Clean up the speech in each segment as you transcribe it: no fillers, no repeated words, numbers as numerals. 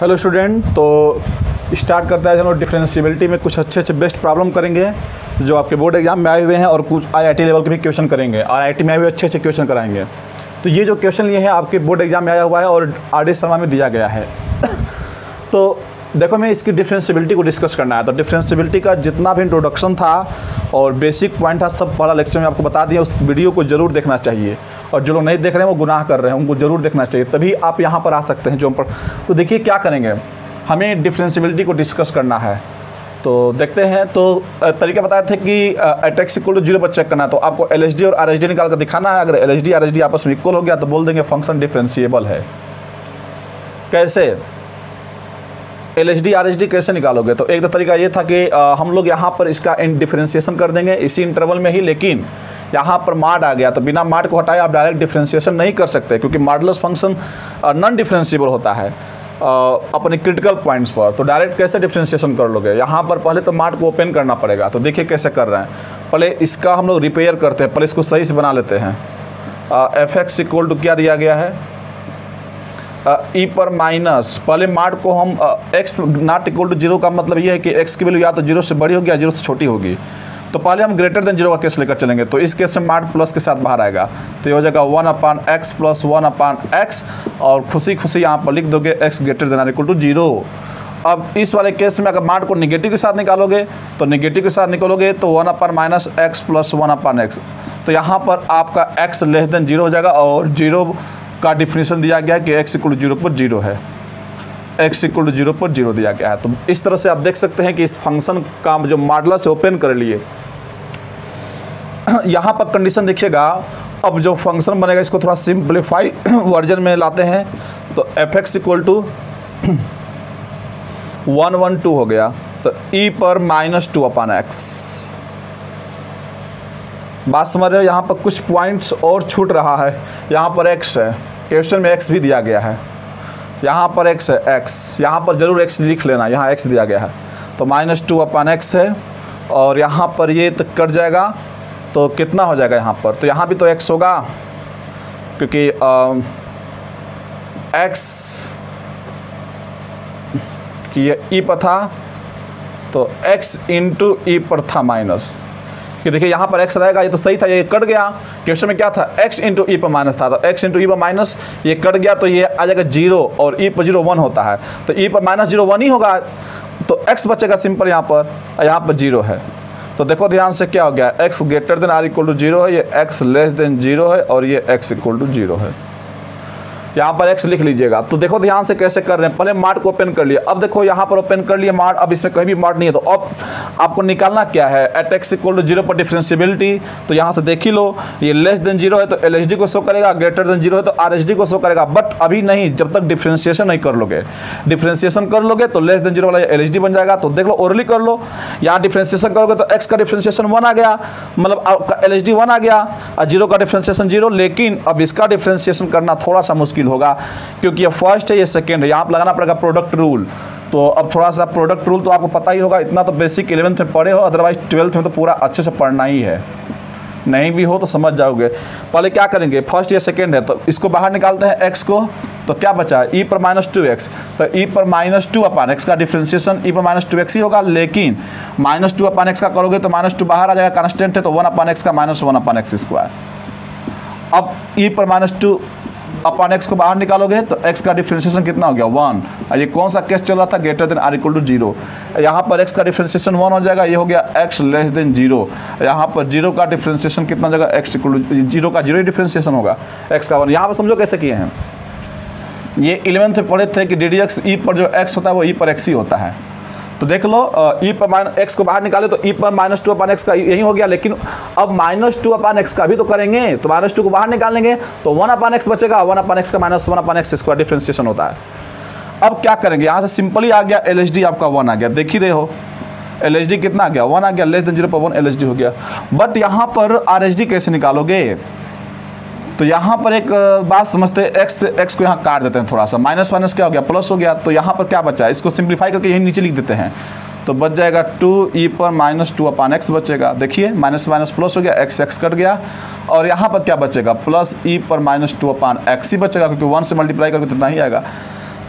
Hello student, तो start करते हैं हम लोग डिफरेंशियबिलिटी में कुछ अच्छे बेस्ट प्रॉब्लम करेंगे जो आपके बोर्ड एग्जाम में आए हुए हैं और कुछ आईआईटी लेवल के भी क्वेश्चन करेंगे और आईआईटी में आए हुए अच्छे क्वेश्चन कराएंगे। तो ये जो क्वेश्चन लिए हैं आपके बोर्ड एग्जाम में आया हुआ है और आरडी शर्मा में दिया गया है। तो देखो, मैं इसकी डिफरेंशियबिलिटी को डिस्कस करना है। तो डिफरेंशियबिलिटी का जितना भी इंट्रोडक्शन था और बेसिक पॉइंट था सब पहला लेक्चर में आपको बता दिया। उस वीडियो को ज़रूर देखना चाहिए और जो लोग नहीं देख रहे हैं वो गुनाह कर रहे हैं, उनको ज़रूर देखना चाहिए, तभी आप यहाँ पर आ सकते हैं। जो पर तो देखिए क्या करेंगे, हमें डिफरेंशियबिलिटी को डिस्कस करना है। तो देखते हैं। तो तरीका बताए थे कि एट एक्स इक्वल टू 0 पर चेक करना है। तो आपको LHD और RHD निकाल कर दिखाना है। अगर LHD RHD आपस में इक्वल हो गया तो बोल देंगे फंक्शन डिफरेंशिएबल है। कैसे LHD RHD कैसे निकालोगे? तो एक तो तरीका ये था कि हम लोग यहाँ पर इसका डिफरेंशिएशन कर देंगे इसी इंटरवल में ही, लेकिन यहाँ पर माड आ गया तो बिना माड को हटाए आप डायरेक्ट डिफरेंशिएशन नहीं कर सकते, क्योंकि मॉडुलस फंक्शन नॉन डिफरेंशिएबल होता है अपने क्रिटिकल पॉइंट्स पर। तो डायरेक्ट कैसे डिफरेंशिएशन कर लोगे? यहाँ पर पहले तो माड को ओपन करना पड़ेगा। तो देखिए कैसे कर रहे हैं। पहले इसका हम लोग रिपेयर करते हैं, पहले इसको सही से बना लेते हैं। fx इक्वल टू क्या दिया गया है, ई पर माइनस, पहले माड को हम x नॉट इक्वल टू 0 का मतलब ये है कि x की वैल्यू या तो 0 से बड़ी होगी या 0 से छोटी होगी। तो पहले हम ग्रेटर देन 0 का केस लेकर चलेंगे। तो इस केस में माड प्लस के साथ बाहर आएगा तो ये हो जाएगा 1/x प्लस 1/x, और खुशी खुशी यहाँ पर लिख दोगे x greater than equal to 0। अब इस वाले केस में अगर माड को निगेटिव के साथ निकालोगे तो निगेटिव के साथ निकालोगे तो 1/-x प्लस 1/x। तो यहाँ पर आपका x लेस देन 0 हो जाएगा और 0 का डिफिनीशन दिया गया है कि x इक्वल टू 0 पर 0 है, x इक्वल टू 0 पर 0 दिया गया है। तो इस तरह से आप देख सकते हैं कि इस फंक्शन का जो मॉडुलस ओपन कर लिए। यहाँ पर कंडीशन देखिएगा। अब जो फंक्शन बनेगा इसको थोड़ा सिंप्लीफाई वर्जन में लाते हैं। तो fx इक्वल टू 112 हो गया तो e पर -2/x। बात समझ रहे हो? यहाँ पर कुछ पॉइंट्स और छूट रहा है। यहाँ पर x है, क्वेश्चन में x भी दिया गया है। यहाँ पर x है, x यहाँ पर जरूर x लिख लेना, यहाँ x दिया गया है। तो -2/x है और यहाँ पर ये तो कट जाएगा तो कितना हो जाएगा यहाँ पर? तो यहाँ भी तो x होगा, क्योंकि x कि ये e पर था तो x इंटू e पर था माइनस, कि देखिए यहाँ पर x रहेगा, ये तो सही था, ये कट गया। क्वेश्चन में क्या था, x इंटू ई पर माइनस था, तो x इंटू ई पर माइनस ये कट गया तो ये आ जाएगा 0 और e पर 0 1 होता है। तो e पर -0 1 ही होगा तो x बचेगा सिंपल यहाँ पर 0 है। तो देखो ध्यान से क्या हो गया, x greater than are equal to 0 है, ये x लेस देन 0 है और ये x इक्वल टू 0 है। यहाँ पर x लिख लीजिएगा। तो देखो ध्यान से कैसे कर रहे हैं। पहले माड को ओपन कर लिया, अब देखो यहाँ पर ओपन कर लिया माड, अब इसमें कहीं भी माड नहीं है। तो अब आपको निकालना क्या है, एट x इक्वल टू 0 पर डिफरेंशियबिलिटी। तो यहाँ से देख ही लो, ये लेस देन 0 है तो LHD को शो करेगा, ग्रेटर देन 0 है तो RHD को शो करेगा। बट अभी नहीं, जब तक डिफरेंशिएशन नहीं कर लोगे। डिफरेंशिएशन कर लोगे तो लेस देन 0 वाला LHD बन जाएगा। तो देख लो, ओरली कर लो। यहाँ डिफरेंशिएशन करोगे तो x का डिफरेंशिएशन 1 आ गया, मतलब आपका LHD 1 आ गया और 0 का डिफरेंशिएशन 0। लेकिन अब इसका डिफरेंशिएशन करना थोड़ा सा मुश्किल होगा, क्योंकि ये फर्स्ट है ये सेकंड है। यहाँ पर लगाना पड़ेगा प्रोडक्ट रूल। तो अब थोड़ा सा प्रोडक्ट रूल तो आपको पता ही होगा, इतना तो बेसिक 11th में पढ़े हो, अदरवाइज 12th में तो पूरा अच्छे से पढ़ना ही है। नहीं भी हो तो समझ जाओगे। पहले क्या करेंगे, फर्स्ट या सेकंड है तो इसको बाहर निकालते हैं x को। तो क्या बचा है, e पर -2x। तो e पर -2/x का डिफरेंशिएशन e पर -2x ही होगा, लेकिन -2/x का करोगे तो -2 बाहर आ जाएगा, कांस्टेंट है तो 1/x का -1/x²। अब e पर -2/x को बाहर निकालोगे तो x का डिफरेंशिएशन कितना हो गया, 1। ये कौन सा केस चल रहा था, greater than are equal to 0। यहाँ पर x का डिफरेंशिएशन 1 हो जाएगा, ये हो गया x लेस देन 0। यहाँ पर 0 का डिफरेंशिएशन कितना हो जाएगा, x इक्वल टू 0 का 0 ही डिफरेंशिएशन होगा, x का 1। यहाँ पर समझो कैसे किए हैं। ये 11th में पढ़े थे कि ddx e पर जो x होता है वो e पर x ही होता है। तो देख लो, e पर x को बाहर निकाले तो e पर -2/x का यही हो गया। लेकिन अब -2/x का भी तो करेंगे, तो -2 को बाहर निकालेंगे तो 1/x बचेगा, 1/x का -1/x² डिफरेंशिएशन होता है। अब क्या करेंगे, यहाँ से सिंपली आ गया LHD आपका 1 आ गया, देख ही रहे हो। LHD कितना आ गया, 1 आ गया, लेस देन 0 पर 1 LHD हो गया। बट यहाँ पर RHD कैसे निकालोगे? तो यहाँ पर एक बात समझते हैं, x को यहाँ काट देते हैं थोड़ा सा, माइनस क्या हो गया, प्लस हो गया। तो यहाँ पर क्या बचा है, इसको सिंप्लीफाई करके यही नीचे लिख देते हैं। तो बच जाएगा 2e पर -2/x बचेगा। देखिए माइनस प्लस हो गया, x कट गया और यहाँ पर क्या बचेगा, प्लस e पर -2/x ही बचेगा, क्योंकि 1 से मल्टीप्लाई करके तो इतना ही आएगा।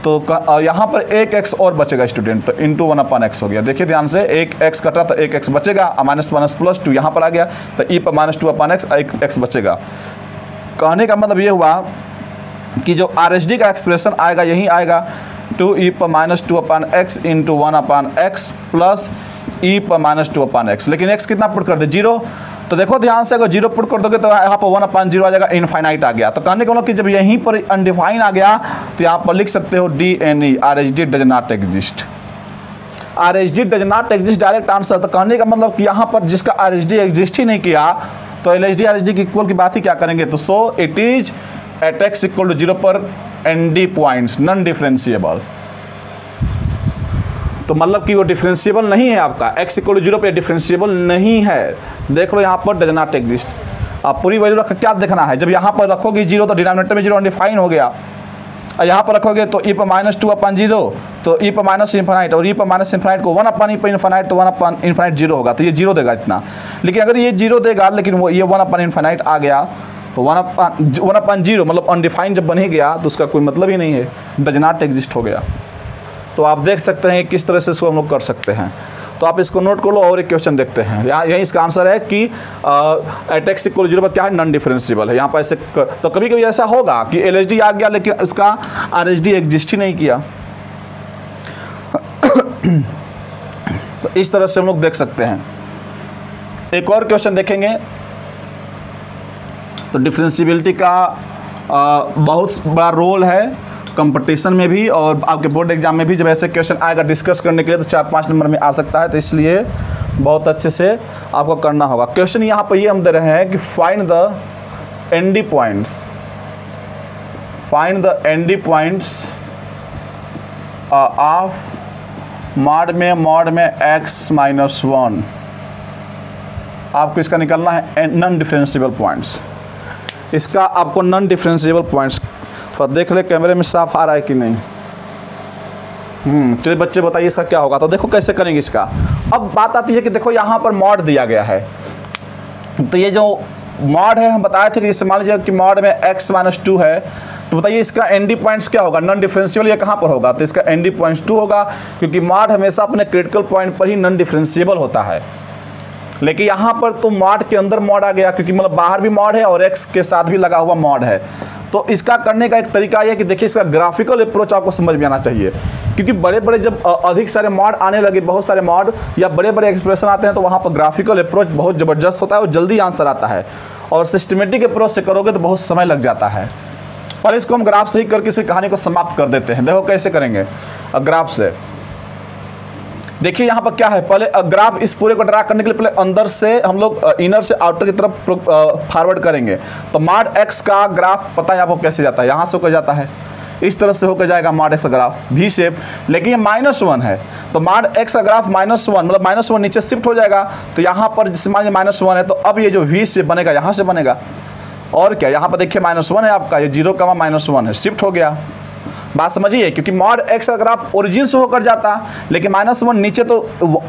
तो यहाँ पर एक एक्स और बचेगा स्टूडेंट, तो इंटू 1/x हो गया। देखिए ध्यान से, एक एक्स कटा तो एक एक्स बचेगा, माइनस माइनस प्लस 2 यहाँ पर आ गया, तो ई पर माइनस 2/x एक एक्स बचेगा। कहने का मतलब ये हुआ कि जो RHD का एक्सप्रेशन आएगा यही आएगा, 2e पर minus 2/x into 1/x plus e पर माइनस 2/x। लेकिन x कितना पुट कर दे, 0। तो देखो ध्यान से, अगर 0 पुट कर दोगे तो यहाँ पर 1/0 आ जाएगा, इनफाइनाइट आ गया। तो कहने का मतलब कि जब यहीं पर अनडिफाइन आ गया तो यहाँ पर लिख सकते हो DNE, RHD does not exist. RHD does not exist direct answer. तो कहने का मतलब कि यहाँ पर जिसका RHD एग्जिस्ट ही नहीं किया तो LHD RHD की इक्वल की बात ही क्या करेंगे। तो so it is at x equal to 0 पर ND पॉइंट्स नॉन डिफरेंशिएबल। तो मतलब कि वो डिफरेंशिएबल नहीं है आपका, x इक्वल टू 0 पर डिफरेंशिएबल नहीं है। देख लो यहाँ पर डज नॉट एग्जिस्ट। आप पूरी वैल्यू रख क्या देखना है, जब यहाँ पर रखोगे 0 तो डिनोमिनेटर में 0 अनडिफाइन हो गया, और यहाँ पर रखोगे तो e पर माइनस 2/0, तो e पर माइनस इन्फाइनाइट, और e पर माइनस इन्फाइनाइट को 1/e पर इन्फाइनाइट, तो 1/इन्फाइनाइट 0 होगा, तो ये 0 देगा इतना। लेकिन अगर ये 0 देगा लेकिन वो ये 1/इन्फाइनाइट आ गया तो 1/0 मतलब अनडिफाइंड जब बन ही गया तो उसका कोई मतलब ही नहीं है, डज नॉट एग्जिस्ट हो गया। तो आप देख सकते हैं किस तरह से इसको हम लोग कर सकते हैं। तो आप इसको नोट कर लो और एक क्वेश्चन देखते हैं। यहाँ यही इसका आंसर है कि एट x इक्वल 0 पर क्या है, नॉन डिफरेंशिएबल है। यहाँ पर ऐसे तो कभी कभी ऐसा होगा कि LHD आ गया लेकिन उसका RHD एग्जिस्ट ही नहीं किया। तो इस तरह से हम लोग देख सकते हैं। एक और क्वेश्चन देखेंगे। तो डिफरेंशिएबिलिटी का बहुत बड़ा रोल है कंपटीशन में भी और आपके बोर्ड एग्जाम में भी। जब ऐसे क्वेश्चन आएगा डिस्कस करने के लिए तो 4-5 नंबर में आ सकता है, तो इसलिए बहुत अच्छे से आपको करना होगा। क्वेश्चन यहाँ पर ये हम दे रहे हैं कि find the ND points, find the ND points of mod में x माइनस 1। आपको इसका निकालना है नॉन डिफरेंशिएबल पॉइंट्स। इसका आपको नॉन डिफरेंशिएबल पॉइंट्स तो देख ले कैमरे में साफ आ रहा है कि नहीं। चलिए बच्चे बताइए इसका क्या होगा। तो देखो कैसे करेंगे इसका। अब बात आती है कि देखो यहाँ पर मॉड दिया गया है, तो ये जो मॉड है हम बताए थे कि जैसे मान लीजिए कि मॉड में x माइनस 2 है, तो बताइए इसका ND पॉइंट्स क्या होगा, नॉन डिफरेंशिएबल ये कहाँ पर होगा। तो इसका ND पॉइंट्स 2 होगा, क्योंकि मॉड हमेशा अपने क्रिटिकल पॉइंट पर ही नॉन डिफरेंशिएबल होता है। लेकिन यहाँ पर तो मॉड के अंदर मॉड आ गया, क्योंकि मतलब बाहर भी मॉड है और x के साथ भी लगा हुआ मॉड है। तो इसका करने का एक तरीका यह है कि देखिए इसका ग्राफिकल अप्रोच आपको समझ में आना चाहिए, क्योंकि बड़े बड़े जब अधिक सारे मॉड आने लगे, बहुत सारे मॉड या बड़े बड़े एक्सप्रेशन आते हैं, तो वहाँ पर ग्राफिकल अप्रोच बहुत ज़बरदस्त होता है और जल्दी आंसर आता है। और सिस्टमेटिक अप्रोच से करोगे तो बहुत समय लग जाता है। पहले इसको हम ग्राफ से ही करके इस कहानी को समाप्त कर देते हैं। देखो कैसे करेंगे ग्राफ से। देखिए यहाँ पर क्या है, पहले ग्राफ इस पूरे को ड्रा करने के लिए पहले अंदर से हम लोग इनर से आउटर की तरफ फॉरवर्ड करेंगे। तो मॉड x का ग्राफ पता है आपको कैसे जाता है, यहाँ से होकर जाता है, इस तरह से होकर जाएगा मॉड x का ग्राफ V शेप। लेकिन ये -1 है, तो मॉड x का ग्राफ -1 मतलब -1 नीचे शिफ्ट हो जाएगा। तो यहाँ पर जिससे मान लीजिए -1 है, तो अब ये जो V शेप बनेगा यहाँ से बनेगा। और क्या, यहाँ पर देखिए -1 है आपका, ये 0, -1 है, शिफ्ट हो गया। बात समझिए, क्योंकि मॉड x का ग्राफ ओरिजिन से होकर जाता, लेकिन -1 नीचे तो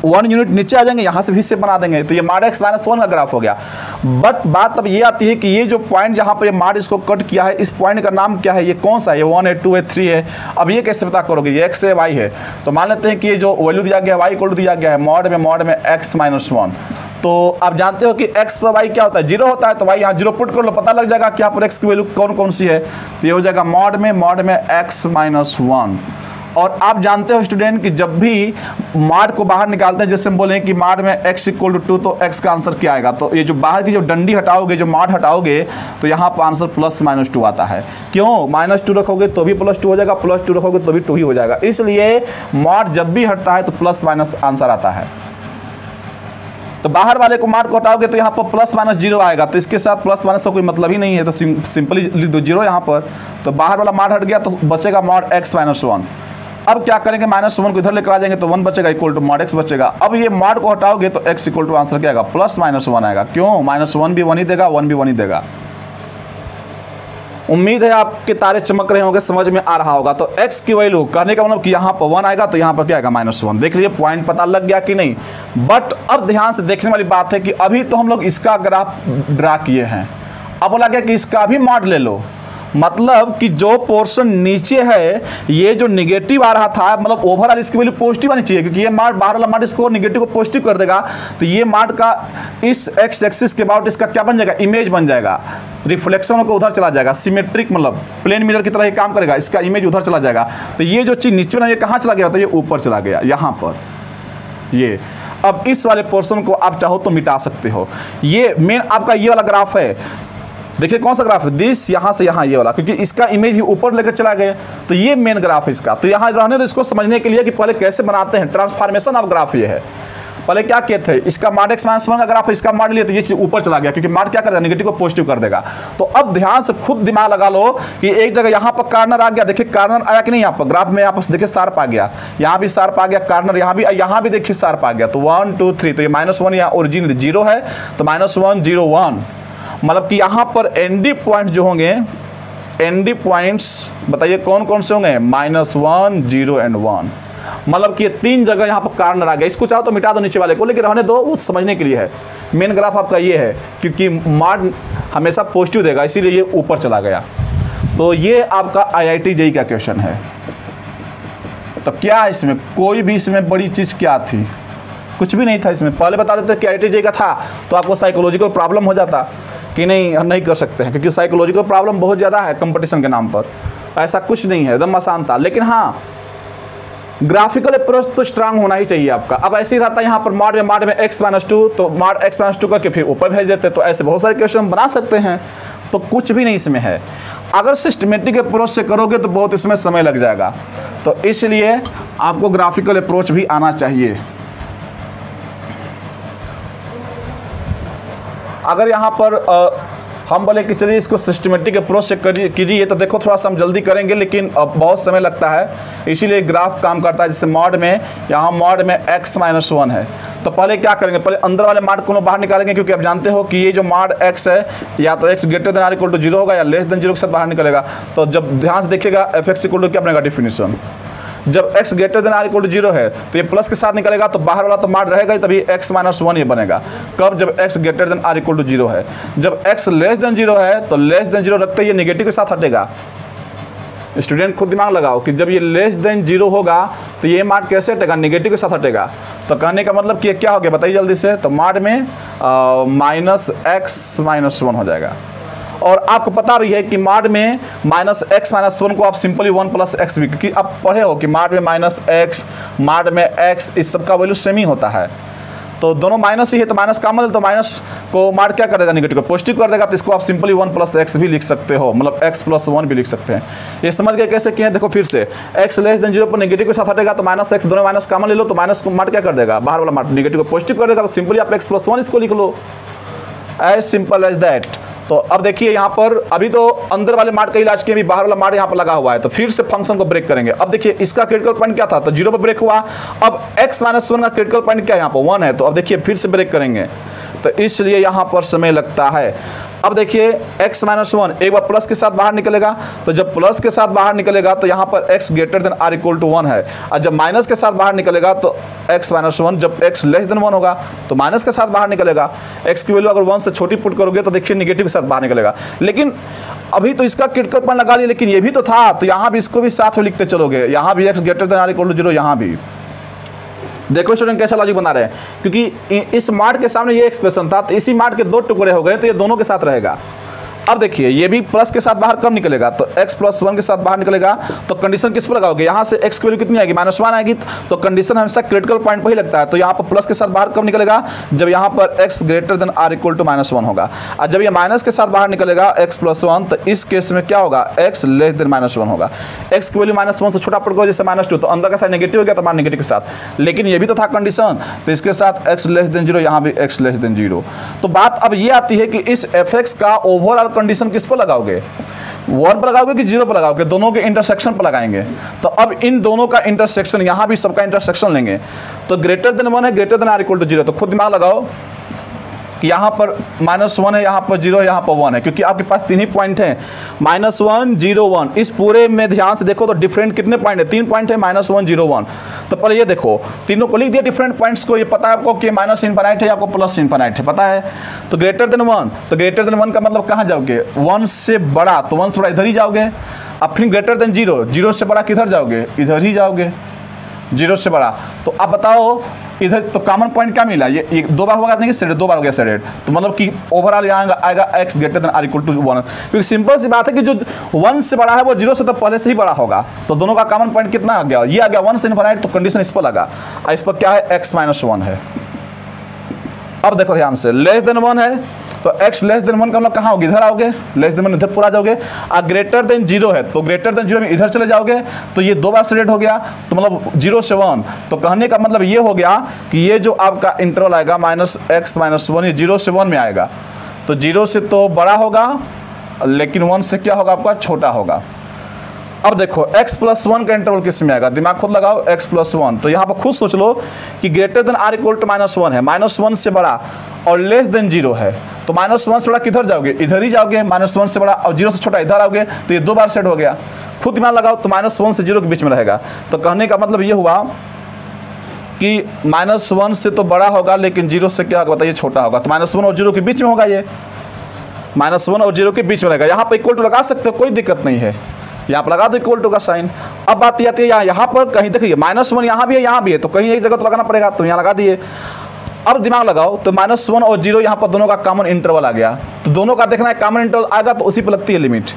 1 यूनिट नीचे आ जाएंगे, यहाँ से भी से बना देंगे, तो ये मॉड x -1 का ग्राफ हो गया। बट बात अब ये आती है कि ये जो पॉइंट जहाँ पर ये मॉड इसको कट किया है, इस पॉइंट का नाम क्या है, ये कौन सा है, ये 1 है, 2 है, 3 है। अब ये कैसे पता करोगे, ये x है, y है। तो मान लेते हैं कि ये जो वैल्यू दिया गया है y इक्वल टू दिया गया है मॉड में x -1। तो आप जानते हो कि x पर y क्या होता है, 0 होता है, तो y यहाँ 0 पुट कर लो, पता लग जाएगा कि यहाँ पर x की वैल्यू कौन कौन सी है। तो ये हो जाएगा मॉड में x -1। और आप जानते हो स्टूडेंट कि जब भी मॉड को बाहर निकालते हैं, जैसे हम बोले कि मॉड में x इक्वल टू 2, तो x का आंसर क्या आएगा। तो ये जो बाहर की जो डंडी हटाओगे, जो मॉड हटाओगे, तो यहाँ पर आंसर +-2 आता है। क्यों, -2 रखोगे तो भी +2 हो जाएगा, +2 रखोगे तो भी 2 ही हो जाएगा। इसलिए मॉड जब भी हटता है तो +- आंसर आता है। तो बाहर वाले को मॉड को हटाओगे तो यहाँ पर +-0 आएगा, तो इसके साथ +- का कोई मतलब ही नहीं है, तो सिंपली लिख दो 0 यहाँ पर। तो बाहर वाला मॉड हट गया तो बचेगा मॉड x -1। अब क्या करेंगे, -1 को इधर लेकर आ जाएंगे तो 1 बचेगा इक्वल टू मॉड x बचेगा। अब ये मॉड को हटाओगे तो x इक्वल टू आंसर क्या आएगा, +-1 आएगा। क्यों, -1 भी 1 ही देगा, 1 भी 1 ही देगा। उम्मीद है आपके तारे चमक रहे होंगे, समझ में आ रहा होगा। तो x की वैल्यू कहने का मतलब कि यहाँ पर 1 आएगा, तो यहाँ पर क्या आएगा, -1। देख लीजिए पॉइंट पता लग गया कि नहीं। बट अब ध्यान से देखने वाली बात है कि अभी तो हम लोग इसका ग्राफ ड्रा किए हैं, अब बोला गया कि इसका भी मॉड ले लो। मतलब कि जो पोर्शन नीचे है ये जो निगेटिव आ रहा था, मतलब ओवरऑल इसकी वैल्यू पॉजिटिव आनी चाहिए, क्योंकि ये मार्ट बाहर वाला मार्ट इसको निगेटिव को पॉजिटिव कर देगा। तो ये मार्ट का इस एक्स एक्सिस के अबाउट इसका क्या बन जाएगा, इमेज बन जाएगा, रिफ्लेक्शन को उधर चला जाएगा, सिमेट्रिक मतलब प्लेन मिरर की तरह ये काम करेगा, इसका इमेज उधर चला जाएगा। तो ये जो चीज़ नीचे ना ये कहाँ चला गया, तो ये ऊपर चला गया यहाँ पर ये। अब इस वाले पोर्शन को आप चाहो तो मिटा सकते हो। ये मेन आपका ये वाला ग्राफ है, देखिए कौन सा ग्राफ है, दिस यहाँ से यहाँ ये वाला, क्योंकि इसका इमेज भी ऊपर लेकर चला गया। तो ये मेन ग्राफ है इसका। तो यहाँ रहने दो इसको समझने के लिए कि पहले कैसे बनाते हैं, ट्रांसफॉर्मेशन ऑफ ग्राफ ये है। पहले क्या किए थे, इसका मार्ट एक्स माइनस वन का ग्राफ है, इसका मार्ट लिए तो ये चीज ऊपर चला गया, क्योंकि मार्ट क्या करेगा, नेगेटिव को पॉजिटिव कर देगा। तो अब ध्यान से खुद दिमाग लगा लो कि एक जगह यहाँ पर कार्नर आ गया, देखिए कार्नर आया कि नहीं, यहाँ पर ग्राफ में यहाँ पर देखिए शार्प आ गया, यहाँ भी शार्प आ गया कार्नर, यहाँ भी देखिए शार्प आ गया। तो 1 2 3, तो ये -1 यहाँ ओरिजिन 0 है, तो -1 0 1, मतलब कि यहाँ पर एनडी पॉइंट जो होंगे, एनडी पॉइंट्स बताइए कौन कौन से होंगे, -1 0 एंड 1, मतलब कि ये 3 जगह यहाँ पर कार्नर आ गया। इसको चाहो तो मिटा दो नीचे वाले को, लेकिन रहने दो, वो समझने के लिए है। मेन ग्राफ आपका ये है, क्योंकि मार्ट हमेशा पॉजिटिव देगा, इसीलिए ये ऊपर चला गया। तो ये आपका IIT JEE का क्वेश्चन है। तो क्या इसमें कोई भी इसमें बड़ी चीज़ क्या थी, कुछ भी नहीं था इसमें। पहले बता देते कि IIT JEE का था तो आपको साइकोलॉजिकल प्रॉब्लम हो जाता कि नहीं हम नहीं कर सकते हैं, क्योंकि साइकोलॉजिकल प्रॉब्लम बहुत ज़्यादा है कंपटीशन के नाम पर। ऐसा कुछ नहीं है, एकदम आसान था। लेकिन हाँ, ग्राफिकल अप्रोच तो स्ट्रांग होना ही चाहिए आपका। अब ऐसे ही रहता है यहाँ पर मार्ट में x - 2, तो मार्ट x - 2 करके फिर ऊपर भेज देते। तो ऐसे बहुत सारे क्वेश्चन बना सकते हैं। तो कुछ भी नहीं इसमें है। अगर सिस्टमेटिक अप्रोच से करोगे तो बहुत इसमें समय लग जाएगा। तो इसलिए आपको ग्राफिकल अप्रोच भी आना चाहिए। अगर यहाँ पर हम बोले कि चलिए इसको सिस्टमेटिक अप्रोच से कीजिए, तो देखो थोड़ा सा हम जल्दी करेंगे, लेकिन अब बहुत समय लगता है, इसीलिए ग्राफ काम करता है। जैसे मॉड में, यहाँ मॉड में x - 1 है, तो पहले क्या करेंगे, पहले अंदर वाले मार्ड को बाहर निकालेंगे, क्योंकि आप जानते हो कि ये जो मार्ड x है या तो x greater than are equal to 0 होगा या लेस देन 0 के साथ बाहर निकलेगा। तो जब ध्यान से देखिएगा f(x) इक्वल टू क्या बनेगा डिफिनीशन, जब x greater than are equal to 0 है तो ये प्लस के साथ निकलेगा, तो बाहर वाला तो मार्ड रहेगा ही, तभी x - 1 ये बनेगा। कब, जब x greater than are equal to 0 है। जब x लेस देन 0 है तो लेस देन 0 रखते ही ये नेगेटिव के साथ हटेगा। स्टूडेंट खुद दिमाग लगाओ कि जब ये लेस देन 0 होगा तो ये मार्ड कैसे हटेगा, नेगेटिव के साथ हटेगा। तो कहने का मतलब कि क्या हो गया बताइए जल्दी से, तो मार्ड में -x - 1 हो जाएगा। और आपको पता भी है कि मार्ड में -x - 1 को आप सिंपली 1 + x भी, क्योंकि आप पढ़े हो कि मार्ड में -x, मार्ड में x, इस सब का वैल्यू सेम ही होता है। तो दोनों माइनस ही है, तो माइनस कॉमन, तो माइनस को मार्ड क्या कर देगा, नेगेटिव को पॉजिटिव कर देगा। तो इसको आप सिंपली 1 + x भी लिख सकते हो, मतलब x + 1 भी लिख सकते हैं। ये समझ गए कैसे किए, देखो फिर से x लेस देन 0 पर नेगेटिव के साथ हटेगा, तो -x, दोनों माइनस कॉमन ले लो, तो माइनस को मार्ड क्या कर देगा, बाहर वाला मार्ड नेगेटिव को पॉजिटिव कर देगा। तो सिंपली आप x + 1 इसको लिख लो, एज सिंपल एज दैट। तो अब देखिए यहाँ पर अभी तो अंदर वाले मार्ड का इलाज किए, भी बाहर वाला मार्ड यहाँ पर लगा हुआ है। तो फिर से फंक्शन को ब्रेक करेंगे। अब देखिए इसका क्रिटिकल पॉइंट क्या था, तो 0 पर ब्रेक हुआ। अब x - 1 का क्रिटिकल पॉइंट क्या है, यहाँ पर 1 है। तो अब देखिए फिर से ब्रेक करेंगे, तो इसलिए यहाँ पर समय लगता है। अब देखिए x - 1 एक बार प्लस के साथ बाहर निकलेगा, तो जब प्लस के साथ बाहर निकलेगा तो यहाँ पर x greater than are equal to 1 है, और जब माइनस के साथ बाहर निकलेगा तो x - 1, जब x लेस देन 1 होगा तो माइनस के साथ बाहर निकलेगा। x की वैल्यू अगर 1 से छोटी पुट करोगे तो देखिए नेगेटिव के साथ बाहर निकलेगा। लेकिन अभी तो इसका क्रिटिकल पॉइंट लगा लिया, लेकिन ये भी तो था, तो यहाँ भी इसको भी साथ में लिखते चलोगे। यहाँ भी x greater than are equal to 0, यहाँ भी देखो स्टूडेंट कैसा लॉजिक बना रहे हैं, क्योंकि इस मार्ड के सामने ये एक्सप्रेशन था, तो इसी मार्ड के 2 टुकड़े हो गए, तो ये दोनों के साथ रहेगा। अब देखिए ये भी प्लस के साथ बाहर कब निकलेगा, तो x + 1 के साथ बाहर निकलेगा। तो कंडीशन किस पर लगाओगे, यहाँ से x की वैल्यू कितनी आएगी, -1 आएगी। तो कंडीशन हमेशा क्रिटिकल पॉइंट पर ही लगता है। तो यहाँ पर प्लस के साथ बाहर कब निकलेगा, जब यहाँ पर x greater than are equal to -1 होगा। और जब ये माइनस के साथ बाहर निकलेगा x + 1, तो इस केस में क्या होगा, x लेस देन -1 होगा। x की वैल्यू -1 से छोटा पुट करो, जैसे -2, तो अंदर का साइड नेगेटिव हो गया, तो मान नेगेटिव के साथ। लेकिन ये भी तो था कंडीशन, तो इसके साथ x लेस देन 0, यहाँ भी x लेस देन 0। तो बात अब ये आती है कि इस fx का ओवरऑल कंडीशन किस पर लगाओगे, 1 पर लगाओगे कि 0 पर लगाओगे, दोनों के इंटरसेक्शन पर लगाएंगे। तो अब इन दोनों का इंटरसेक्शन, यहाँ भी सबका इंटरसेक्शन लेंगे। तो ग्रेटर देन 1 है, greater than are equal to 0। तो खुद दिमाग लगाओ कि यहाँ पर -1 है, यहाँ पर 0 है, यहाँ पर 1 है, क्योंकि आपके पास 3 ही पॉइंट हैं, -1 0 1। इस पूरे में ध्यान से देखो तो डिफरेंट कितने पॉइंट है, 3 पॉइंट है, -1 0 1। तो पहले ये देखो, तीनों को लिख दिया डिफरेंट पॉइंट्स को। ये पता है आपको कि माइनस इनफाइनाइट है, आपको प्लस इनफाइनाइट है, पता है। तो ग्रेटर देन 1, तो ग्रेटर देन 1 का मतलब कहाँ जाओगे, 1 से बड़ा, तो 1 से बड़ा इधर ही जाओगे। अब फिर ग्रेटर देन 0, 0 से बड़ा किधर जाओगे, इधर ही जाओगे, 0 से बड़ा। तो आप बताओ इधर तो कॉमन पॉइंट क्या मिला, ये 2 बार होगा नहीं, सेडेड 2 बार हो गया सेडेड। तो मतलब कि ओवरऑल यहाँ आएगा x greater than are equal to 1, क्योंकि सिंपल सी बात है कि जो 1 से बड़ा है वो 0 से तो पहले से ही बड़ा होगा। तो दोनों का कॉमन पॉइंट कितना आ गया, ये आ गया 1 से इनफाइनाइट, तो कंडीशन इस पर लगा। इस पर क्या है, x - 1 है। अब देखो ध्यान से, लेस देन 1 है, तो x लेस देन 1 का मतलब कहाँ होगी, इधर आओगे, लेस देन 1 इधर पूरा जाओगे। ग्रेटर देन 0 है, तो ग्रेटर देन 0 में इधर चले जाओगे, तो ये 2 बार सेडेड हो गया, तो मतलब 0 से 1। तो कहने का मतलब ये हो गया कि ये जो आपका इंटरवल आएगा -x - 1, ये 0 से 1 में आएगा। तो 0 से तो बड़ा होगा, लेकिन 1 से क्या होगा, आपका छोटा होगा। अब देखो x + 1 का इंटरवल किस में आएगा, दिमाग खुद लगाओ, x + 1। तो यहाँ पर खुद सोच लो कि greater than are equal to -1 है, -1 से बड़ा और लेस देन 0 है। तो -1 से बड़ा किधर जाओगे, इधर ही जाओगे, -1 से बड़ा, और 0 से छोटा इधर आओगे, तो ये 2 बार सेट हो गया। खुद दिमाग लगाओ, तो -1 से 0 के बीच में रहेगा। तो कहने का मतलब ये हुआ कि -1 से तो बड़ा होगा, लेकिन 0 से क्या होगा बताइए, छोटा होगा। तो -1 और 0 के बीच में होगा, ये -1 और 0 के बीच में रहेगा। यहाँ पर इक्वल टू लगा सकते हो, कोई दिक्कत नहीं है, यहाँ पर लगा दो इक्वल टू का साइन। अब बात आती है यहाँ पर कहीं देखिए -1 यहाँ भी है, यहाँ भी है, तो कहीं एक जगह तो लगाना पड़ेगा, तो यहाँ लगा दिए। अब दिमाग लगाओ, तो -1 और 0 यहाँ पर दोनों का कॉमन इंटरवल आ गया। तो दोनों का देखना है, कॉमन इंटरवल आएगा तो उसी पर लगती है लिमिट।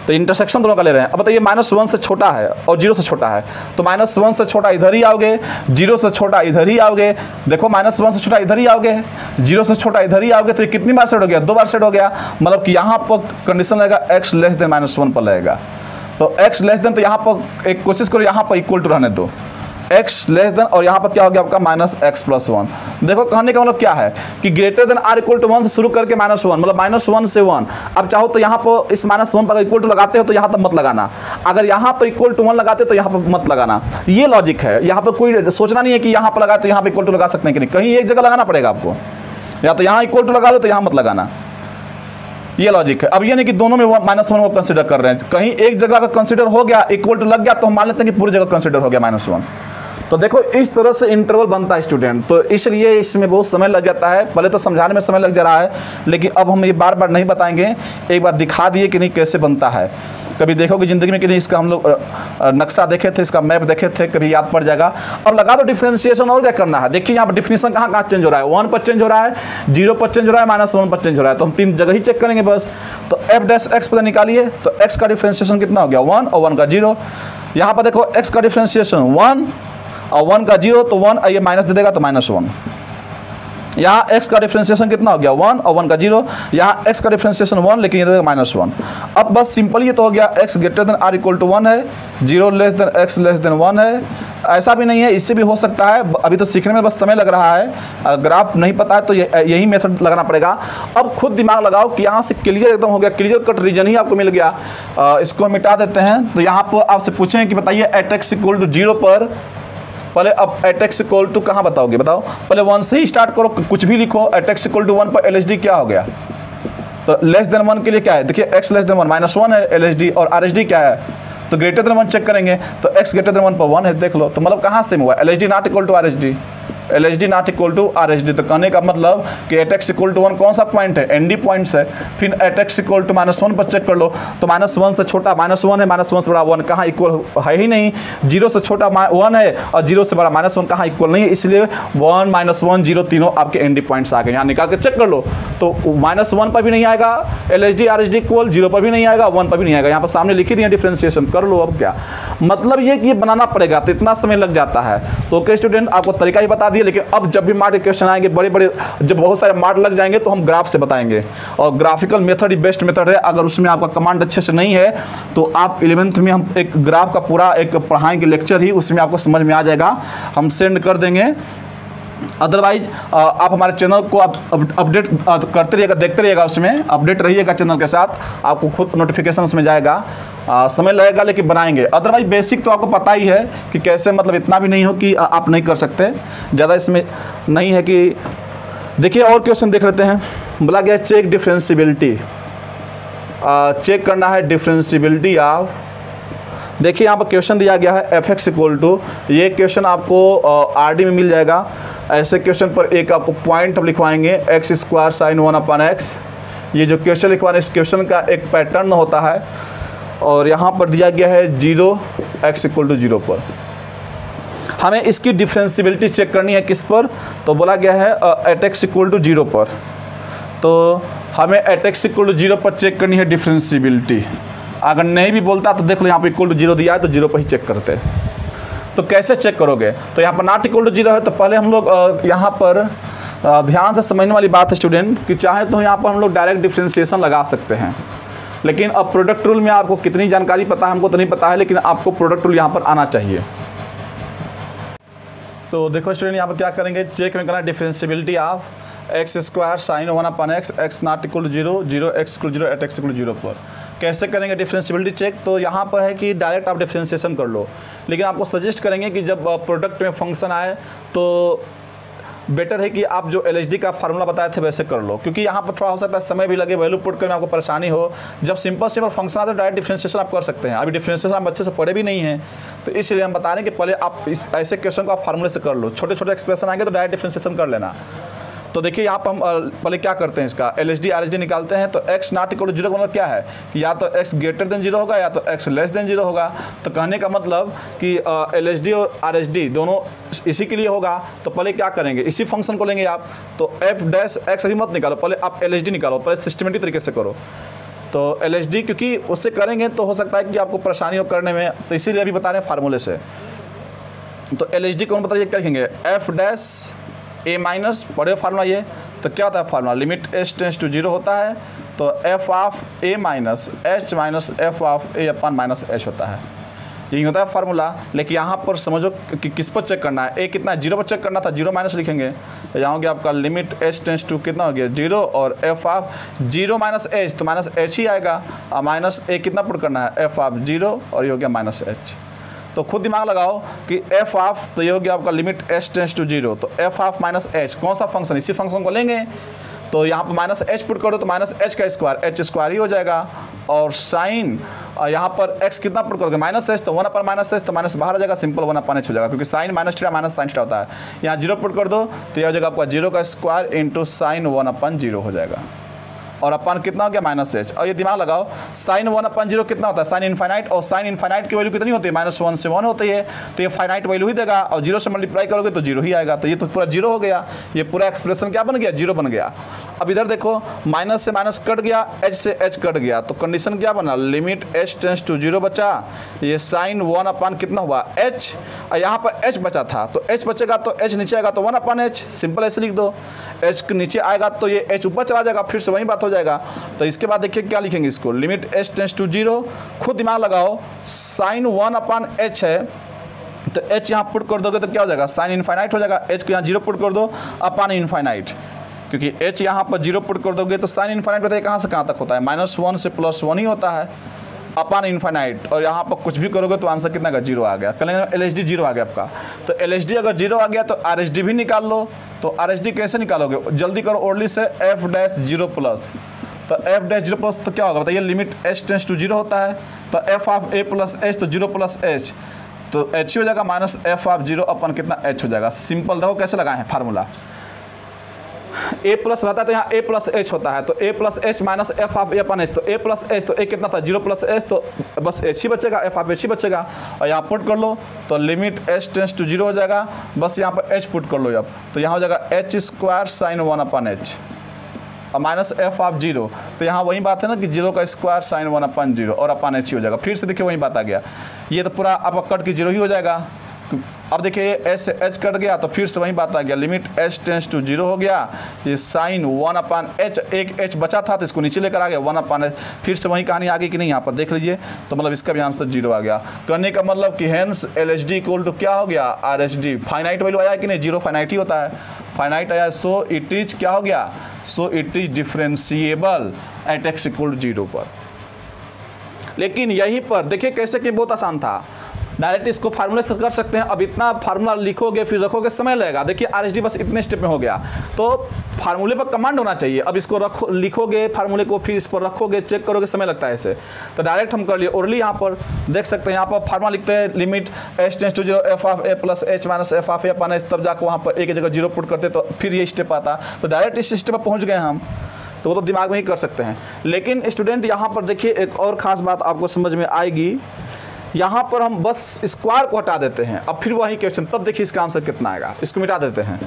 तो इंटरसेक्शन दोनों का ले रहे हैं। अब बताइए -1 से छोटा है और 0 से छोटा है, तो -1 से छोटा इधर ही आओगे, 0 से छोटा इधर ही आओगे। देखो -1 से छोटा इधर ही आओगे, 0 से छोटा इधर ही आओगे, तो ये कितनी बार सेट हो गया, 2 बार सेट हो गया। मतलब कि यहाँ पर कंडीशन लगेगा x लेस देन -1 पर लगेगा। तो x लेस देन, तो यहाँ पर एक कोशिश करो, यहाँ पर इक्वल टू रहने दो, x लेस देन, और यहाँ पर क्या हो गया आपका -x + 1। देखो कहने का मतलब क्या है कि greater than are equal to 1 से शुरू करके -1, मतलब -1 से 1। अब चाहो तो यहाँ पर इस -1 पर इक्वल टू लगाते हो तो यहाँ तक मत लगाना, अगर यहाँ पर इक्वल टू 1 लगाते हो तो यहाँ पर मत लगाना। ये लॉजिक है, यहाँ पर कोई सोचना नहीं है कि यहाँ पर लगाए तो यहाँ पर इक्वल टू लगा सकते हैं कि नहीं, कहीं एक जगह लगाना पड़ेगा आपको, या तो यहाँ इक्वल टू लगा लो तो यहाँ मत लगाना। ये लॉजिक है। अब ये नहीं कि दोनों में -1 को कंसीडर कर रहे हैं, कहीं एक जगह का कंसीडर हो गया, इक्वल टू लग गया, तो हम मान लेते हैं कि पूरी जगह कंसीडर हो गया -1। तो देखो इस तरह से इंटरवल बनता है स्टूडेंट। तो इसलिए इसमें बहुत समय लग जाता है, पहले तो समझाने में समय लग जा रहा है, लेकिन अब हम ये बार बार नहीं बताएंगे, एक बार दिखा दिए कि नहीं कैसे बनता है। कभी देखोगे ज़िंदगी में कि नहीं, इसका हम लोग नक्शा देखे थे, इसका मैप देखे थे, कभी याद पड़ जाएगा। अब लगा दो डिफ्रेंशिएशन, और क्या करना है। देखिए यहाँ पर डिफिनेशन कहाँ कहाँ चेंज हो रहा है, 1 पर चेंज हो रहा है, 0 पर चेंज हो रहा है, -1 पर चेंज हो रहा है। तो हम 3 जगह ही चेक करेंगे बस। तो f' पर निकालिए, तो x का डिफ्रेंशिएशन कितना हो गया, 1 और 1 का 0। यहाँ पर देखो x का डिफ्रेंशिएशन 1 और 1 का 0, तो 1 ये माइनस दे देगा, तो -1। यहाँ x का डिफरेंशिएशन कितना हो गया, 1 और 1 का 0। यहाँ x का डिफरेंशिएशन 1, लेकिन ये देगा -1। अब बस सिंपल ये तो हो गया, x greater than are equal to 1 है, 0 less than x less than 1 है। ऐसा भी नहीं है, इससे भी हो सकता है, अभी तो सीखने में बस समय लग रहा है। ग्राफ नहीं पता है तो यही मेथड लगाना पड़ेगा। अब खुद दिमाग लगाओ कि यहाँ से क्लियर एकदम हो गया, क्लियर कट रीजन ही आपको मिल गया। इसको मिटा देते हैं। तो यहाँ पर आपसे पूछें कि बताइए एट x इक्वल टू 0 पर, पहले अब एट x इक्वल टू कहाँ बताओगे, बताओ पहले 1 से ही स्टार्ट करो, कुछ भी लिखो। एट x इक्वल टू 1 पर LHD क्या हो गया, तो लेस देन 1 के लिए क्या है, देखिए x लेस देन 1 -1 है LHD, और RHD क्या है, तो ग्रेटर देन 1 चेक करेंगे, तो x ग्रेटर देन 1 पर 1 है, देख लो। तो मतलब कहाँ सेम हुआ, LHD not equal to RHD, LHD not equal to RHD। तो कहने का मतलब कि एट x इक्वल टू 1 कौन सा पॉइंट है, ND पॉइंट्स है। फिर एट x इक्वल टू -1 पर चेक कर लो, तो -1 से छोटा -1 है, -1 से बड़ा 1 कहाँ इक्वल है ही नहीं। 0 से छोटा 1 है और 0 से बड़ा -1 कहाँ इक्वल नहीं है, इसलिए 1 -1 0 तीनों आपके ND पॉइंट्स आ गए। यहाँ निकाल के चेक कर लो, तो -1 पर भी नहीं आएगा LHD RHD इक्वल, 0 पर भी नहीं आएगा, 1 पर भी नहीं आएगा। यहाँ पर सामने लिखी दी है डिफ्रेंशिएशन, कर लो। अब क्या मतलब ये कि ये बनाना पड़ेगा, तो इतना समय लग जाता है। तो ओके स्टूडेंट, आपको तरीका ही बता दिए, लेकिन अब जब भी मार्क के क्वेश्चन आएंगे, बड़े बड़े जब बहुत सारे मार्क लग जाएंगे, तो हम ग्राफ से बताएंगे। और ग्राफिकल मेथड ही बेस्ट मेथड है। अगर उसमें आपका कमांड अच्छे से नहीं है तो आप 11th में हम एक ग्राफ का पूरा एक पढ़ाएंगे लेक्चर ही, उसमें आपको समझ में आ जाएगा, हम सेंड कर देंगे। अदरवाइज आप हमारे चैनल को अपडेट करते रहिएगा, देखते रहिएगा, उसमें अपडेट रहिएगा चैनल के साथ, आपको खुद नोटिफिकेशन उसमें जाएगा। समय लगेगा लेकिन बनाएंगे। अदरवाइज बेसिक तो आपको पता ही है कि कैसे, मतलब इतना भी नहीं हो कि आप नहीं कर सकते, ज़्यादा इसमें नहीं है कि देखिए और क्वेश्चन देख लेते हैं। बोला गया चेक डिफरेंशियबिलिटी, चेक करना है डिफरेंशियबिलिटी ऑफ, देखिए यहाँ पर क्वेश्चन दिया गया है एफ एक्स इक्वल टू, ये क्वेश्चन आपको आरडी में मिल जाएगा। ऐसे क्वेश्चन पर एक आपको पॉइंट हम लिखवाएंगे एक्स स्क्वायर साइन 1/x। ये जो क्वेश्चन लिखवाना इस क्वेश्चन का एक पैटर्न होता है और यहाँ पर दिया गया है 0 x इक्वल टू 0 पर। हमें इसकी डिफरेंशियबिलिटी चेक करनी है किस पर, तो बोला गया है एट एक्स इक्वल टू 0 पर। तो हमें एट एक्स इक्वल टू 0 पर चेक करनी है डिफरेंशियबिलिटी। अगर नहीं भी बोलता तो देख लो यहाँ पर इक्वल टू 0 दिया है तो 0 पर ही चेक करते हैं। तो कैसे चेक करोगे, तो यहाँ पर नॉट इक्वल टू 0 है तो पहले हम लोग यहाँ पर ध्यान से समझने वाली बात है स्टूडेंट कि चाहे तो यहाँ पर हम लोग डायरेक्ट डिफरेंशिएशन लगा सकते हैं, लेकिन अब प्रोडक्ट रूल में आपको कितनी जानकारी पता है हमको तो नहीं पता है, लेकिन आपको प्रोडक्ट रूल यहाँ पर आना चाहिए। तो देखो स्टूडेंट यहाँ पर क्या करेंगे, चेक में करना differentiability of x square sine 1/x, x not equal to 0, 0 x equal 0 at x equal 0 पर। कैसे करेंगे डिफरेंशियबिलिटी चेक, तो यहाँ पर है कि डायरेक्ट आप डिफरेंशिएशन कर लो, लेकिन आपको सजेस्ट करेंगे कि जब प्रोडक्ट में फंक्शन आए तो बेटर है कि आप जो एलएचडी का फार्मूला बताए थे वैसे कर लो, क्योंकि यहाँ पर थोड़ा हो सकता है समय भी लगे, वैल्यू पुट करने में आपको परेशानी हो। जब सिंपल फंक्शन आते तो डायरेक्ट डिफरेंशिएशन आप कर सकते हैं, अभी डिफरेंशिएशन आप अच्छे से पढ़े भी नहीं हैं, तो इसलिए हम बता रहे हैं कि पहले आप इस ऐसे क्वेश्चन को आप फार्मूले से कर लो। छोटे छोटे एक्सप्रेशन आएंगे तो डायरेक्ट डिफरेंशिएशन कर लेना। तो देखिए यहाँ पर हम पहले क्या करते हैं, इसका एलएचडी आरएचडी निकालते हैं। तो x नॉट इक्वल टू 0 का मतलब क्या है कि या तो x ग्रेटर देन 0 होगा या तो x लेस देन 0 होगा। तो कहने का मतलब कि एलएचडी और आरएचडी दोनों इसी के लिए होगा। तो पहले क्या करेंगे, इसी फंक्शन को लेंगे आप, तो f डैश x अभी मत निकालो, पहले आप एलएचडी निकालो, पहले सिस्टमेटिक तरीके से करो। तो एलएचडी क्योंकि उससे करेंगे तो हो सकता है कि आपको परेशानी हो करने में, तो इसीलिए अभी बता रहे हैं फार्मूले से। तो एलएचडी कौन बताइए क्या लिखेंगे, f डैश a माइनस, पढ़े फार्मूला ये, तो क्या होता है formula, limit h tends to 0 होता है तो f of a minus h minus f of a upon minus h होता है, यही होता है फार्मूला। लेकिन यहाँ पर समझो कि किस पर चेक करना है, a कितना 0 पर चेक करना था, 0 माइनस लिखेंगे तो यहाँ हो गया आपका लिमिट h टेंस टू कितना हो गया 0 और f ऑफ 0 माइनस h, तो माइनस h ही आएगा, और माइनस a कितना पुट करना है f ऑफ 0 और ये हो गया माइनस h। तो खुद दिमाग लगाओ कि f ऑफ, तो ये हो गया आपका लिमिट h टेंस टू 0, तो f ऑफ माइनस h कौन सा फंक्शन, इसी फंक्शन को लेंगे। तो यहाँ पर माइनस h पुट करो तो माइनस h का स्क्वायर h स्क्वायर ही हो जाएगा, और साइन यहाँ पर x कितना पुट करोगे माइनस h, तो 1/-h तो माइनस बाहर आ जाएगा, सिंपल 1/h हो जाएगा, क्योंकि sine minus theta minus sine theta होता है। यहाँ 0 पुट कर दो तो यह हो जाएगा आपका 0 का स्क्वायर इंटू साइन 1/0 हो जाएगा, और अपन कितना हो गया माइनस h। और ये दिमाग लगाओ साइन 1/0 कितना होता है, साइन इनफाइनाइट, और साइन इनफाइनाइट की वैल्यू कितनी होती है -1 से 1 होती है, तो ये फाइनाइट वैल्यू ही देगा, और 0 से मल्टीप्लाई करोगे तो 0 ही आएगा। तो ये तो पूरा 0 हो गया, ये पूरा एक्सप्रेशन क्या बन गया, 0 बन गया। अब इधर देखो माइनस से माइनस कट गया, h से h कट गया, तो कंडीशन क्या बना, लिमिट h टेंस टू 0 बचा, ये साइन 1 कितना हुआ h, और यहाँ पर h बचा था, तो h बचेगा तो h नीचे आएगा तो 1/h, सिंपल ऐसे लिख दो। h के नीचे आएगा तो ये h ऊपर चला जाएगा, फिर से वही बात हो जाएगा। तो इसके बाद देखिए क्या लिखेंगे इसको, लिमिट h टेंस टू 0, खुद दिमाग लगाओ साइन 1/h है, तो h यहाँ पुट कर दोगे तो क्या हो जाएगा, साइन इनफाइनाइट हो जाएगा, h को यहाँ 0 पुट कर दो अपान इनफाइनाइट, क्योंकि h यहाँ पर 0 पुट कर दोगे तो साइन इनफाइनाइट बताइए कहाँ से कहाँ तक होता है, -1 से +1 ही होता है अपान इनफाइनाइट, और यहाँ पर कुछ भी करोगे तो आंसर कितना का 0 आ गया। कल एलएचडी 0 आ गया आपका, तो एलएचडी अगर 0 आ गया तो आरएचडी भी निकाल लो। तो आरएचडी कैसे निकालोगे, जल्दी करो ओरली से, f डैश 0 प्लस, तो f डैश 0 प्लस तो क्या होगा बताइए, लिमिट h टेंस टू 0 होता है, तो f of a plus h तो 0 प्लस h, तो h हो जाएगा माइनस f ऑफ 0 अपन कितना h हो जाएगा। सिंपल देखो कैसे लगाए हैं फार्मूला, a प्लस रहता है तो यहाँ a प्लस h होता है, तो a plus h minus f of a upon h, तो a प्लस h, तो a कितना था 0 प्लस h, तो बस h ही बचेगा, f ऑफ h ही बचेगा, और यहाँ पुट कर लो तो लिमिट h टेंस टू 0 हो जाएगा, बस यहाँ पर h पुट कर लो अब, तो यहाँ हो जाएगा h स्क्वायर साइन 1/h और माइनस f ऑफ 0, तो यहाँ वही बात है ना कि 0 का स्क्वायर साइन 1/0 और अपान h ही हो जाएगा। फिर से देखिए वही बात आ गया, ये तो पूरा आपका कट की 0 ही हो जाएगा। अब देखिए h से h कट गया तो फिर से वही बात आ गया, लिमिट h टेंस टू 0 हो गया, ये साइन 1/h, एक h बचा था तो इसको नीचे लेकर आ गया 1/h, फिर से वही कहानी आ गई कि नहीं, यहाँ पर देख लीजिए, तो मतलब इसका भी आंसर 0 आ गया। करने का मतलब कि हेंस एलएचडी इक्वल टू क्या हो गया, आरएचडी। फाइनाइट वैल्यू आया कि नहीं, 0 फाइनाइट ही होता है, फाइनाइट आया, सो इट इज क्या हो गया, so it is differentiable at x equal to 0 पर। लेकिन यहीं पर देखिए कैसे कि बहुत आसान था, डायरेक्ट इसको फार्मूले से कर सकते हैं। अब इतना फार्मूला लिखोगे फिर रखोगे समय लगेगा। देखिए आरएसडी बस इतने स्टेप में हो गया, तो फार्मूले पर कमांड होना चाहिए। अब इसको रखो, लिखोगे फार्मूले को, फिर इस पर रखोगे, चेक करोगे, समय लगता है ऐसे। तो डायरेक्ट हम कर लिए ओरली। यहाँ पर देख सकते हैं, यहाँ पर फार्मूला लिखते हैं limit h tends to 0 f of a plus h minus f of a upon h, तब जाकर वहाँ पर a की जगह 0 पुट करते तो फिर ये स्टेप आता। तो डायरेक्ट इस स्टेप पर पहुँच गए हम, तो वो तो दिमाग में ही कर सकते हैं। लेकिन स्टूडेंट यहाँ पर देखिए एक और ख़ास बात आपको समझ में आएगी। यहाँ पर हम बस स्क्वायर को हटा देते हैं, अब फिर वही क्वेश्चन, तब देखिए इसका आंसर कितना आएगा। इसको मिटा देते हैं।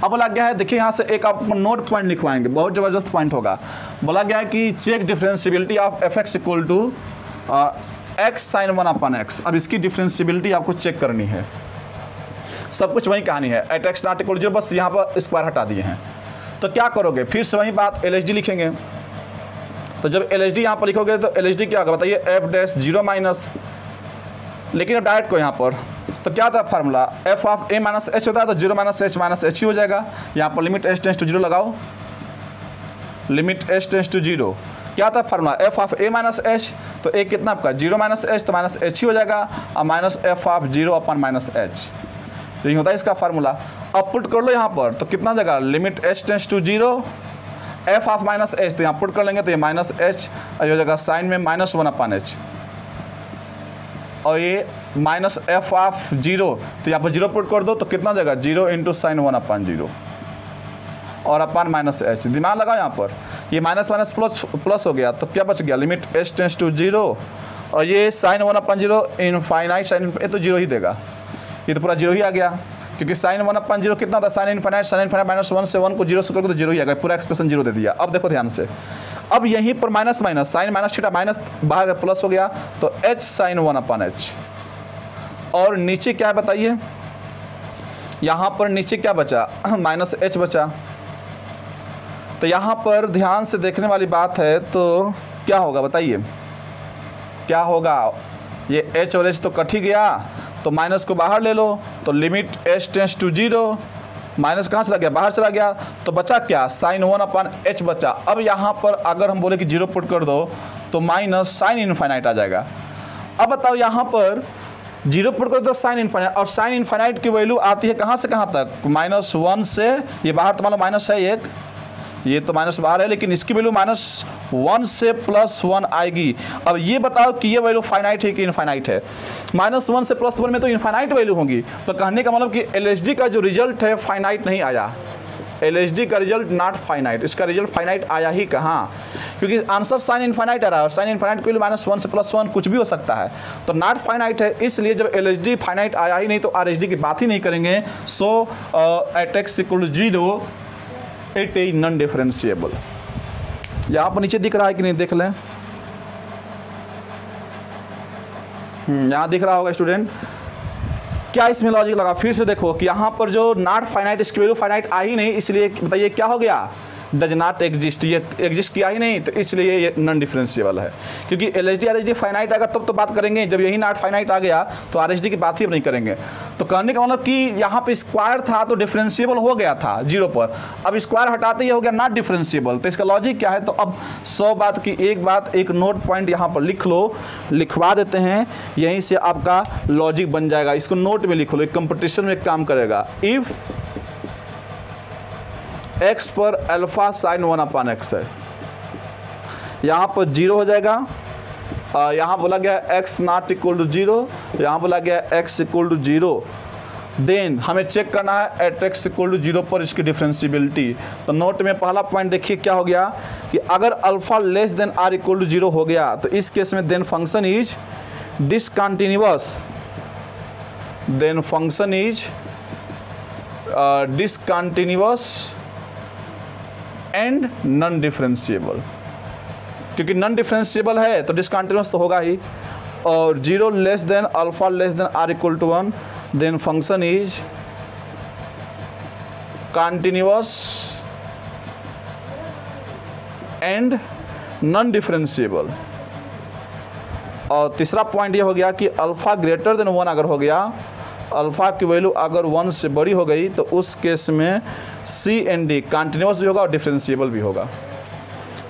अब बोला गया है, देखिए यहाँ से एक आपको नोट पॉइंट लिखवाएंगे, बहुत ज़बरदस्त पॉइंट होगा। बोला गया है कि check differentiability of f x equal to x sine 1 upon x. अब इसकी डिफरेंशियबिलिटी आपको चेक करनी है, सब कुछ वही कहानी है। एट एक्स नॉट इक्वल 0, बस यहाँ पर स्क्वायर हटा दिए हैं। तो क्या करोगे, फिर से वही बात, LHD लिखेंगे। तो जब LHD यहाँ पर लिखोगे तो LHD क्या होगा बताइए, एफ डैश 0 माइनस, लेकिन अब डायरेक्ट को यहाँ पर तो क्या था formula, F of a minus H होता है, तो 0 माइनस एच ही हो जाएगा। यहाँ पर लिमिट h टेंड्स टू 0 लगाओ, लिमिट h टेंड्स टू 0, क्या था formula, F of a minus h, तो a कितना आपका 0 माइनस एच, तो माइनस एच ही हो जाएगा, और minus F of 0 upon minus H, यही होता है इसका फार्मूला। अब पुट कर लो यहाँ पर, तो कितना जगह, limit h tends to 0 f of minus h, तो यहाँ पुट कर लेंगे तो ये माइनस एच, और ये हो जाएगा साइन में माइनस 1 अपॉन एच, और ये माइनस एफ ऑफ 0, तो यहाँ पर 0 पुट कर दो तो कितना जगह, 0 इंटू साइन 1 अपॉन 0 और अपॉन माइनस एच। दिमाग लगाओ यहाँ पर, ये माइनस माइनस प्लस हो गया, तो क्या बच गया, लिमिट h टेंड्स टू 0, और ये साइन 1 अपॉन 0 इनफाइनाइट साइन, ये तो 0 ही देगा, ये तो पूरा 0 ही आ गया, क्योंकि साइन 1 अपॉन 0 कितना था, साइन इनफाइनाइट माइनस 1 से 1 को 0 से करके तो 0 ही आ गया, पूरा एक्सप्रेशन 0 दे दिया। अब देखो ध्यान से, अब यहीं पर minus minus sine minus theta minus बाहर प्लस हो गया, तो h साइन 1 अपॉन एच, और नीचे क्या है बताइए, यहाँ पर नीचे क्या बचा, माइनस h बचा। तो यहाँ पर ध्यान से देखने वाली बात है, तो क्या होगा बताइए, क्या होगा, ये h और h तो कट ही गया, तो माइनस को बाहर ले लो, तो limit h tends to 0, minus कहाँ चला गया, बाहर चला गया, तो बचा क्या, साइन 1 अपॉन h बचा। अब यहाँ पर अगर हम बोले कि 0 पुट कर दो तो माइनस साइन इनफाइनाइट आ जाएगा। अब बताओ यहाँ पर 0 पुट कर दो साइन इनफाइनाइट, और साइन इनफाइनाइट की वैल्यू आती है कहाँ से कहाँ तक, -1 से, ये बाहर तो मान लो माइनस है एक, ये तो माइनस बाहर है, लेकिन इसकी वैल्यू -1 से +1 आएगी। अब ये बताओ कि ये वैल्यू फाइनाइट है कि इनफाइनाइट है, -1 से +1 में तो इनफाइनाइट वैल्यू होगी। तो कहने का मतलब कि LHD का जो रिजल्ट है फाइनाइट नहीं आया, LHD का रिजल्ट नॉट फाइनाइट, इसका रिजल्ट फाइनाइट आया ही कहाँ, क्योंकि आंसर साइन इनफाइनाइट आ रहा है, और साइन इनफाइनाइट की वैल्यू -1 से +1 कुछ भी हो सकता है, तो नॉट फाइनाइट है। इसलिए जब LHD फाइनाइट आया ही नहीं तो RHD की बात ही नहीं करेंगे। So at x equal to 0 it is non differentiable. यहाँ पर नीचे दिख रहा है कि नहीं, देख लें, यहाँ दिख रहा होगा स्टूडेंट, क्या इसमें लॉजिक लगा, फिर से देखो कि यहाँ पर जो नॉट फाइनाइट, इसकी वैल्यू फाइनाइट आई ही नहीं, इसलिए बताइए क्या हो गया, डज नॉट एग्जिस्ट, ये एग्जिस्ट किया ही नहीं, तो इसलिए ये नॉन डिफरेंशिएबल है। क्योंकि LHD RHD फाइनाइट आएगा तब तो बात करेंगे, जब यही नॉट फाइनाइट आ गया तो RHD की बात ही अब नहीं करेंगे। तो कहने का मतलब कि यहाँ पे स्क्वायर था तो डिफरेंशिएबल हो गया था 0 पर, अब स्क्वायर हटाते ही हो गया नॉट डिफरेंशिएबल। तो इसका लॉजिक क्या है, तो अब 100 बात की एक बात, एक नोट पॉइंट यहाँ पर लिख लो, लिखवा देते हैं, यहीं से आपका लॉजिक बन जाएगा। इसको नोट में लिख लो, एक कंपटीशन में काम करेगा। इफ़ x पर अल्फा साइन 1 अपॉन x है, यहाँ पर 0 हो जाएगा, यहाँ बोला गया x नॉट इक्वल टू 0, यहाँ बोला गया x इक्वल टू 0। देन हमें चेक करना है एट x इक्वल टू 0 पर इसकी डिफरेंशियबिलिटी। तो नोट में पहला पॉइंट देखिए क्या हो गया कि अगर alpha less than r equal to 0 हो गया तो इस केस में then function is discontinuous, then function is discontinuous and non differentiable. क्योंकि नॉन डिफरेंशिएबल है तो डिसकंटिन्यूअस तो होगा ही, और 0 less than alpha less than r equal to 1, then function is continuous and non differentiable. और तीसरा पॉइंट ये हो गया कि अल्फा ग्रेटर देन 1 अगर हो गया, अल्फा की वैल्यू अगर 1 से बड़ी हो गई तो उस केस में C एंड D कंटिन्यूअस भी होगा और डिफरेंशिएबल भी होगा।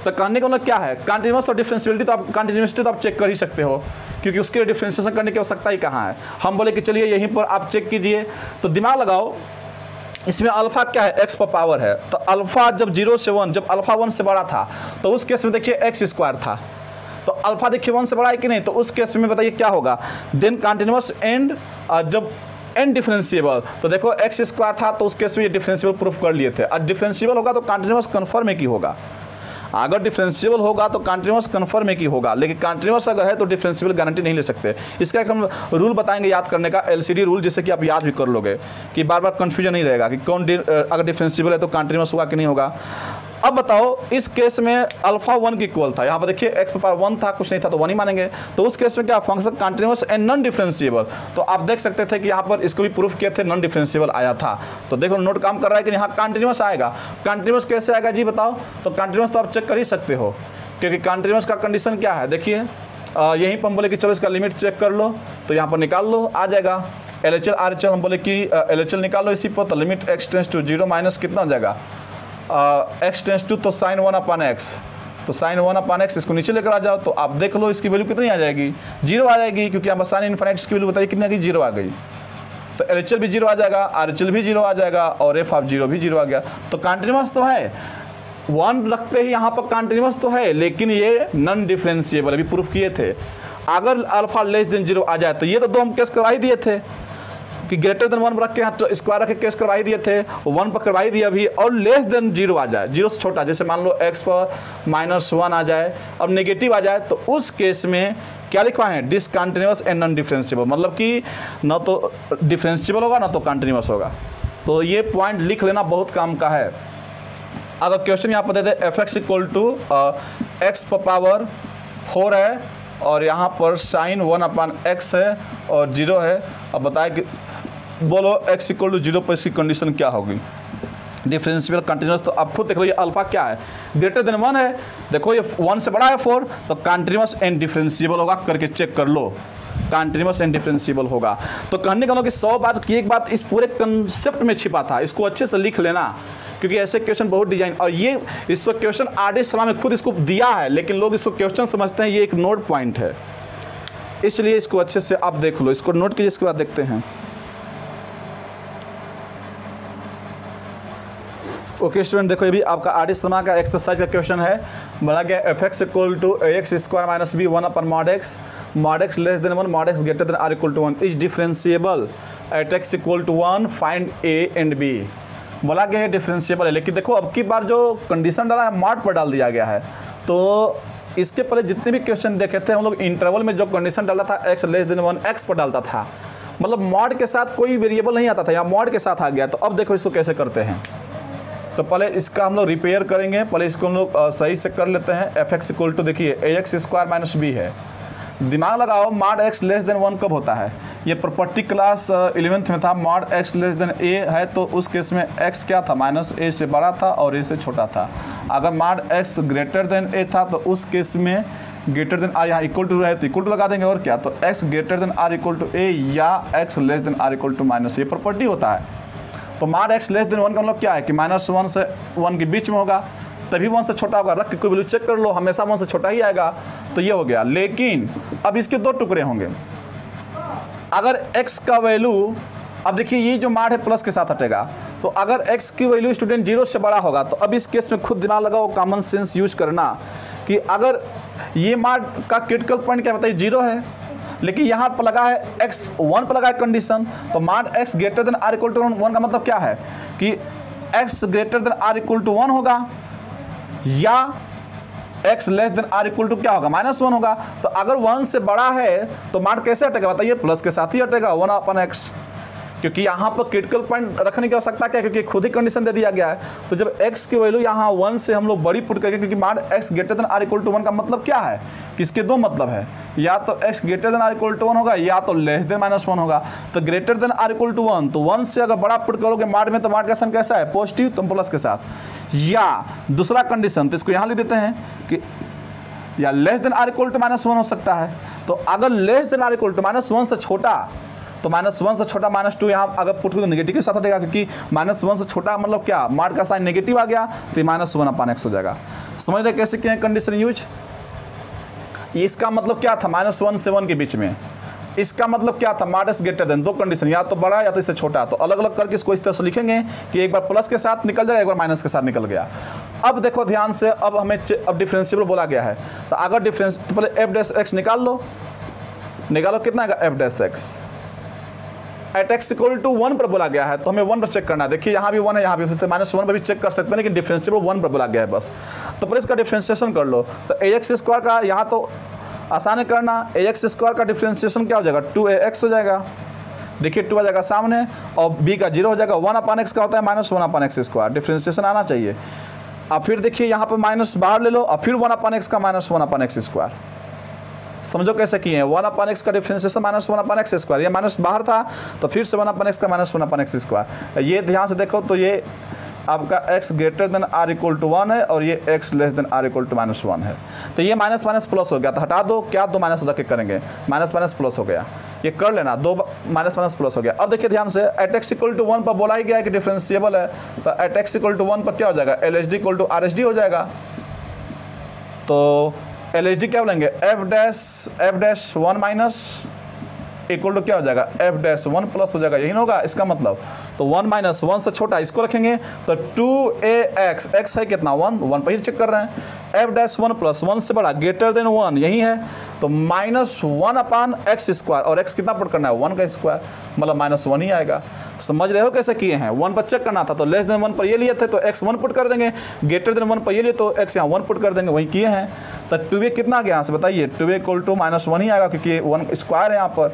तो कहने का मतलब क्या है, कंटिन्यूअस और डिफरेंशियबिलिटी तो आप कंटिन्यूसिटी तो आप चेक कर ही सकते हो, क्योंकि उसके लिए डिफरेंशिएशन करने की आवश्यकता ही कहाँ है। हम बोले कि चलिए यहीं पर आप चेक कीजिए, तो दिमाग लगाओ, इसमें अल्फा क्या है, x पर पावर है, तो अल्फा जब 0 से 1, जब अल्फा 1 से बड़ा था तो उस केस में देखिए x स्क्वायर था, तो अल्फा देखिए 1 से बड़ा है कि नहीं, तो उस केस में बताइए क्या होगा, देन कंटिन्यूअस एंड जब एंड डिफरेंशिएबल, तो देखो x स्क्वायर था तो उस केस में ये डिफरेंशिएबल प्रूफ कर लिए थे। और डिफरेंशिएबल होगा तो कंटिन्यूअस कन्फर्म है कि होगा, अगर डिफरेंशिएबल होगा तो कंटिन्यूअस कन्फर्म है कि होगा, लेकिन कंटिन्यूअस अगर है तो डिफरेंशिएबल गारंटी नहीं ले सकते। इसका एक हम रूल बताएंगे याद करने का, LCD रूल, जिससे कि आप याद भी कर लोगे कि बार बार कन्फ्यूजन नहीं रहेगा कि कौन अगर डिफरेंशिएबल है तो कंटिन्यूअस होगा कि नहीं होगा। अब बताओ, इस केस में अल्फा 1 की इक्वल था, यहाँ पर देखिए x पर 1 था, कुछ नहीं था तो 1 ही मानेंगे, तो उस केस में क्या function continuous and non differentiable, तो आप देख सकते थे कि यहाँ पर इसको भी प्रूफ किए थे, नॉन डिफरेंशिएबल आया था। तो देखो नोट काम कर रहा है कि यहाँ कंटिन्यूअस आएगा। कंटिन्यूअस कैसे आएगा जी बताओ, तो कंटिन्यूअस तो आप चेक कर ही सकते हो, क्योंकि कंटिन्यूअस का कंडीशन क्या है, देखिए यहीं पर हम बोले कि चलो इसका लिमिट चेक कर लो, तो यहाँ पर निकाल लो, आ जाएगा LHL RHL, हम बोले कि LHL निकाल लो इसी पर, तो limit x tends to 0 minus कितना हो जाएगा, x टेंस टू तो साइन 1 अपॉन x, तो साइन 1 अपॉन x, इसको नीचे लेकर आ जाओ, तो आप देख लो इसकी वैल्यू कितनी आ जाएगी, 0 आ जाएगी, क्योंकि यहाँ पर साइन इनफिनिट की वैल्यू बताइए कितनी आ गई, 0 आ गई, तो LHL भी 0 आ जाएगा, RHL भी 0 आ जाएगा, और f ऑफ 0 भी 0 आ गया। तो कंटिन्यूअस तो है, 1 रखते ही यहाँ पर कंटिन्यूअस तो है, लेकिन ये नॉन डिफरेंशिएबल अभी प्रूफ किए थे। अगर अल्फा लेस देन 0 आ जाए तो ये तो 2 हम केस करवा ही दिए थे कि ग्रेटर देन 1 रख के तो स्क्वायर रख के केस करवा ही दिए थे, 1 पर करवा ही दिया अभी, और लेस देन 0 आ जाए, 0 से छोटा, जैसे मान लो x पर -1 आ जाए, अब नेगेटिव आ जाए, तो उस केस में क्या लिखवा है, डिसकंटिन्यूअस एंड नॉन डिफरेंशिएबल, मतलब कि न तो डिफरेंशिएबल होगा ना तो कंटिन्यूअस होगा। तो ये पॉइंट लिख लेना बहुत काम का है। अगर क्वेश्चन यहाँ पर दे दे fx इक्वल टू x पर पावर 4 है और यहाँ पर साइन 1 अपॉन x है और 0 है, अब बताए कि बोलो x इक्वल टू 0 पर इसकी कंडीशन क्या होगी, डिफरेंशिएबल कंटिन्यूअस, तो आप खुद देख लो ये अल्फा क्या है, ग्रेटर देन 1 है, देखो ये 1 से बड़ा है 4, तो कंटिन्यूअस एंड डिफरेंशिएबल होगा, करके चेक कर लो, कंटिन्यूअस एंड डिफरेंशिएबल होगा। तो कहने का मतलब कि 100 बात की एक बात इस पूरे कंसेप्ट में छिपा था, इसको अच्छे से लिख लेना, क्योंकि ऐसे क्वेश्चन बहुत डिजाइन, और ये इस वक्त क्वेश्चन RD सलाम में खुद इसको दिया है, लेकिन लोग इसको क्वेश्चन समझते हैं ये एक नोट पॉइंट है, इसलिए इसको अच्छे से आप देख लो, इसको नोट कीजिए, इसके बाद देखते हैं। ओके स्टूडेंट, देखो ये भी आपका RD शर्मा का एक्सरसाइज का क्वेश्चन है, बोला गया fx equal to ax square minus b 1 upon mod x less than 1 mod x greater than r equal to 1 is differentiable at x equal to 1 find a and b। बोला गया है differentiable है, लेकिन देखो अब की बार जो कंडीशन डाला है मॉड पर डाल दिया गया है, तो इसके पहले जितने भी क्वेश्चन देखे थे हम लोग इंटरवल में जो कंडीशन डाला था x लेस देन 1 x पर डालता था, मतलब मॉड के साथ कोई वेरिएबल नहीं आता था, यहाँ मॉड के साथ आ गया। तो अब देखो इसको कैसे करते हैं, तो पहले इसका हम लोग रिपेयर करेंगे, पहले इसको हम लोग सही से कर लेते हैं। fx इक्वल टू देखिए ax स्क्वायर माइनस b है, दिमाग लगाओ, मॉड x लेस देन 1 कब होता है, ये प्रॉपर्टी क्लास 11th में था, mod x less then a है तो उस केस में x क्या था, माइनस a से बड़ा था और a से छोटा था। अगर mod x greater then a था तो उस केस में ग्रेटर देन r, यहाँ इक्वल टू रहे तो इक्वल टू लगा देंगे, और क्या, तो x greater than r equal to a या x less than r equal to minus, ये प्रॉपर्टी होता है। तो मॉड x लेस देन 1 का मतलब क्या है कि -1 से 1 के बीच में होगा, तभी 1 से छोटा होगा, रख के कोई वैल्यू चेक कर लो, हमेशा 1 से छोटा ही आएगा, तो ये हो गया। लेकिन अब इसके 2 टुकड़े होंगे, अगर x का वैल्यू, अब देखिए ये जो मॉड है प्लस के साथ हटेगा, तो अगर x की वैल्यू स्टूडेंट 0 से बड़ा होगा, तो अब इस केस में खुद दिमाग लगाओ, कॉमन सेंस यूज करना कि अगर ये मॉड का क्रिटिकल पॉइंट क्या बताइए 0 है, लेकिन यहाँ पर लगा है x 1 पर लगा है कंडीशन, तो mod x greater than r equal to 1 का मतलब क्या है कि x greater than r equal to 1 होगा या x less than r equal to क्या होगा, -1 होगा। तो अगर 1 से बड़ा है तो मॉड कैसे हटेगा बताइए, प्लस के साथ ही हटेगा 1 अपन x, क्योंकि यहाँ पर क्रिटिकल पॉइंट रखने की आवश्यकता क्या है, क्योंकि खुद ही कंडीशन दे दिया गया है। तो जब x की वैल्यू यहाँ 1 से हम लोग बड़ी पुट करेंगे, क्योंकि mod x greater than r equal to 1 का मतलब क्या है कि इसके 2 मतलब है, या तो x greater than r equal to 1 होगा या तो लेस देन -1 होगा। तो greater than r equal to 1, तो 1 से अगर बड़ा पुट करोगे मॉड में, तो मॉड का साइन कैसा है, पॉजिटिव, तो प्लस के साथ। या दूसरा कंडीशन, तो इसको यहाँ लिख देते हैं कि या less than r equal to -1 हो सकता है। तो अगर less than r equal to -1 से छोटा, तो -1 से छोटा -2 यहाँ अगर पुट करो नेगेटिव के साथ हटेगा, क्योंकि -1 से छोटा मतलब क्या, माड का साइन नेगेटिव आ गया तो ये -1/x हो जाएगा। समझ रहे कैसे किए कंडीशन यूज। इसका मतलब क्या था, -1 से 1 के बीच में, इसका मतलब क्या था, मॉड इज ग्रेटर देन, दो कंडीशन, या तो बड़ा या तो इससे छोटा। तो अलग अलग करके इसको इस तरह से लिखेंगे कि एक बार प्लस के साथ निकल जाएगा, एक बार माइनस के साथ निकल गया। अब देखो ध्यान से, अब हमें अब डिफरेंशिएबल बोला गया है, तो अगर डिफरेंस तो पहले f' निकाल लो, निकालो कितना आएगा f'। At x equal to 1 पर बोला गया है, तो हमें 1 पर चेक करना है। देखिए यहाँ भी 1 है, यहाँ भी, उससे -1 पर भी चेक कर सकते हैं, लेकिन डिफरेंशिएबल 1 पर बोला गया है बस। तो पहले इसका डिफरेंशिएशन कर लो, तो ax² का यहाँ तो आसान है करना, ax² का डिफरेंशिएशन क्या हो जाएगा, 2ax हो जाएगा। देखिए 2 आ जाएगा सामने, और b का 0 हो जाएगा। 1/x का होता है -1/x², डिफरेंशिएशन आना चाहिए। अब फिर देखिए यहाँ पर माइनस बाहर ले लो, और फिर 1/x का -1/x²। समझो कैसे किए हैं, 1/x का डिफरेंशिएशन -1/x², ये माइनस बाहर था तो फिर से 1/x का -1/x²। ये ध्यान से देखो, तो ये आपका x greater than r equal to 1 है, और ये x less than r equal to -1 है। तो ये माइनस माइनस प्लस हो गया, तो हटा दो, क्या दो माइनस रख के करेंगे, माइनस माइनस प्लस हो गया, ये कर लेना, दो माइनस माइनस प्लस हो गया। अब देखिए ध्यान से, एट x इक्वल टू 1 पर बोला ही गया है कि डिफरेंशिएबल है, तो एट x इक्वल टू 1 पर क्या हो जाएगा, LHD इक्वल टू RHD हो जाएगा। तो LHD क्या बोलेंगे, f'(1 माइनस इक्वल टू क्या हो जाएगा, f'(1 प्लस हो जाएगा, यही होगा इसका मतलब। तो 1 - 1 से छोटा इसको रखेंगे, तो 2ax, x है कितना 1 पर ही चेक कर रहे हैं, f'(1 प्लस 1 से बड़ा ग्रेटर देन 1 यही है, तो -1/x², और x कितना पुट करना है, 1 का स्क्वायर, मतलब -1 ही आएगा। समझ रहे हो कैसे किए हैं, 1 पर चेक करना था तो लेस देन 1 पर ये लिए थे तो x 1 पुट कर देंगे, ग्रेटर देन 1 पर ये लिए तो x यहाँ 1 पुट कर देंगे, वही किए हैं। तो 2a कितना आ गया यहाँ से बताइए, 2a इक्वल टू -1 ही आएगा, क्योंकि 1 स्क्वायर है यहाँ पर,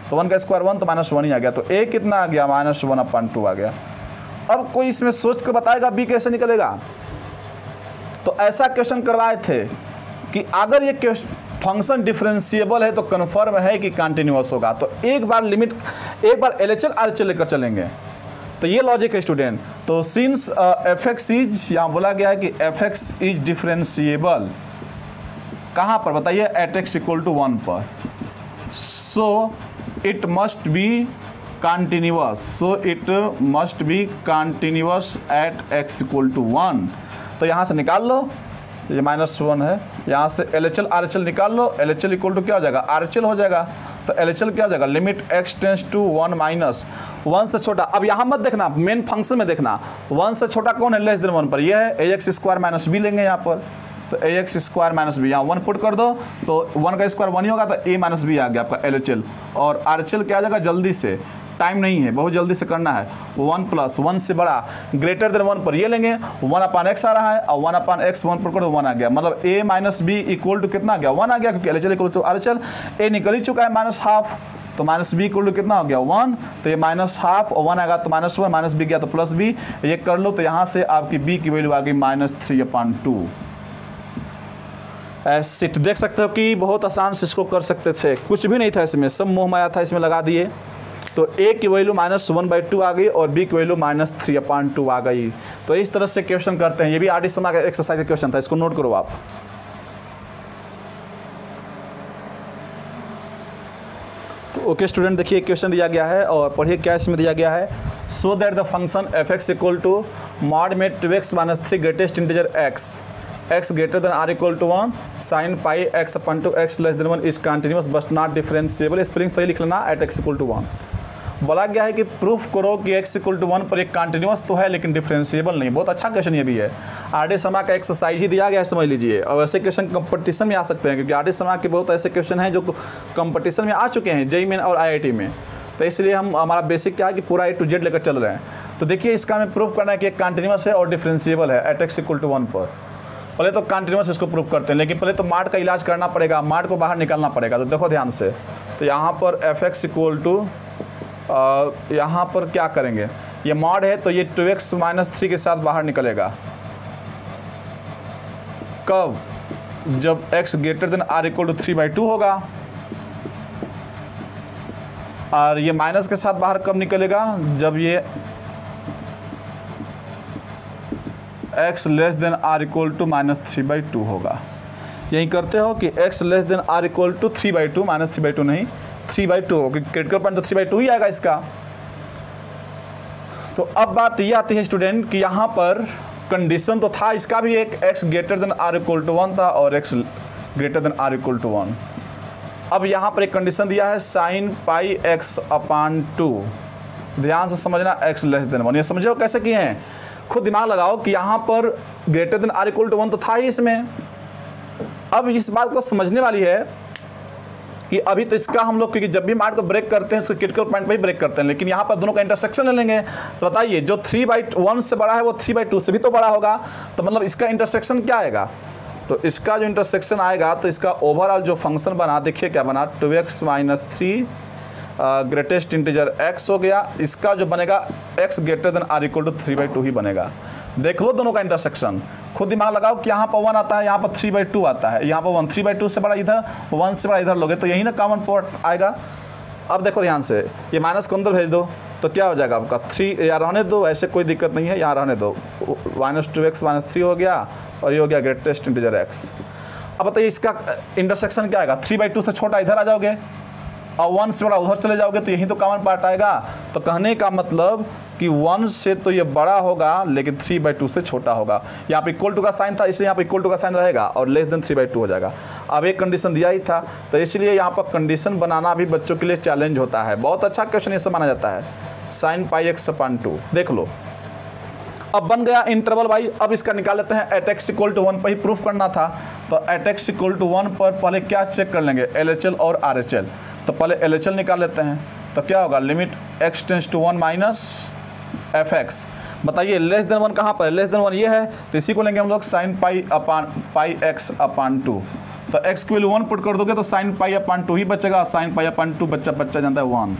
तो 1 का स्क्वायर 1 तो -1 ही आ गया, तो a कितना आ गया, -1/2 आ गया। अब कोई इसमें सोच कर बताएगा b कैसे निकलेगा। तो ऐसा क्वेश्चन करवाए थे कि अगर ये फंक्शन डिफरेंशिएबल है तो कन्फर्म है कि कंटिन्यूअस होगा, तो एक बार लिमिट, एक बार LHL RHL लेकर चलेंगे। तो ये लॉजिक है स्टूडेंट। तो सिंस f(x) इज, यहाँ बोला गया है कि f(x) इज डिफरेंशिएबल, कहाँ पर बताइए, एट x इक्वल टू 1 पर, so it must be continuous, so it must be continuous at x equal to 1। तो यहाँ से निकाल लो, ये -1 है, यहाँ से LHL RHL निकाल लो, LHL इक्वल टू क्या हो जाएगा, RHL हो जाएगा। तो LHL क्या हो जाएगा, लिमिट x टेंस टू 1 - 1 से छोटा। अब यहाँ मत देखना, मेन फंक्शन में देखना, 1 से छोटा कौन है, लेस देन 1 पर, यह है ax² - b लेंगे यहाँ पर, तो ax² - b, यहाँ 1 पुट कर दो, तो 1 का स्क्वायर 1 ही होगा, तो a - b आ गया आपका LHL। और RHL क्या आ जाएगा, जल्दी से, टाइम नहीं है, बहुत जल्दी से करना है, 1 + 1 से बड़ा ग्रेटर देन 1 पर ये लेंगे, 1/x आ रहा है, और 1/x 1 पर करो 1 आ गया, मतलब a - b इक्वल टू कितना आ गया, 1 आ गया, क्योंकि LHL equal to RHL, a निकल ही चुका है -½ तो -b इक्वल टू कितना हो गया 1, तो ये -½ और 1 आएगा तो -1, -b गया तो +b, ये कर लो, तो यहाँ से आपकी b की वैल्यू आ गई -3/2। ऐसे देख सकते हो कि बहुत आसान से इसको कर सकते थे, कुछ भी नहीं था इसमें, सब मोह माया था, इसमें लगा दिए। तो a की वैल्यू -1/2 आ गई और b की वैल्यू -3/2 आ गई। तो इस तरह से क्वेश्चन करते हैं, ये भी RD शर्मा का एक्सरसाइज का क्वेश्चन था, इसको नोट करो आप। तो ओके स्टूडेंट, देखिए क्वेश्चन दिया गया है और पढ़िए क्या इसमें दिया गया है। So that the function f(x) equal to mod में 2x - 3 greatest integer x greater than r equal to 1 sin pi x/x less than 1 is continuous but not differentiable। Spelling सही लिख लेना, एट x इक्वल टू 1। बोला गया है कि proof करो कि x इक्वल टू 1 पर एक कंटिन्यूस तो है लेकिन डिफरेंशिएबल नहीं। बहुत अच्छा क्वेश्चन ये भी है, RD शर्मा का एक्सरसाइज ही दिया गया है, समझ लीजिए। और ऐसे क्वेश्चन कंपटीशन में आ सकते हैं, क्योंकि RD शर्मा के बहुत ऐसे क्वेश्चन हैं जो कंपटीशन में आ चुके हैं, JEE मेन और IIT में। तो इसलिए हम, हमारा बेसिक क्या है कि पूरा A to Z लेकर चल रहे हैं। तो देखिए इसका हमें प्रूफ करना है कि एक कंटिन्यूस है और डिफरेंशिएबल है एट x इक्वल टू 1 पर। पहले तो कंटिन्यूस इसको प्रूव करते हैं, लेकिन पहले तो माड का इलाज करना पड़ेगा, माड को बाहर निकालना पड़ेगा। तो देखो ध्यान से, तो यहाँ पर f(x) इक्वल टू, यहाँ पर क्या करेंगे, ये मॉड है तो ये 2x - 3 के साथ बाहर निकलेगा। कब, जब x greater than r equal to 3/2 होगा। और ये माइनस के साथ बाहर कब निकलेगा, जब ये x less than r equal to -3/2 होगा। यही करते हो कि x less than r equal to 3/2, -3/2 नहीं 3/2, क्रिटिकल पॉइंट तो 3/2 ही आएगा इसका। तो अब बात ये आती है स्टूडेंट कि यहाँ पर कंडीशन तो था इसका भी एक x greater than r equal to 1 था और x greater than r equal to 1। अब यहाँ पर एक कंडीशन दिया है sin पाई x/2, ध्यान से समझना, x लेस देन 1। ये समझो कैसे किए हैं, खुद दिमाग लगाओ कि यहाँ पर greater than r equal to 1 तो था ही इसमें। अब इस बात को समझने वाली है कि अभी तो इसका हम लोग, क्योंकि जब भी मार्क को ब्रेक करते हैं उसके क्रिटिकल पॉइंट पे ही ब्रेक करते हैं, लेकिन यहाँ पर दोनों का इंटरसेक्शन ले लेंगे। तो बताइए जो 3/1 से बड़ा है वो 3/2 से भी तो बड़ा होगा, तो मतलब इसका इंटरसेक्शन क्या आएगा, तो इसका जो इंटरसेक्शन आएगा तो इसका ओवरऑल जो फंक्शन बना, देखिए क्या बना, 2x - 3 ग्रेटेस्ट इंटीजर x हो गया। इसका जो बनेगा x greater than r equal to 3/2 ही बनेगा। देख लो दोनों का इंटरसेक्शन, खुद दिमाग लगाओ कि यहाँ पर 1 आता है, यहाँ पर 3/2 आता है, यहाँ पर 1 3/2 से बड़ा इधर, 1 से बड़ा इधर लोगे तो यही ना कॉमन पार्ट आएगा। अब देखो ध्यान से, ये माइनस को अंदर भेज दो तो क्या हो जाएगा आपका 3, यहाँ रहने दो, ऐसे कोई दिक्कत नहीं है, यहाँ रहने दो, -2x - 3 हो गया और ये हो गया ग्रेटेस्ट इंटीजर x। अब बताइए इसका इंटरसेक्शन क्या आएगा, 3/2 से छोटा इधर आ जाओगे और 1 से बड़ा उधर चले जाओगे तो यही तो कॉमन पार्ट आएगा। तो कहने का मतलब कि 1 से तो ये बड़ा होगा लेकिन 3/2 से छोटा होगा। यहाँ पे इक्वल टू का साइन था इसलिए यहाँ पे इक्वल टू का साइन रहेगा और लेस देन 3/2 हो जाएगा। अब एक कंडीशन दिया ही था तो इसलिए यहाँ पर कंडीशन बनाना भी बच्चों के लिए चैलेंज होता है। बहुत अच्छा क्वेश्चन इससे माना जाता है, sin पाई x/2। देख लो अब बन गया इंटरवल भाई। अब इसका निकाल लेते हैं, एट x इक्वल टू 1 पर ही प्रूफ करना था, तो एट x इक्वल टू 1 पर पहले क्या चेक कर लेंगे, LHL और RHL। तो पहले LHL निकाल लेते हैं, तो क्या होगा, limit x tends to 1 minus fx। बताइए लेस देन 1 कहाँ पर है, लेस देन 1 ये है, तो इसी को लेंगे हम लोग sin पाई x/2। तो x की वैल्यू 1 पुट कर दोगे तो sin पाई/2 ही बचेगा, sin पाई/2 बच्चा जानता है 1।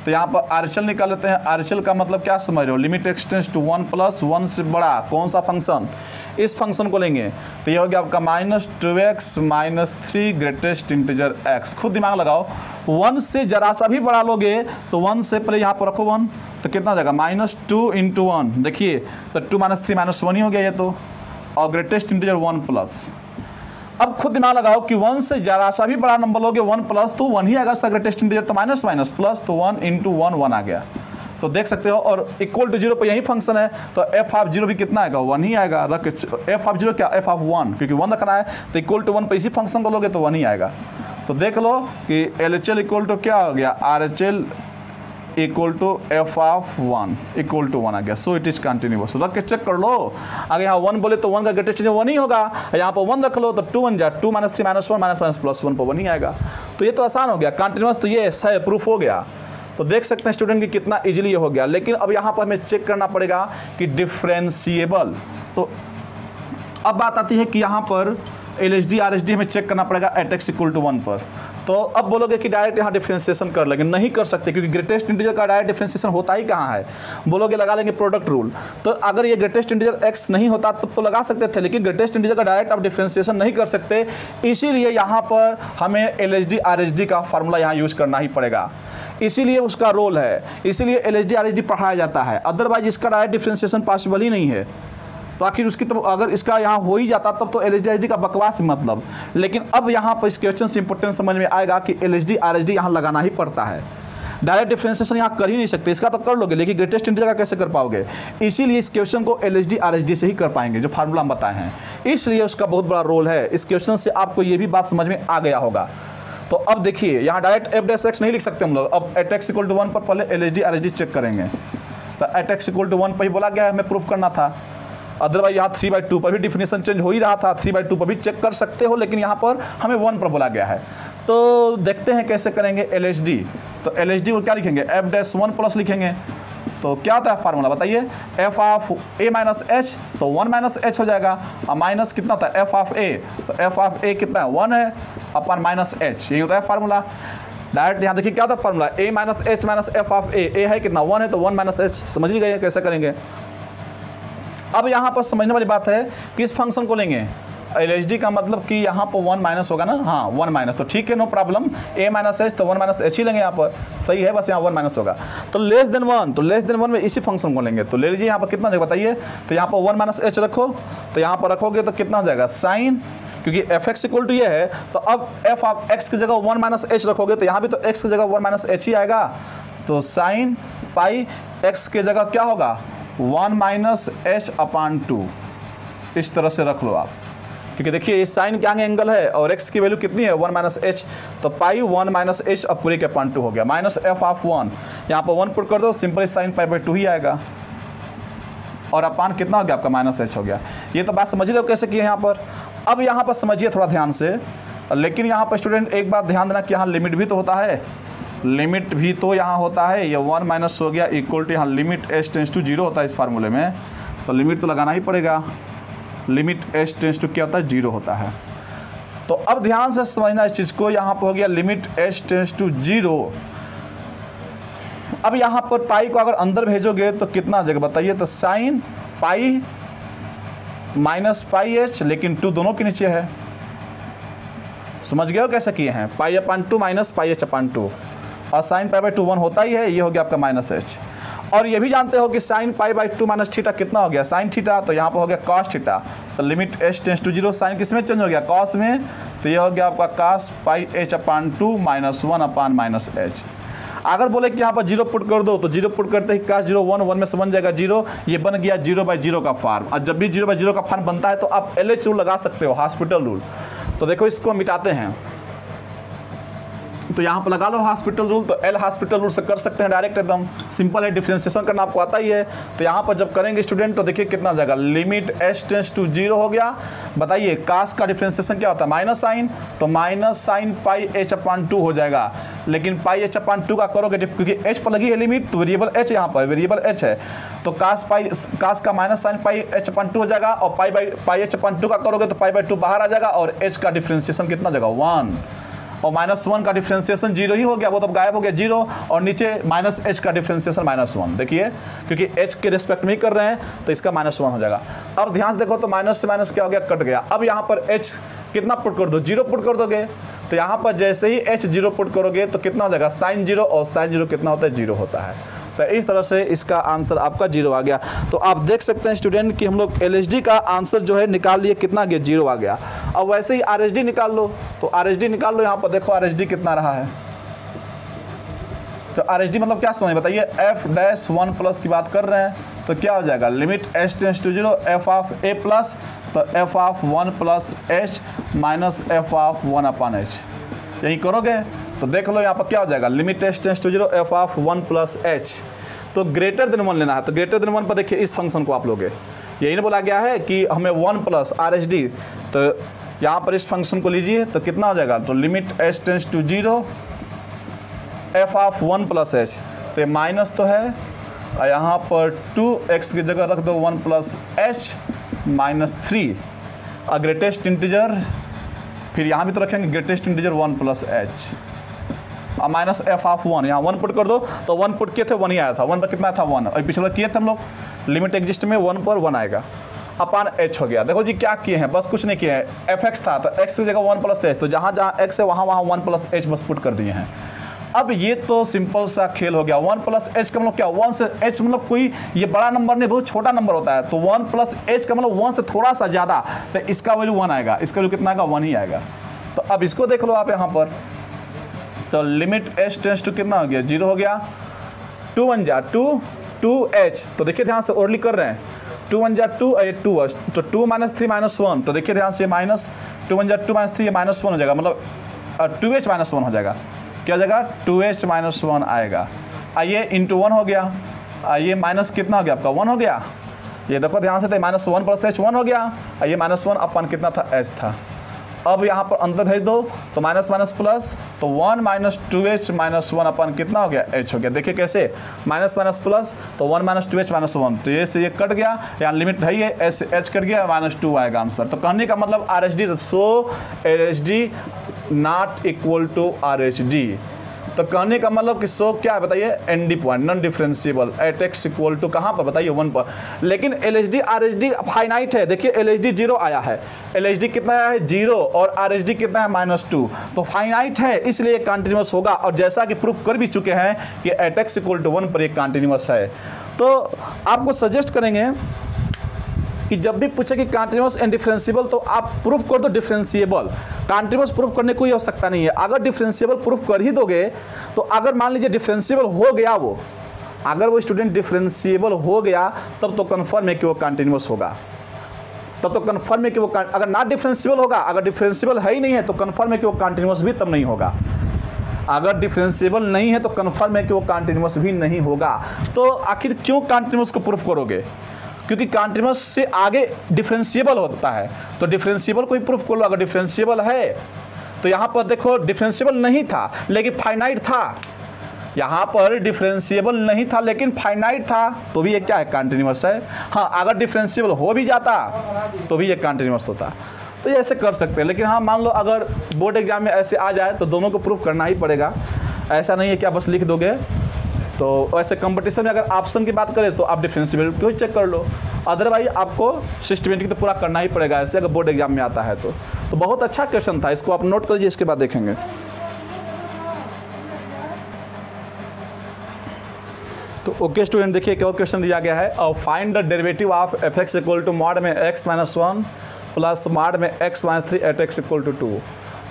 तो यहाँ पर RHL निकाल लेते हैं। RHL का मतलब क्या समझ रहे हो, limit x tends to 1 plus 1 से बड़ा कौन सा फंक्शन, इस फंक्शन को लेंगे तो ये हो गया आपका -2x - 3 ग्रेटेस्ट इंटीजर x। खुद दिमाग लगाओ, 1 से जरा सा भी बड़ा लोगे तो 1 से पहले यहाँ पर रखो 1 तो कितना हो जाएगा, -2 × 1। देखिए तो 2 - 3 - 1 ही हो गया ये तो, और ग्रेटेस्ट इंटीजर 1 प्लस। अब खुद दिमाग लगाओ कि 1 से जरा सा भी बड़ा नंबर लोगे 1 प्लस तो 1 ही आएगा उसका ग्रेटेस्ट इंटीजर, तो माइनस माइनस प्लस तो 1 × 1 1 आ गया। तो देख सकते हो, और इक्वल टू 0 पर यही फंक्शन है तो f(0) भी कितना आएगा, 1 ही आएगा। रख f(0) क्या, f(1), क्योंकि 1 रखना है तो इक्वल टू 1 पर इसी फंक्शन को लोगे तो 1 ही आएगा। तो देख लो कि LHL इक्वल टू क्या हो गया, RHL equal to f(1) equal to 1 आ गया। So it is continuous. रख के चेक कर लो, अगर यहाँ 1 बोले तो 1 का ग्रेटेस्ट इंटीजर 1 ही होगा, यहाँ पर 1 रख लो तो 2 1 जा 2 - 3 - 1 माइनस प्लस 1 पर 1 ही आएगा। तो ये तो आसान हो गया, कंटिन्यूअस तो ये ऐसा है, प्रूफ हो गया। तो देख सकते हैं स्टूडेंट कि कितना इजीली ये हो गया। लेकिन अब यहाँ पर हमें चेक करना पड़ेगा कि डिफरेंशिएबल। तो अब बात आती है कि यहाँ पर LHD RHD हमें चेक करना पड़ेगा एट x इक्वल टू 1 पर। तो अब बोलोगे कि डायरेक्ट यहाँ डिफ्रेंशिएशन कर लेंगे, नहीं कर सकते क्योंकि ग्रेटेस्ट इंटीजर का डायरेक्ट डिफ्रेंशिएशन होता ही कहाँ है। बोलोगे लगा लेंगे प्रोडक्ट रूल, तो अगर ये ग्रेटेस्ट इंटीजर x नहीं होता तब तो लगा सकते थे, लेकिन ग्रेटेस्ट इंटीजर का डायरेक्ट आप डिफ्रेंशिएशन नहीं कर सकते, इसीलिए यहाँ पर हमें LHD RHD का फार्मूला यहाँ यूज़ करना ही पड़ेगा। इसीलिए उसका रोल है, इसीलिए LHD RHD पढ़ाया जाता है, अदरवाइज इसका डायरेक्ट डिफ्रेंशिएशन पॉसिबल ही नहीं है। तो आखिर उसकी, तो अगर इसका यहाँ हो ही जाता तब तो LHD RHD का बकवास मतलब। लेकिन अब यहाँ पर इस क्वेश्चन से इंपॉर्टेंस समझ में आएगा कि LHD RHD यहाँ लगाना ही पड़ता है, डायरेक्ट डिफरेंशिएशन यहाँ कर ही नहीं सकते। इसका तो कर लोगे लेकिन ग्रेटेस्ट इंटीजर का कैसे कर पाओगे, इसीलिए इस क्वेश्चन को LHD RHD से ही कर पाएंगे जो फार्मूला हम बताए हैं, इसलिए उसका बहुत बड़ा रोल है। इस क्वेश्चन से आपको ये भी बात समझ में आ गया होगा। तो अब देखिए यहाँ डायरेक्ट f' नहीं लिख सकते हम लोग, अब एट x इक्वल टू 1 पर पहले LHD RHD चेक करेंगे। तो एट x इक्वल टू 1 पर ही बोला गया है, हमें प्रूफ करना था, अदरवाइज यहाँ 3/2 पर भी डिफिनेशन चेंज हो ही रहा था, 3/2 पर भी चेक कर सकते हो, लेकिन यहाँ पर हमें 1 पर बोला गया है। तो देखते हैं कैसे करेंगे LHD। तो LHD को क्या लिखेंगे, f'1 प्लस लिखेंगे। तो क्या होता है फार्मूला बताइए, f of a minus h, तो 1 - h हो जाएगा, और माइनस कितना होता है f ऑफ a, तो f ऑफ a कितना है 1 है अपन -h, यही होता है फार्मूला। डायरेक्ट यहाँ देखिए क्या होता है formula, a minus h minus f of a है कितना 1 है तो 1 - h, समझ ही गए कैसे करेंगे। अब यहाँ पर समझने वाली बात है किस फंक्शन को लेंगे, LHD का मतलब कि यहाँ पर 1 माइनस होगा ना, हाँ 1 माइनस, तो ठीक है no problem, a minus h तो 1 - h ही लेंगे यहाँ पर, सही है, बस यहाँ 1 माइनस होगा। तो लेस देन 1, तो लेस देन 1 में इसी फंक्शन को लेंगे। तो ले लीजिए यहाँ पर कितना हो जाएगा बताइए, तो यहाँ पर 1 - h रखो, तो यहाँ पर रखोगे तो कितना हो जाएगा साइन, क्योंकि एफ एक्स इक्वल टू ये है, तो अब एफ आप एक्स की जगह 1 माइनस एच रखोगे तो यहाँ भी तो एक्स की जगह 1 माइनस एच ही आएगा। तो साइन पाई एक्स की जगह क्या होगा 1 माइनस एच अपान 2, इस तरह से रख लो आप, क्योंकि देखिए ये साइन के आगे एंगल है और एक्स की वैल्यू कितनी है 1 माइनस एच, तो पाई 1 माइनस एच अब पूरे के अपान 2 हो गया, माइनस एफ ऑफ 1, यहाँ पर 1 पुट कर दो, सिंपली साइन पाई बाई 2 ही आएगा और अपान कितना हो गया आपका माइनस एच हो गया। ये तो बात समझ लो कैसे किए यहाँ पर। अब यहाँ पर समझिए थोड़ा ध्यान से, लेकिन यहाँ पर स्टूडेंट एक बात ध्यान देना कि यहाँ लिमिट भी तो होता है, लिमिट भी तो यहाँ होता है। ये 1 माइनस हो गया इक्वल टू यहाँ लिमिट एच टेंस टू 0 होता है इस फार्मूले में, तो लिमिट तो लगाना ही पड़ेगा। लिमिट एच टेंस टू क्या होता है 0 होता है। तो अब ध्यान से समझना इस चीज़ को, यहाँ पर हो गया लिमिट एच टेंस टू 0। अब यहाँ पर पाई को अगर अंदर भेजोगे तो कितना आ जाएगा बताइए, तो sine pi minus pi H, लेकिन 2 दोनों के नीचे है। समझ गए हो कैसे किए हैं, पाई अपान 2 माइनस पाई एच अपान 2, और साइन पाई बाई 2 1 होता ही है, ये हो गया आपका माइनस एच। और ये भी जानते हो कि sine pi by 2 minus theta कितना हो गया साइन थीटा, तो यहाँ पर हो गया कॉस थीटा, तो limit h tends to 0, sine किस में चेंज हो गया कॉस में, तो ये हो गया आपका कॉस पाई एच अपान 2 माइनस 1 अपान माइनस एच। अगर बोले कि यहाँ पर 0 पुट कर दो तो 0 पुट करते ही cos 0 1 1 में से बन जाएगा 0, ये बन गया 0/0 का फॉर्म। और जब भी 0/0 का फॉर्म बनता है तो आप LH रूल लगा सकते हो, हॉस्पिटल रूल। तो देखो इसको मिटाते हैं, तो यहाँ पर लगा लो हॉस्पिटल रूल, तो एल हॉस्पिटल रूल से कर सकते हैं डायरेक्ट, एकदम सिंपल है, डिफ्रेंशिएशन करना आपको आता ही है। तो यहाँ पर जब करेंगे स्टूडेंट तो देखिए कितना हो जाएगा, लिमिट एच टेंस टू 0 हो गया। बताइए कास का डिफ्रेंशिएशन क्या होता है माइनस साइन, तो माइनस साइन पाई एच अपान 2 हो जाएगा। लेकिन पाई एच अपान 2 का करोगे क्योंकि एच पर लगी है लिमिट, तो वेरिएबल एच यहाँ पर वेरिएबल एच है, तो कास का माइनस साइन पाई एच अपान 2 हो जाएगा, और पाई एच अपान 2 का करोगे तो पाई बाई 2 बाहर आ जाएगा, और एच का डिफ्रेंशिएशन कितना हो जाएगा 1, और -1 का डिफ्रेंशिएशन 0 ही हो गया, वो तो गायब हो गया 0, और नीचे माइनस एच का डिफ्रेंशिएशन -1। देखिए क्योंकि एच के रिस्पेक्ट में ही कर रहे हैं तो इसका -1 हो जाएगा। अब ध्यान से देखो तो माइनस से माइनस क्या हो गया कट गया। अब यहाँ पर एच कितना पुट कर दो 0 पुट कर दोगे, तो यहाँ पर जैसे ही एच 0 पुट करोगे तो कितना हो जाएगा साइन 0, और साइन 0 कितना होता है 0 होता है। तो इस तरह से इसका आंसर आपका 0 आ गया। तो आप देख सकते हैं स्टूडेंट कि हम लोग LHD का आंसर जो है निकाल लिए, कितना गया 0 आ गया। अब वैसे ही RHD निकाल लो, तो RHD निकाल लो, यहाँ पर देखो RHD कितना रहा है। तो RHD मतलब क्या समझ बताइए, f'1 की बात कर रहे हैं, तो क्या हो जाएगा limit h tends to 0 f of a plus, तो f of 1 plus h minus f of 1 upon h, यही करोगे तो देख लो यहाँ पर क्या हो जाएगा, limit h tends to 0 f of 1 plus h, तो ग्रेटर देन 1 लेना है। तो ग्रेटर देन 1 पर देखिए इस फंक्शन को आप लोगे, यही नहीं बोला गया है कि हमें 1 प्लस RHD, तो यहाँ पर इस फंक्शन को लीजिए तो कितना हो जाएगा, तो limit h tends to 0 f of 1 plus h, तो ये माइनस तो है, और यहाँ पर 2x की जगह रख दो 1 प्लस h माइनस 3, और ग्रेटेस्ट इंटीजर फिर यहाँ भी तो रखेंगे ग्रेटेस्ट इंटीजर 1 प्लस h, और माइनस एफ ऑफ 1, यहाँ 1 पुट कर दो, तो 1 पुट किए थे 1 ही आया था, 1 पर कितना था 1, और पिछले किए थे हम लोग लिमिट एग्जिस्ट में 1 पर 1 आएगा, अपान h हो गया। देखो जी क्या किए हैं, बस कुछ नहीं किए हैं, fx था तो x की जगह 1 प्लस h, तो जहाँ जहाँ x है वहाँ 1 प्लस h बस पुट कर दिए हैं। अब ये तो सिंपल सा खेल हो गया। 1 प्लस h का मतलब क्या, 1 से h मतलब कोई ये बड़ा नंबर नहीं, बहुत छोटा नंबर होता है, तो 1 प्लस h का मतलब 1 से थोड़ा सा ज़्यादा, तो इसका वैल्यू 1 आएगा, इसका वैल्यू कितना आएगा 1 ही आएगा। तो अब इसको देख लो आप यहाँ पर, तो लिमिट h टेंस टू कितना हो गया 0 हो गया, 2 1 जा 2 2h, तो देखिए ध्यान से ओरली कर रहे हैं, 2 1 जा 2 और 2h, तो 2 माइनस 3 माइनस 1, तो देखिए ध्यान से माइनस 2 1 जा 2 माइनस 3 ये -1 हो जाएगा, मतलब 2h माइनस 1 हो जाएगा, क्या हो जाएगा 2h माइनस 1 आएगा। आइए इंटू 1 हो गया, आइए माइनस कितना हो गया आपका 1 हो गया, ये देखो ध्यान से, तो -1 प्लस h 1 हो गया, आइए -1 अपन कितना था h था। अब यहाँ पर अंदर भेज दो तो माइनस माइनस प्लस, तो 1 माइनस 2h माइनस 1 अपन कितना हो गया h हो गया। देखिए कैसे माइनस माइनस प्लस, तो 1 माइनस 2h माइनस 1, तो ये से ये कट गया, यहाँ लिमिट है ये h कट गया, -2 आएगा आंसर। तो कहने का मतलब RHD, so LHD not equal to RHD, तो कहने का मतलब कि सो क्या है बताइए, ND point non differentiable at x equal to कहाँ पर बताइए 1 पर। लेकिन LHD RHD फाइनाइट है, देखिए LHD 0 आया है, LHD कितना आया है 0, और RHD कितना है -2, तो फाइनाइट है इसलिए कंटिन्यूअस होगा। और जैसा कि प्रूफ कर भी चुके हैं कि एट x इक्वल टू 1 पर एक कंटिन्यूअस है। तो आपको सजेस्ट करेंगे कि जब भी पूछे कि कंटीन्यूअस एंड डिफरेंशिएबल तो आप प्रूफ कर दो डिफरेंशिएबल, कंटीन्यूअस प्रूफ करने की कोई आवश्यकता नहीं है। अगर डिफरेंशिएबल प्रूफ कर ही दोगे तो अगर मान लीजिए डिफरेंशिएबल हो गया वो, अगर वो स्टूडेंट डिफरेंशिएबल हो गया तब तो कन्फर्म है कि वो कंटीन्यूअस होगा, तब तो कन्फर्म है कि वो अगर ना डिफरेंशिएबल होगा, अगर डिफरेंशिएबल है ही नहीं है तो कन्फर्म है कि वो कंटीन्यूअस भी तब नहीं होगा। अगर डिफरेंशिएबल नहीं है तो कन्फर्म है कि वो कंटीन्यूअस भी नहीं होगा। तो आखिर क्यों कंटीन्यूअस को प्रूफ करोगे? क्योंकि कंटीन्यूअस से आगे डिफरेंशिएबल होता है, तो डिफरेंशिएबल को ही प्रूफ कर लो। अगर डिफरेंशिएबल है तो यहाँ पर देखो डिफरेंशिएबल नहीं था लेकिन फाइनाइट था, यहाँ पर डिफरेंशिएबल नहीं था लेकिन फाइनाइट था, तो भी ये क्या है? कंटीन्यूअस है। हाँ, अगर डिफरेंशिएबल हो भी जाता तो भी ये कंटीन्यूअस होता। तो ये ऐसे कर सकते हैं। लेकिन हाँ, मान लो अगर बोर्ड एग्जाम में ऐसे आ जाए तो दोनों को प्रूफ करना ही पड़ेगा, ऐसा नहीं है कि आप बस लिख दोगे। तो ऐसे कंपटीशन में अगर ऑप्शन की बात करें तो आप डिफरेंशिएबल को ही चेक कर लो, अदरवाइज आपको सिस्टमेटिक तो पूरा करना ही पड़ेगा ऐसे, अगर बोर्ड एग्जाम में आता है तो बहुत अच्छा क्वेश्चन था, इसको आप नोट कर लीजिए, इसके बाद देखेंगे। तो ओके स्टूडेंट, देखिए एक और क्वेश्चन दिया गया है, और find the derivative of f x equal to mod में x माइनस 1 प्लस मॉड में x minus 3 at x equal to 2।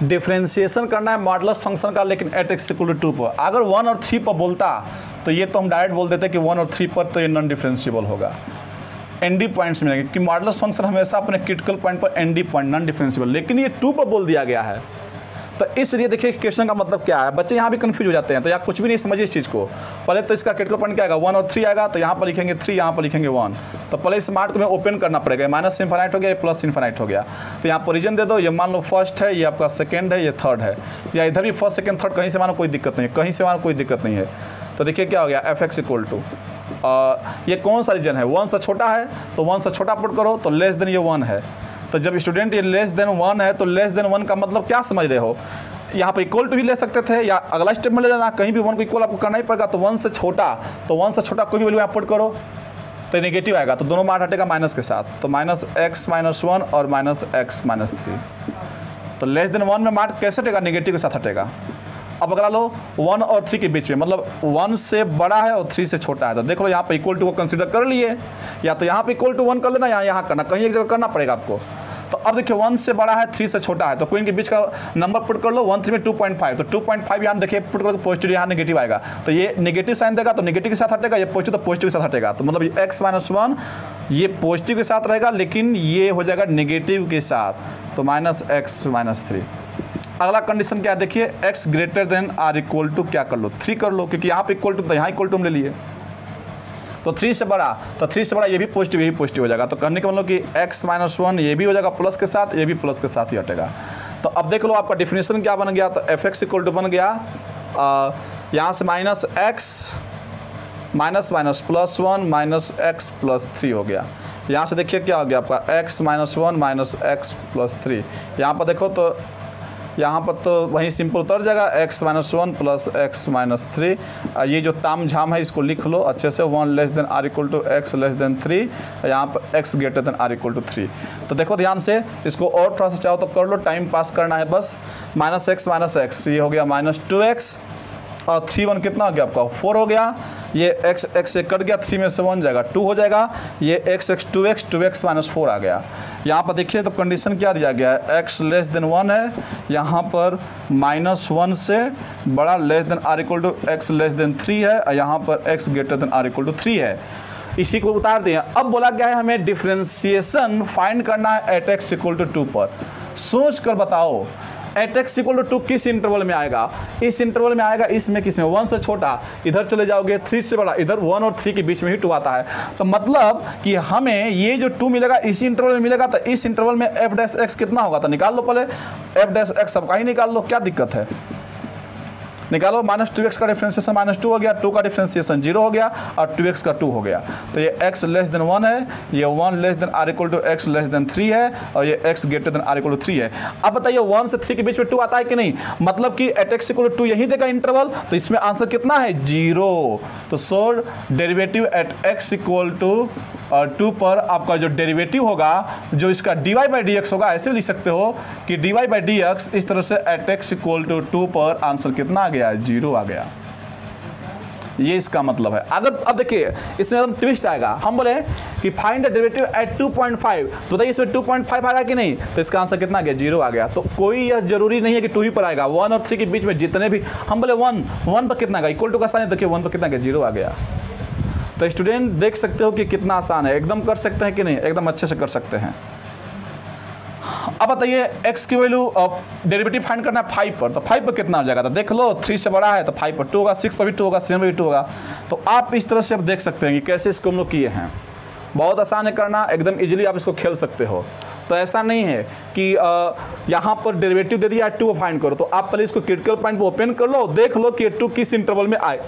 Differentiation करना है मॉडुलस फंक्शन का, लेकिन एट एक्स इक्वल टू 2 पर। अगर 1 और 3 पर बोलता तो ये तो हम डायरेक्ट बोल देते कि 1 और 3 पर तो ये नॉन डिफरेंशिएबल होगा, एनडी पॉइंट्स मिलेंगे, क्योंकि मॉडुलस फंक्शन हमेशा अपने क्रिटिकल पॉइंट पर एनडी पॉइंट नॉन डिफरेंशिएबल, लेकिन ये 2 पर बोल दिया गया है। तो इसलिए देखिए क्वेश्चन का मतलब क्या है, बच्चे यहाँ भी कंफ्यूज हो जाते हैं। तो यहाँ कुछ भी नहीं समझिए इस चीज़ को। पहले तो इसका क्रिटिकल पॉइंट क्या आएगा, 1 और 3 आएगा, तो यहाँ पर लिखेंगे 3, यहाँ पर लिखेंगे 1। तो पहले इस मार्क को में ओपन करना पड़ेगा, माइनस इन्फाइनाइट हो गया, ये प्लस इन्फाइनाइट हो गया। तो यहाँ पर रीजन दे दो, ये मान लो फर्स्ट है, ये आपका सेकेंड है, ये थर्ड है, या इधर भी फर्स्ट सेकेंड थर्ड, कहीं से मानो कोई दिक्कत नहीं है, कहीं से मानो कोई दिक्कत नहीं है। तो देखिए क्या हो गया, एफ एक्स इक्वल टू, ये कौन सा रीजन है, 1 से छोटा है, तो 1 से छोटा पुट करो, तो लेस देन ये 1 है। तो जब स्टूडेंट ये लेस देन 1 है, तो लेस देन 1 का मतलब क्या समझ रहे हो, यहाँ पर इक्वल टू भी ले सकते थे, या अगला स्टेप में ले जाना, कहीं भी 1 को इक्वल आपको करना ही पड़ेगा। तो 1 से छोटा, तो 1 से छोटा कोई भी वैल्यू आप पुट करो तो नेगेटिव आएगा, तो दोनों मार्क हटेगा माइनस के साथ, तो माइनस x माइनस 1 और माइनस x माइनस 3। तो लेस देन 1 में मार्क कैसे हटेगा, नेगेटिव के साथ हटेगा। अब अगर लो 1 और 3 के बीच में, मतलब 1 से बड़ा है और 3 से छोटा है, तो देख लो यहाँ पे इक्वल टू को कंसीडर कर लिए, या तो यहाँ पे इक्वल टू 1 कर लेना, यहाँ करना, कहीं एक जगह करना पड़ेगा आपको। तो अब देखिए 1 से बड़ा है, 3 से छोटा है, तो कोई इनके बीच का नंबर पुट कर लो, 1 3 में 2.5, तो 2.5 यहाँ देखिए पुट करो तो पॉजिटिव, यहाँ नेगेटिव आएगा, तो ये नेगेटिव साइन देगा तो नेगेटिव के साथ हटेगा, ये पॉजिटिव तो पॉजिटिव के साथ हटेगा। तो मतलब x माइनस 1 ये पॉजिटिव के साथ रहेगा, लेकिन ये हो जाएगा नेगेटिव के साथ, तो माइनस x माइनस 3। अगला कंडीशन क्या है, देखिए x greater than are equal to क्या कर लो, 3 कर लो, क्योंकि यहाँ पे इक्वल टू तो यहाँ इक्वल टू हम ले लिए। तो 3 से बड़ा, तो 3 से बड़ा ये भी पॉजिटिव, ये भी पॉजिटिव हो जाएगा। तो कहने का मतलब कि x माइनस 1 ये भी हो जाएगा प्लस के साथ, ये भी प्लस के साथ ही हटेगा। तो अब देख लो आपका डिफिनेशन क्या बन गया, तो एफ एक्स इक्वल टू बन गया यहाँ से minus x minus minus plus 1 minus x plus 3 हो गया। यहाँ से देखिए क्या हो गया आपका x minus 1 minus x plus 3। यहाँ पर देखो तो यहाँ पर तो वहीं सिंपल उतर जाएगा, x minus 1 plus x minus 3। ये जो ताम झाम है इसको लिख लो अच्छे से, 1 less than are equal to x less than 3, यहाँ पर x greater than are equal to 3। तो देखो ध्यान से, इसको और थोड़ा सा चाहो तो कर लो, टाइम पास करना है बस। माइनस एक्स ये हो गया माइनस 2x, और 3 1 कितना हो गया आपका 4 हो गया। ये x से कट गया, 3 में से 1 जाएगा 2 हो जाएगा। ये x 2x माइनस 4 आ गया। यहाँ पर देखिए तो कंडीशन क्या दिया गया है, x लेस देन 1 है, यहाँ पर माइनस 1 से बड़ा less than are equal to x less than 3 है, और यहाँ पर x greater than are equal to 3 है। इसी को उतार दें। अब बोला गया है हमें डिफ्रेंशिएशन फाइंड करना है एट एक्स इक्वल टू 2 पर। सोच कर बताओ एट एक्स इक्वल टू 2 किस इंटरवल में आएगा, इस इंटरवल में आएगा, इसमें किसमें, 1 से छोटा, इधर चले जाओगे 3 से बड़ा, इधर 1 और 3 के बीच में ही 2 आता है। तो मतलब कि हमें ये जो 2 मिलेगा इसी इंटरवल में मिलेगा, तो इस इंटरवल में एफ डैश एक्स कितना होगा, तो निकाल लो पहले, एफ डैश एक्स सबका ही निकाल लो, क्या दिक्कत है, निकालो। माइनस 2x का डिफ्रेंशिएशन माइनस 2 हो गया, 2 का डिफ्रेंशिएशन 0 हो गया, और 2x का 2 हो गया। तो ये x लेस देन 1 है, ये 1 less than are equal to x less than 3 है, और ये x greater than are equal to 3 है। अब बताइए 1 से 3 के बीच में 2 आता है कि नहीं, मतलब कि एट एक्स इक्वल टू 2 यही देगा इंटरवल, तो इसमें आंसर कितना है 0। तो so derivative at x equal to 2 पर आपका जो डेरिवेटिव होगा, जो इसका dy बाई डी एक्स होगा, ऐसे भी लिख सकते हो कि dy बाई डी एक्स, इस तरह से एट x इक्वल टू 2 पर आंसर कितना आ गया, 0 आ गया। ये इसका मतलब है। अगर अब देखिए इसमें एकदम ट्विस्ट आएगा, हम बोले कि फाइंड द डेरिवेटिव एट 2.5, तो बताइए इसमें 2.5 आएगा कि नहीं, तो इसका आंसर कितना आ गया, 0 आ गया। तो कोई यह जरूरी नहीं है कि 2 ही पर आएगा, 1 और 3 के बीच में जितने भी, हम बोले 1 पर कितना आएगा, इक्वल टू का साइन है, देखिए 1 पर कितना गया, 0 आ गया। तो स्टूडेंट देख सकते हो कि कितना आसान है, एकदम कर सकते हैं कि नहीं, एकदम अच्छे से कर सकते हैं। अब बताइए x की वैल्यू डेरिवेटिव फाइंड करना है 5 पर, तो 5 पर कितना हो जाएगा, तो देख लो 3 से बड़ा है तो 5 पर 2 होगा, 6 पर भी 2 होगा, 7 पर भी 2 होगा। तो आप इस तरह से अब देख सकते हैं कि कैसे इसको हम लोग किए हैं, बहुत आसान है करना, एकदम इजीली आप इसको खेल सकते हो। तो ऐसा नहीं है कि यहाँ पर डेरिवेटिव दे दिया 2 फाइंड करो, तो आप पहले इसको क्रिटिकल पॉइंट पर ओपन कर लो, देख लो कि 2 किस इंटरवल में आए,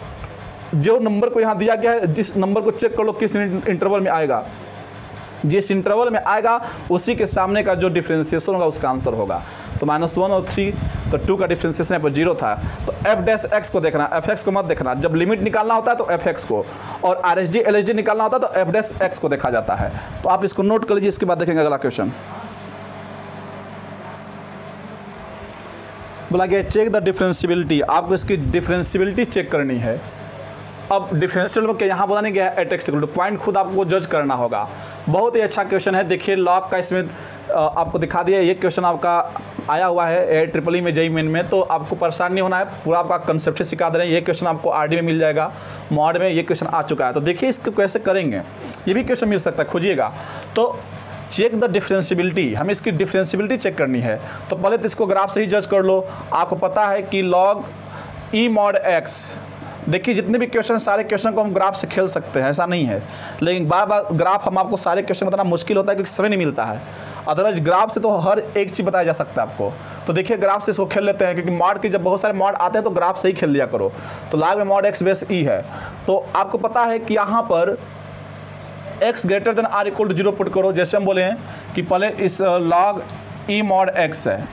जो नंबर को यहाँ दिया गया है जिस नंबर को चेक कर लो किस इंटरवल में आएगा, जिस इंटरवल में आएगा उसी के सामने का जो डिफरेंशिएशन होगा उसका आंसर होगा। तो -1 और 3, तो 2 का डिफरेंशिएशन यहाँ पर 0 था, तो f' को देखना, fx को मत देखना। जब लिमिट निकालना होता है तो fx को, और RHD LHD निकालना होता है तो f' को देखा जाता है। तो आप इसको नोट कर लीजिए, इसके बाद देखेंगे अगला क्वेश्चन। बोला गया चेक द डिफरेंशियबिलिटी, आपको इसकी डिफरेंशियबिलिटी चेक करनी है। अब डिफरेंशियल में क्या यहाँ बताने गया है, at x equal to, point खुद आपको जज करना होगा। बहुत ही अच्छा क्वेश्चन है, देखिए लॉग का इसमें आपको दिखा दिया, ये क्वेश्चन आपका आया हुआ है ट्रिपल में जेईई मेन में, तो आपको परेशान नहीं होना है, पूरा आपका कंसेप्ट सिखा दे रहे हैं। ये क्वेश्चन आपको आरडी में मिल जाएगा, मॉड में ये क्वेश्चन आ चुका है। तो देखिए इसको कैसे करेंगे, ये भी क्वेश्चन मिल सकता है, खोजिएगा। तो चेक द डिफरेंशियबिलिटी, हमें इसकी डिफरेंशियबिलिटी चेक करनी है। तो पहले तो इसको ग्राफ से ही जज कर लो। आपको पता है कि लॉग ई मॉड एक्स, देखिए जितने भी क्वेश्चन, सारे क्वेश्चन को हम ग्राफ से खेल सकते हैं, ऐसा नहीं है, लेकिन बार बार ग्राफ हम आपको सारे क्वेश्चन बताना मुश्किल होता है क्योंकि समय नहीं मिलता है। अदरवाइज ग्राफ से तो हर एक चीज़ बताया जा सकता है आपको। तो देखिए ग्राफ से इसको खेल लेते हैं, क्योंकि मॉड के जब बहुत सारे मॉड आते हैं तो ग्राफ से ही खेल लिया करो। तो लॉग में मॉड एक्स बेस ई है, तो आपको पता है कि यहाँ पर x greater than r equal to 0 put करो। जैसे हम बोले हैं कि पहले इस लॉग ई मॉड x है,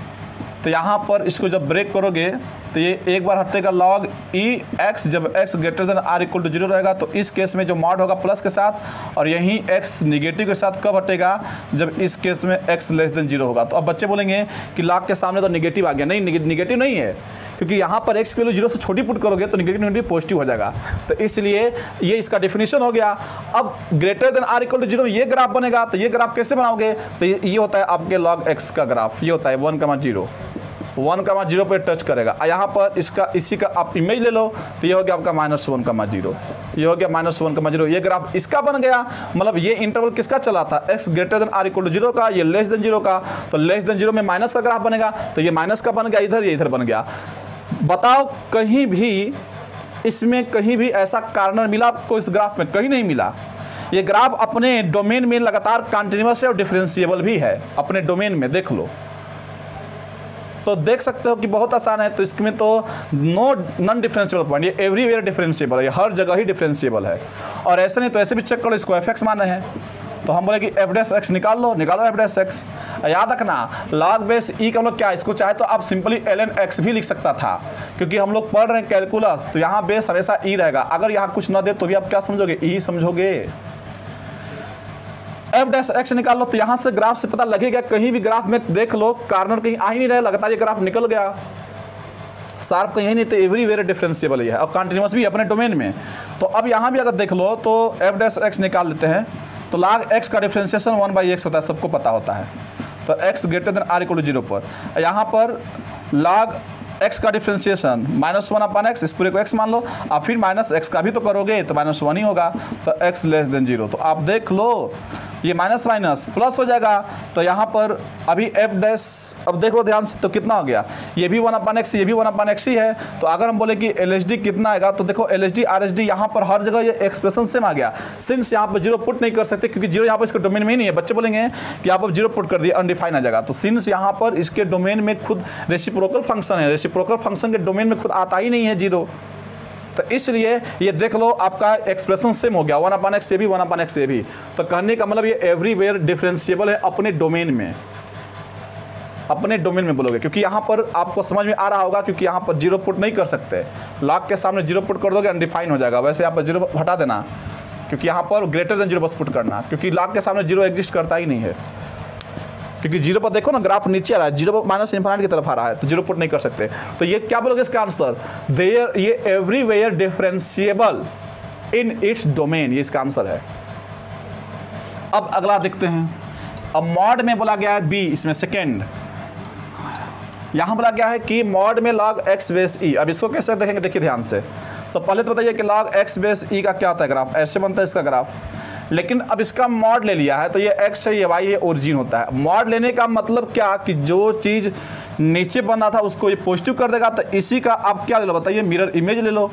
तो यहाँ पर इसको जब ब्रेक करोगे तो ये एक बार हटेगा लॉग ई एक्स, जब x greater than r equal to 0 रहेगा तो इस केस में जो मॉड होगा प्लस के साथ, और यहीं x निगेटिव के साथ कब हटेगा, जब इस केस में x लेस देन 0 होगा। तो अब बच्चे बोलेंगे कि लॉग के सामने तो निगेटिव आ गया, नहीं निगेटिव नहीं है, क्योंकि यहाँ पर x की वैल्यू 0 से छोटी पुट करोगे तो निगेटिव पॉजिटिव हो जाएगा। तो इसलिए ये इसका डेफिनेशन हो गया। अब greater than r equal to 0 ये ग्राफ बनेगा, तो ये ग्राफ कैसे बनाओगे, तो ये होता है आपके लॉग x का ग्राफ, ये होता है 1,0 पर टच करेगा। यहाँ पर इसका इसी का आप इमेज ले लो, तो ये हो गया आपका -1,0, ये हो गया -1,0। ये ग्राफ इसका बन गया, मतलब ये इंटरवल किसका चला था, x greater than r equal to 0 का, ये लेस देन 0 का। तो लेस देन 0 में माइनस का ग्राफ बनेगा, तो ये माइनस का बन गया इधर, ये इधर बन गया। बताओ कहीं भी इसमें कहीं भी ऐसा कार्नर मिला आपको इस ग्राफ में, कहीं नहीं मिला। ये ग्राफ अपने डोमेन में लगातार कंटिन्यूअस है और डिफरेंशिएबल भी है अपने डोमेन में, देख लो। तो देख सकते हो कि बहुत आसान है। तो इसमें तो नॉन डिफरेंशिएबल पॉइंट, ये एवरीवेयर डिफरेंशिएबल है, ये हर जगह ही डिफरेंशिएबल है। और ऐसे नहीं तो ऐसे भी चेक करो, इसको एफ एक्स माने हैं, तो हम बोले कि f' निकालो f'। याद रखना लॉग बेस ई का हम लोग क्या, इसको चाहे तो आप सिंपली ln x भी लिख सकता था, क्योंकि हम लोग पढ़ रहे हैं कैलकुलस, तो यहाँ बेस हमेशा ई रहेगा। अगर यहाँ कुछ ना दे तो भी आप क्या समझोगे, ई समझोगे। f' निकाल लो, तो यहाँ से ग्राफ से पता लगेगा, कहीं भी ग्राफ में देख लो कार्नर कहीं आ ही नहीं रहा, लगातार ये ग्राफ निकल गया, शार्प कहीं नहीं, तो एवरीवेयर डिफरेंशिएबल ही है और कंटिन्यूअस भी अपने डोमेन में। तो अब यहाँ भी अगर देख लो तो f' निकाल लेते हैं, तो log x का डिफरेंशिएशन 1/x होता है, सबको पता होता है। तो x greater than r equal to 0 पर, यहाँ पर log x का डिफरेंशिएशन -1/x, इस पूरे को x मान लो, आप फिर -x का भी तो करोगे तो -1 ही होगा, तो x लेस देन 0। तो आप देख लो ये माइनस माइनस प्लस हो जाएगा, तो यहाँ पर अभी f', अब देख लो ध्यान से, तो कितना हो गया, ये भी 1/x, ये भी 1/x ही है। तो अगर हम बोले कि LHD कितना आएगा, तो देखो LHD RHD यहाँ पर हर जगह ये एक्सप्रेशन सेम आ गया। सिंस यहाँ पर 0 पुट नहीं कर सकते, क्योंकि 0 यहाँ पर इसके डोमेन में ही नहीं है। बच्चे बोलेंगे कि आप 0 पुट कर दिए, अनडिफाइन आ जाएगा। तो सिंस यहाँ पर इसके डोमेन में खुद रेसिप्रोकल फंक्शन है, रेसिप्रोकल फंक्शन के डोमेन में खुद आता ही नहीं है 0, तो इसलिए ये देख लो आपका एक्सप्रेशन सेम हो गया, 1/x ये भी 1/x ये भी। तो कहने का मतलब ये एवरीवेयर डिफरेंशिएबल है अपने डोमेन में, अपने डोमेन में बोलोगे, क्योंकि यहाँ पर आपको समझ में आ रहा होगा, क्योंकि यहाँ पर 0 पुट नहीं कर सकते। लॉग के सामने 0 पुट कर दोगे अनडिफाइन हो जाएगा, वैसे यहाँ पर 0 हटा देना, क्योंकि यहाँ पर ग्रेटर देन 0 बस पुट करना, क्योंकि लॉग के सामने 0 एग्जिस्ट करता ही नहीं है। क्योंकि 0 पर देखो ना ग्राफ नीचे आ रहा है, 0 माइनस इन्फिनिटी की तरफ आ रहा है, तो 0 पुट नहीं कर सकते। तो ये क्या बोलोगे इसका आंसर, देयर, ये everywhere differentiable in its domain, ये इसका आंसर है। अब अगला देखते हैं। अब मॉड में बोला गया है b, इसमें सेकेंड, यहाँ बोला गया है कि मॉड में log x बेस e। अब इसको कैसे देखेंगे, देखिए ध्यान से। तो पहले तो बताइए कि log x बेस e का क्या होता है ग्राफ, ऐसे बनता है इसका ग्राफ। लेकिन अब इसका मॉड ले लिया है तो ये x है, ये y है, ओरिजिन होता है। मॉड लेने का मतलब क्या कि जो चीज़ नीचे बना था उसको ये पॉजिटिव कर देगा। तो इसी का आप क्या ले लो, बताइए, मिरर इमेज ले लो।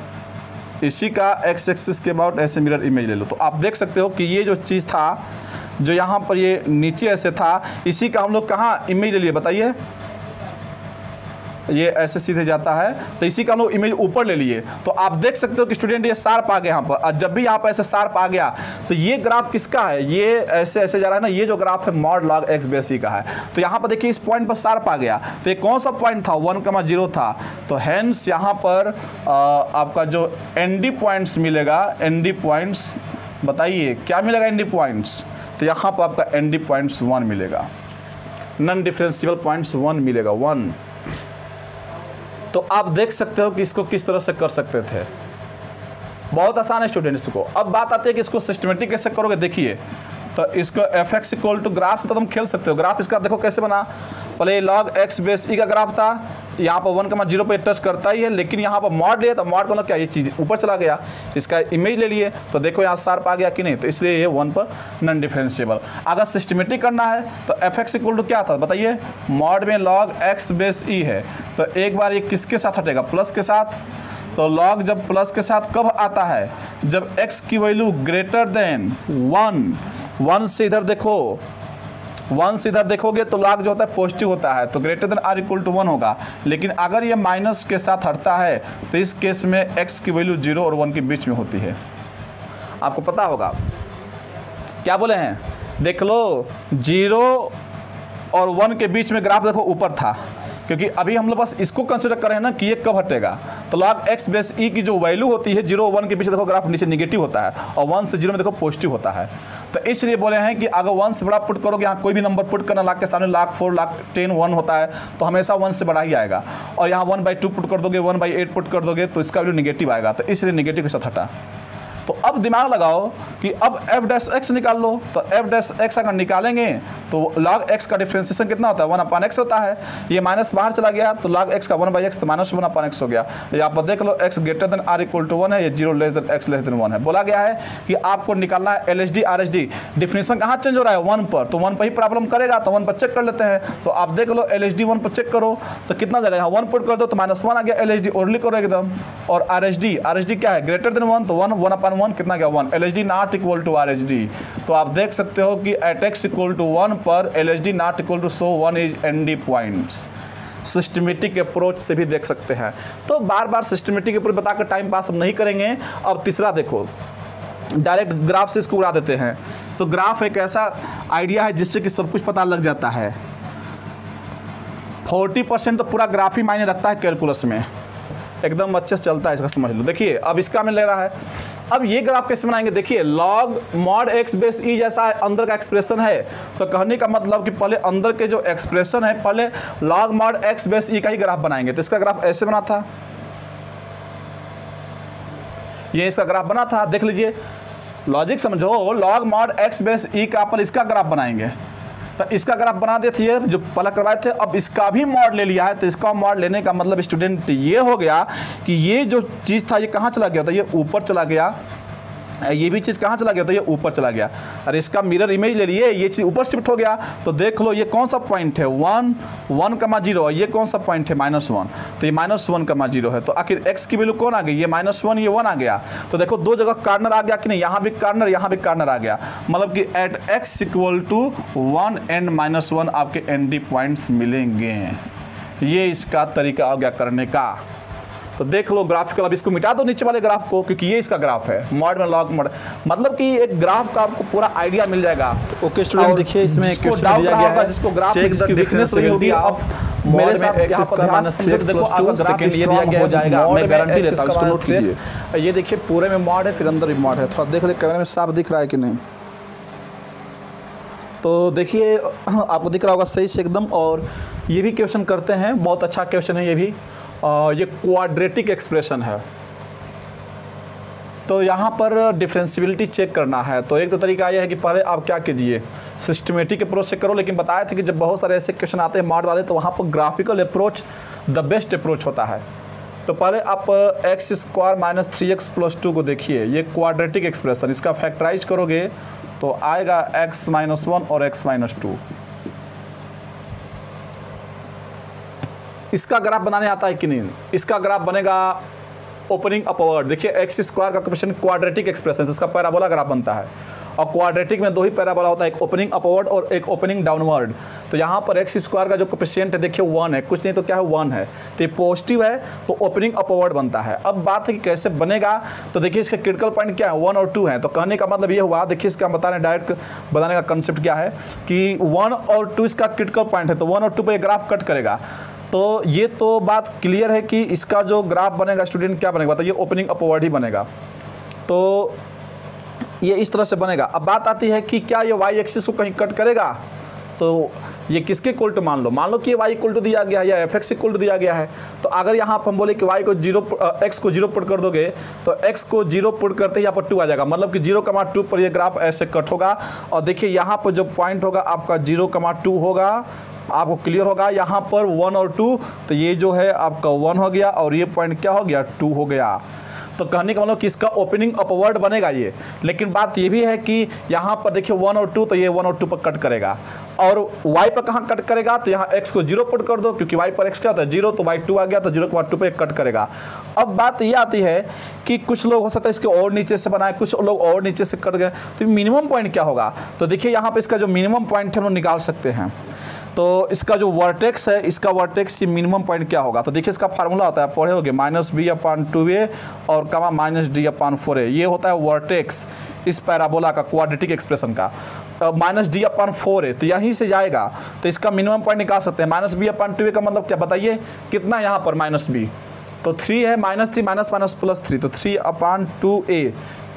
इसी का x एक्सिस के अबाउट ऐसे मिरर इमेज ले लो। तो आप देख सकते हो कि ये जो चीज़ था, जो यहाँ पर ये नीचे ऐसे था, इसी का हम लोग कहाँ इमेज ले लिए, बताइए। ये ऐसे सीधे जाता है तो इसी का हम लोग इमेज ऊपर ले लिए। तो आप देख सकते हो कि स्टूडेंट ये शार्प आ गया यहाँ पर। और जब भी यहाँ पर ऐसे शार्प आ गया तो ये ग्राफ किसका है, ये ऐसे ऐसे जा रहा है ना, ये जो ग्राफ है mod log x base e का है। तो यहाँ पर देखिए इस पॉइंट पर शार्प आ गया। तो ये कौन सा पॉइंट था, 1,0 था। तो हैंस यहाँ पर आपका जो ND पॉइंट्स मिलेगा, ND पॉइंट्स बताइए क्या मिलेगा ND पॉइंट्स। तो यहाँ पर आपका ND पॉइंट्स 1 मिलेगा, नॉन डिफरेंशिएबल पॉइंट्स 1 मिलेगा, 1। तो आप देख सकते हो कि इसको किस तरह से कर सकते थे, बहुत आसान है स्टूडेंट्स को। अब बात आती है कि इसको सिस्टमेटिक कैसे करोगे। देखिए, तो इसको fx इक्वल टू ग्राफ से तो तुम खेल सकते हो। ग्राफ इसका देखो कैसे बना, पहले log x बेस e का ग्राफ था, यहाँ पर 1,0 पे टच करता ही है, लेकिन यहाँ पर मॉड लिया तो मॉड मतलब क्या, ये चीज़ ऊपर चला गया, इसका इमेज ले लिए। तो देखो यहाँ शार्प आ गया कि नहीं, तो इसलिए ये 1 पर नॉन डिफरेंशिएबल। अगर सिस्टमेटिक करना है तो fx इक्वल टू क्या था बताइए, मॉड में log x बेस e है। तो एक बार ये किसके साथ हटेगा, प्लस के साथ। तो log जब प्लस के साथ कब आता है, जब x की वैल्यू ग्रेटर देन 1 से इधर देखो, 1 से इधर देखोगे तो log जो होता है पॉजिटिव होता है, तो greater than r equal to 1 होगा। लेकिन अगर ये माइनस के साथ हटता है तो इस केस में x की वैल्यू 0 और 1 के बीच में होती है। आपको पता होगा क्या बोले हैं, देख लो 0 और 1 के बीच में ग्राफ देखो ऊपर था, क्योंकि अभी हम लोग बस इसको कंसिडर कर रहे हैं ना कि ये कब हटेगा। तो log x बेस e की जो वैल्यू होती है 0 और 1 के बीच देखो ग्राफ नीचे निगेटिव होता है, और 1 से 0 में देखो पॉजिटिव होता है। तो इसलिए बोले हैं कि अगर 1 से बड़ा पुट करोगे, यहाँ कोई भी नंबर पुट करना, लाख के सामने लाख 4 लाख 10 1 होता है, तो हमेशा 1 से बड़ा ही आएगा। और यहाँ 1/2 पुट कर दोगे, 1/8 पुट कर दोगे, तो इसका वैल्यू निगेटिव आएगा। तो इसलिए निगेटिव के साथ हटा। तो अब दिमाग लगाओ कि अब f डैश x निकाल लो। तो f डैश x अगर निकालेंगे तो log x का डिफरेंशिएशन कितना होता है, 1/x होता है। ये माइनस बाहर चला गया तो log x का 1/x, तो माइनस 1/x हो गया। यहाँ पर देख लो x greater than r equal to 1 है, ये 0 less than x less than 1 है। बोला गया है कि आपको निकालना है LHD RHD। डिफिनेशन कहाँ चेंज हो रहा है, 1 पर, तो 1 पर ही प्रॉब्लम करेगा, तो 1 पर चेक कर लेते हैं। तो आप देख लो LHD 1 पर चेक करो तो कितना जगह, यहाँ 1 पुट कर दो तो -1 आ गया, LHD ओरली करो एकदम। और RHD क्या है, ग्रेटर देन 1, तो 1/1 कितना गया, 1। LHD not equal to RHD। तो आप देख सकते हो कि एट x इक्वल टू 1 पर LHD not equal to, so 1 is ND points. Systematic approach से भी देख सकते हैं। तो बार बार सिस्टमेटिक अप्रोच बताकर टाइम पास हम नहीं करेंगे। अब तीसरा देखो, डायरेक्ट ग्राफ से इसको उड़ा देते हैं। तो ग्राफ एक ऐसा आइडिया है जिससे कि सब कुछ पता लग जाता है। 40% तो पूरा ग्राफ ही मायने रखता है कैलकुलस में, एकदम अच्छे से चलता है, इसका समझ लो। देखिए अब इसका में ले रहा है, अब ये ग्राफ कैसे बनाएंगे, देखिए log mod x base e जैसा अंदर का एक्सप्रेशन है। तो कहने का मतलब कि पहले अंदर के जो एक्सप्रेशन है, पहले log mod x base e का ही ग्राफ बनाएंगे। तो इसका ग्राफ ऐसे बना था, ये इसका ग्राफ बना था, देख लीजिए, लॉजिक समझो। log mod x base e का पर इसका ग्राफ बनाएंगे, तो इसका ग्राफ बना देते हैं जो पहले करवाए थे। अब इसका भी मॉड ले लिया है, तो इसका मॉड लेने का मतलब स्टूडेंट ये हो गया कि ये जो चीज़ था ये कहाँ चला गया था, ये ऊपर चला गया। ये भी चीज़ कहाँ चला गया था, ये ऊपर चला गया। और इसका मिरर इमेज ले लिए, ये चीज़ ऊपर शिफ्ट हो गया। तो देख लो ये कौन सा पॉइंट है, 1 1,0, ये कौन सा पॉइंट है, -1, तो ये -1,0 है। तो आखिर x की वैल्यू कौन आ गई, ये -1, ये 1 आ गया। तो देखो दो जगह कार्नर आ गया कि नहीं, यहाँ भी कार्नर, यहाँ भी कार्नर आ गया। मतलब कि at x equal to 1 and -1 आपके ND पॉइंट्स मिलेंगे। ये इसका तरीका आ गया करने का। तो देख लो ग्राफिकल, अब इसको मिटा दो नीचे वाले ग्राफ को, क्योंकि ये इसका ग्राफ है मॉड में log mod, मतलब कि एक ग्राफ का आपको पूरा आइडिया मिल जाएगा। ओके स्टूडेंट, देखिए इसमें क्वेश्चन दिया गया है, जिसको ग्राफ चेक द डिफरेंस नहीं होगी। अब मेरे साथ एक्सिस का -3x + 2 सेकंड ये दिया गया हो जाएगा, मैं गारंटी देता हूं, इसको नोट कीजिए। ये देखिए पूरे में मॉड है, फिर अंदर भी मॉड है। थोड़ा देख ले कैमरे में साफ दिख रहा है कि नहीं। तो देखिए आपको दिख रहा होगा सही से एकदम। और ये भी क्वेश्चन करते हैं, बहुत अच्छा क्वेश्चन है ये भी। ये क्वाड्रेटिक एक्सप्रेशन है, तो यहाँ पर डिफरेंशियबिलिटी चेक करना है, तो एक तो तरीका यह है कि पहले आप क्या कीजिए, सिस्टमेटिक अप्रोच से करो। लेकिन बताया था कि जब बहुत सारे ऐसे क्वेश्चन आते हैं मॉड वाले, तो वहाँ पर graphical approach the best approach होता है। तो पहले आप x square minus 3x plus 2 को देखिए, ये क्वाड्रेटिक एक्सप्रेशन, इसका फैक्टराइज करोगे तो आएगा x माइनस 1 और x माइनस 2। इसका ग्राफ बनाने आता है कि नहीं? इसका ग्राफ बनेगा ओपनिंग अपवर्ड। देखिए एक्स स्क्वायर का क्वेश्चन क्वाड्रेटिक एक्सप्रेशन, इसका पैराबोला ग्राफ बनता है, और क्वाड्रेटिक में दो ही पैराबोला होता है, एक ओपनिंग अपवर्ड और एक ओपनिंग डाउनवर्ड। तो यहाँ पर एक्स स्क्वायर का जो कोएफिशिएंट है देखिए 1 है, कुछ नहीं तो क्या है 1 है, तो ये पॉजिटिव है तो ओपनिंग अपवर्ड बनता है। अब बात है कि कैसे बनेगा, तो देखिए इसका क्रिटिकल पॉइंट क्या है, 1 और 2 है। तो कहने का मतलब ये हुआ, देखिए इसका बता रहे डायरेक्ट बताने का कंसेप्ट क्या है कि 1 और 2 इसका क्रिटिकल पॉइंट है, तो 1 और 2 पर ग्राफ कट करेगा। तो ये तो बात क्लियर है कि इसका जो ग्राफ बनेगा स्टूडेंट क्या बनेगा, तो ये ओपनिंग अपवर्ड ही बनेगा। तो ये इस तरह से बनेगा। अब बात आती है कि क्या ये वाई एक्सिस को कहीं कट करेगा, तो ये किसके इक्वल टू मान लो कि ये वाई इक्वल टू दिया गया है या एफ एक्स इक्वल टू दिया गया है। तो अगर यहाँ पर हम बोले कि वाई को एक्स को 0 पुट कर दोगे, तो एक्स को 0 पुट करते ही यहाँ पर 2 आ जाएगा, मतलब कि 0,2 पर ये ग्राफ ऐसे कट होगा। और देखिए यहाँ पर जो पॉइंट होगा आपका 0,2 होगा, आपको क्लियर होगा। यहाँ पर 1 और 2, तो ये जो है आपका 1 हो गया और ये पॉइंट क्या हो गया 2 हो गया। तो कहने का मतलब कि इसका ओपनिंग अपवर्ड बनेगा ये। लेकिन बात ये भी है कि यहाँ पर देखिए 1 और 2, तो ये 1 और 2 पर कट करेगा, और y पर कहाँ कट करेगा, तो यहाँ x को 0 पुट कर दो, क्योंकि y पर x क्या होता है 0, तो y 2 आ गया, तो 0,2 पे कट करेगा। अब बात ये आती है कि कुछ लोग हो सकता है इसके और नीचे से बनाए, कुछ लोग और नीचे से कट गए, तो मिनिमम पॉइंट क्या होगा। तो देखिए यहाँ पर इसका जो मिनिमम पॉइंट है हम निकाल सकते हैं। तो इसका जो वर्टेक्स है, इसका वर्टेक्स ये मिनिमम पॉइंट क्या होगा, तो देखिए इसका फार्मूला होता है, पढ़े होगे -b/2a और -d/4a, ये होता है वर्टेक्स इस पैराबोला का क्वाड्रेटिक एक्सप्रेशन का। -d/4a तो यहीं से जाएगा, तो इसका मिनिमम पॉइंट निकाल सकते हैं। -b/2a का मतलब क्या बताइए, कितना यहाँ पर -b, तो 3 है, -3 माइनस प्लस 3, तो 3/2a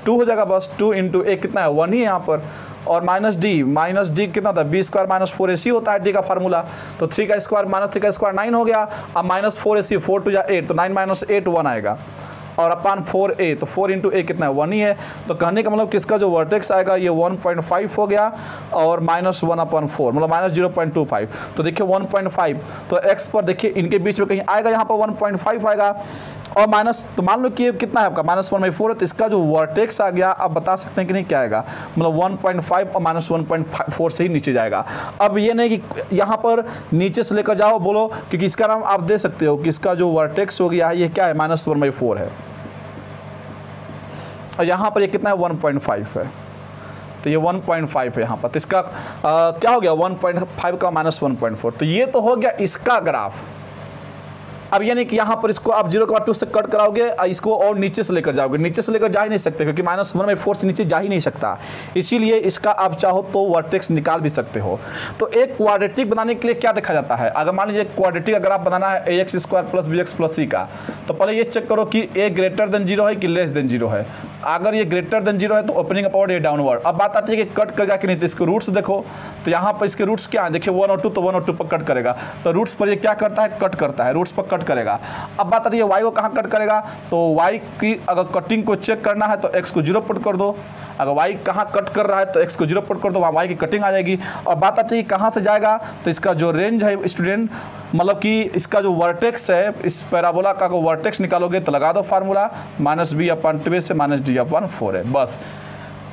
2 हो जाएगा बस। 2 × a कितना है 1 ही यहाँ पर, और -d कितना होता है b² - 4ac होता है d का फार्मूला। तो 3 का स्क्वायर -3 का स्क्वायर 9 हो गया, अब -4ac 4 2 8, तो 9 - 8 1 आएगा, और अपान 4a, तो 4 × a कितना है 1 ही है। तो कहने का मतलब किसका जो वर्टेक्स आएगा ये 1.5 हो गया, और -1/4 मतलब -0.25, तो देखिए 1.5, तो x पर देखिए इनके बीच में कहीं आएगा, यहाँ पर 1.5 आएगा, और माइनस, तो मान लो कि कितना है आपका -1/4 है, तो इसका जो वर्टेक्स आ गया आप बता सकते हैं कि नहीं क्या आएगा, मतलब 1.5 और -1.4 से ही नीचे जाएगा। अब ये नहीं कि यहाँ पर नीचे से लेकर जाओ बोलो, क्योंकि इसका नाम आप दे सकते हो कि इसका जो वर्टेक्स हो गया है ये क्या है -1/4 है, और यहाँ पर ये कितना है 1.5 है, तो ये 1.5 है यहाँ पर। तो इसका क्या हो गया 1.5 का -1.4, तो ये तो हो गया इसका ग्राफ। अब यानी कि यहाँ पर इसको आप 0,2 से कट कराओगे, इसको और नीचे से लेकर जाओगे, नीचे से लेकर जा ही नहीं सकते, क्योंकि -1/4 से नीचे जा ही नहीं सकता, इसीलिए इसका आप चाहो तो वर्टेक्स निकाल भी सकते हो। तो एक क्वाड्रेटिक बनाने के लिए क्या देखा जाता है, अगर मान लीजिए क्वाड्रेटिक का ग्राफ बनाना है ax² + bx + c का, तो पहले ये चेक करो कि a > 0 है कि <0 है। अगर ये >0 है तो ओपनिंग अपवर्ड, ये डाउनवर्ड। अब बात आती है कि कट करेगा कि नहीं, तो इसके रूट्स देखो, तो यहाँ पर इसके रूट्स क्या है, देखिए 1 और 2, तो 1 और 2 पर कट करेगा, तो रूट्स पर ये क्या करता है कट करता है, रूट्स पर कट करेगा। अब बात आती है y को कहाँ कट करेगा, तो y की अगर कटिंग को चेक करना है तो x को 0 पुट कर दो, अगर y कहाँ कट कर रहा है तो x को 0 पुट कर दो, वहाँ y की कटिंग आ जाएगी। और बात आती है कहाँ से जाएगा, तो इसका जो रेंज है स्टूडेंट, मतलब कि इसका जो वर्टेक्स है, इस पैराबोला का को वर्टेक्स निकालोगे तो लगा दो फार्मूला, -b/2a से -d/4 है, बस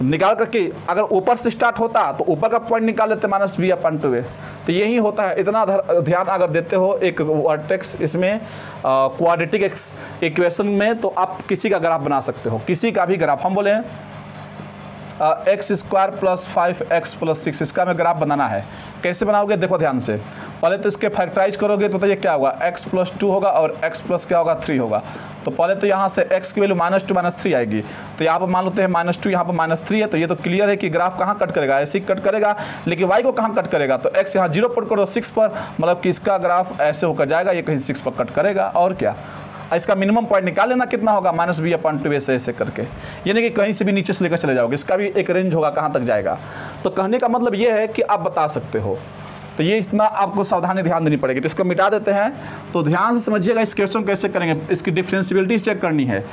निकाल करके अगर ऊपर से स्टार्ट होता तो ऊपर का पॉइंट निकाल लेते -b/2a। तो यही होता है, इतना ध्यान अगर देते हो एक वर्टेक्स इसमें क्वाड्रेटिक इक्वेशन में, तो आप किसी का ग्राफ बना सकते हो, किसी का भी ग्राफ। हम बोले x² + 5x + 6 इसका हमें ग्राफ बनाना है, कैसे बनाओगे देखो ध्यान से। पहले तो इसके फैक्टराइज करोगे तो ये क्या होगा, x + 2 होगा और x + क्या होगा 3 होगा। तो पहले तो यहाँ से x की वैल्यू -2 -3 आएगी, तो यहाँ पर मान लेते हैं -2, यहाँ पर -3 है, तो ये तो क्लियर है कि ग्राफ कहाँ कट करेगा, ऐसे ही कट करेगा। लेकिन y को कहाँ कट करेगा, तो x यहाँ 0 पुट करो 6 पर, मतलब कि इसका ग्राफ ऐसे होकर जाएगा, ये कहीं 6 पर कट करेगा, और क्या। इसका मिनिमम पॉइंट निकाल लेना कितना होगा, -b/2a से ऐसे करके, यानी कि कहीं से भी नीचे से लेकर चले जाओगे, इसका भी एक रेंज होगा कहाँ तक जाएगा। तो कहने का मतलब ये है कि आप बता सकते हो, तो ये इतना आपको सावधानी ध्यान देनी पड़ेगी। तो इसको मिटा देते हैं, तो ध्यान से समझिएगा इस क्वेश्चन कैसे करेंगे, इसकी डिफरेंशियबिलिटी चेक करनी है।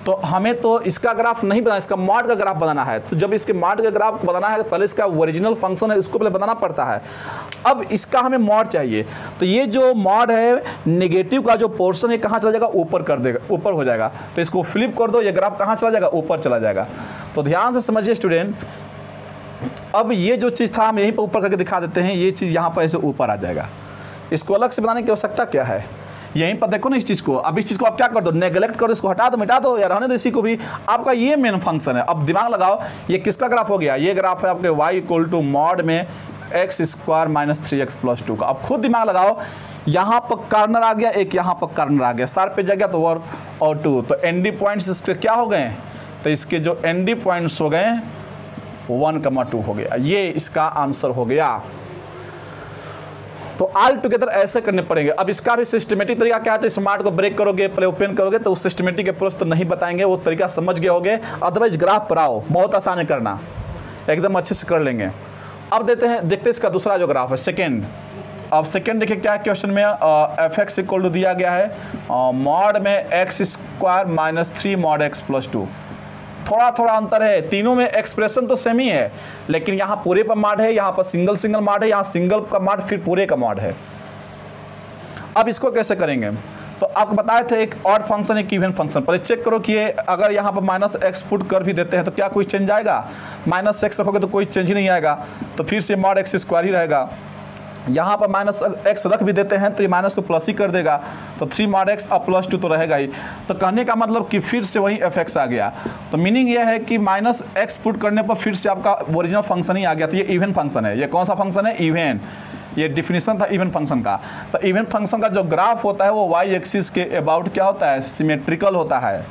तो हमें तो इसका ग्राफ नहीं बनाना, इसका मॉड का ग्राफ बनाना है। तो जब इसके मॉड का ग्राफ बनाना है तो पहले इसका ओरिजिनल फंक्शन है उसको पहले बनाना पड़ता है। अब इसका हमें मॉड चाहिए, तो ये जो मॉड है नेगेटिव का जो पोर्शन है कहाँ चला जाएगा, ऊपर कर देगा, ऊपर हो जाएगा। तो इसको फ्लिप कर दो, ये ग्राफ कहाँ चला जाएगा, ऊपर चला जाएगा। तो ध्यान से समझिए स्टूडेंट, अब ये जो चीज़ था हम यहीं पर ऊपर करके दिखा देते हैं, ये चीज़ यहाँ पर ऐसे ऊपर आ जाएगा। इसको अलग से बनाने की आवश्यकता क्या है, यहीं पर देखो ना इस चीज़ को। अब इस चीज़ को आप क्या कर दो, नेगलेक्ट कर दो, इसको हटा दो, मिटा दो या रहने दो इसी को भी। आपका ये मेन फंक्शन है। अब दिमाग लगाओ, ये किसका ग्राफ हो गया, ये ग्राफ है आपके y इक्वल टू मॉड में x square minus 3x plus 2 का। अब खुद दिमाग लगाओ, यहाँ पर कार्नर आ गया, एक यहाँ पर कार्नर आ गया, शार्प पे जगह तो 1 और 2, तो एनडी पॉइंट्स इसके क्या हो गए, तो इसके जो एनडी पॉइंट्स हो गए 1,2 हो गया। ये इसका आंसर हो गया। तो ऑल टुगेदर ऐसे करने पड़ेंगे। अब इसका भी सिस्टमेटिक तरीका क्या है, तो स्मार्ट को ब्रेक करोगे, पहले ओपन करोगे तो उस सिस्टमेटिक अप्रोच तो नहीं बताएंगे, वो तरीका समझ गए होगे। अदरवाइज ग्राफ पर आओ, बहुत आसान है करना, एकदम अच्छे से कर लेंगे। अब देखते हैं इसका दूसरा जो ग्राफ है सेकेंड। अब सेकेंड देखिए क्या है क्वेश्चन में, एफ एक्स इक्वल टू दिया गया है मॉड में x square minus 3 mod x plus 2। थोड़ा थोड़ा अंतर है, तीनों में एक्सप्रेशन तो सेम ही है, लेकिन यहाँ पूरे पर मॉड है, यहाँ पर सिंगल सिंगल मॉड है, यहाँ सिंगल का मॉड फिर पूरे का मॉड है। अब इसको कैसे करेंगे, तो आपको बताए थे एक ऑड फंक्शन एक इवन फंक्शन। पहले चेक करो कि ये अगर यहाँ पर माइनस एक्स पुट कर भी देते हैं तो क्या कोई चेंज आएगा, माइनस एक्स रखोगे तो कोई चेंज ही नहीं आएगा, तो फिर से मॉड एक्स स्क्वायर ही रहेगा। यहाँ पर माइनस एक्स रख भी देते हैं तो ये माइनस को प्लस ही कर देगा, तो 3 मॉड एक्स और प्लस 2 तो रहेगा ही। तो कहने का मतलब कि फिर से वही एफ एक्स आ गया। तो मीनिंग ये है कि माइनस एक्स पुट करने पर फिर से आपका ओरिजिनल फंक्शन ही आ गया। तो ये इवन फंक्शन है। ये कौन सा फंक्शन है, इवन। ये डिफिनीशन था इवन फंक्शन का। तो इवन फंक्शन का जो ग्राफ होता है वो वाई एक्सिस के अबाउट क्या होता है, सिमेट्रिकल होता है।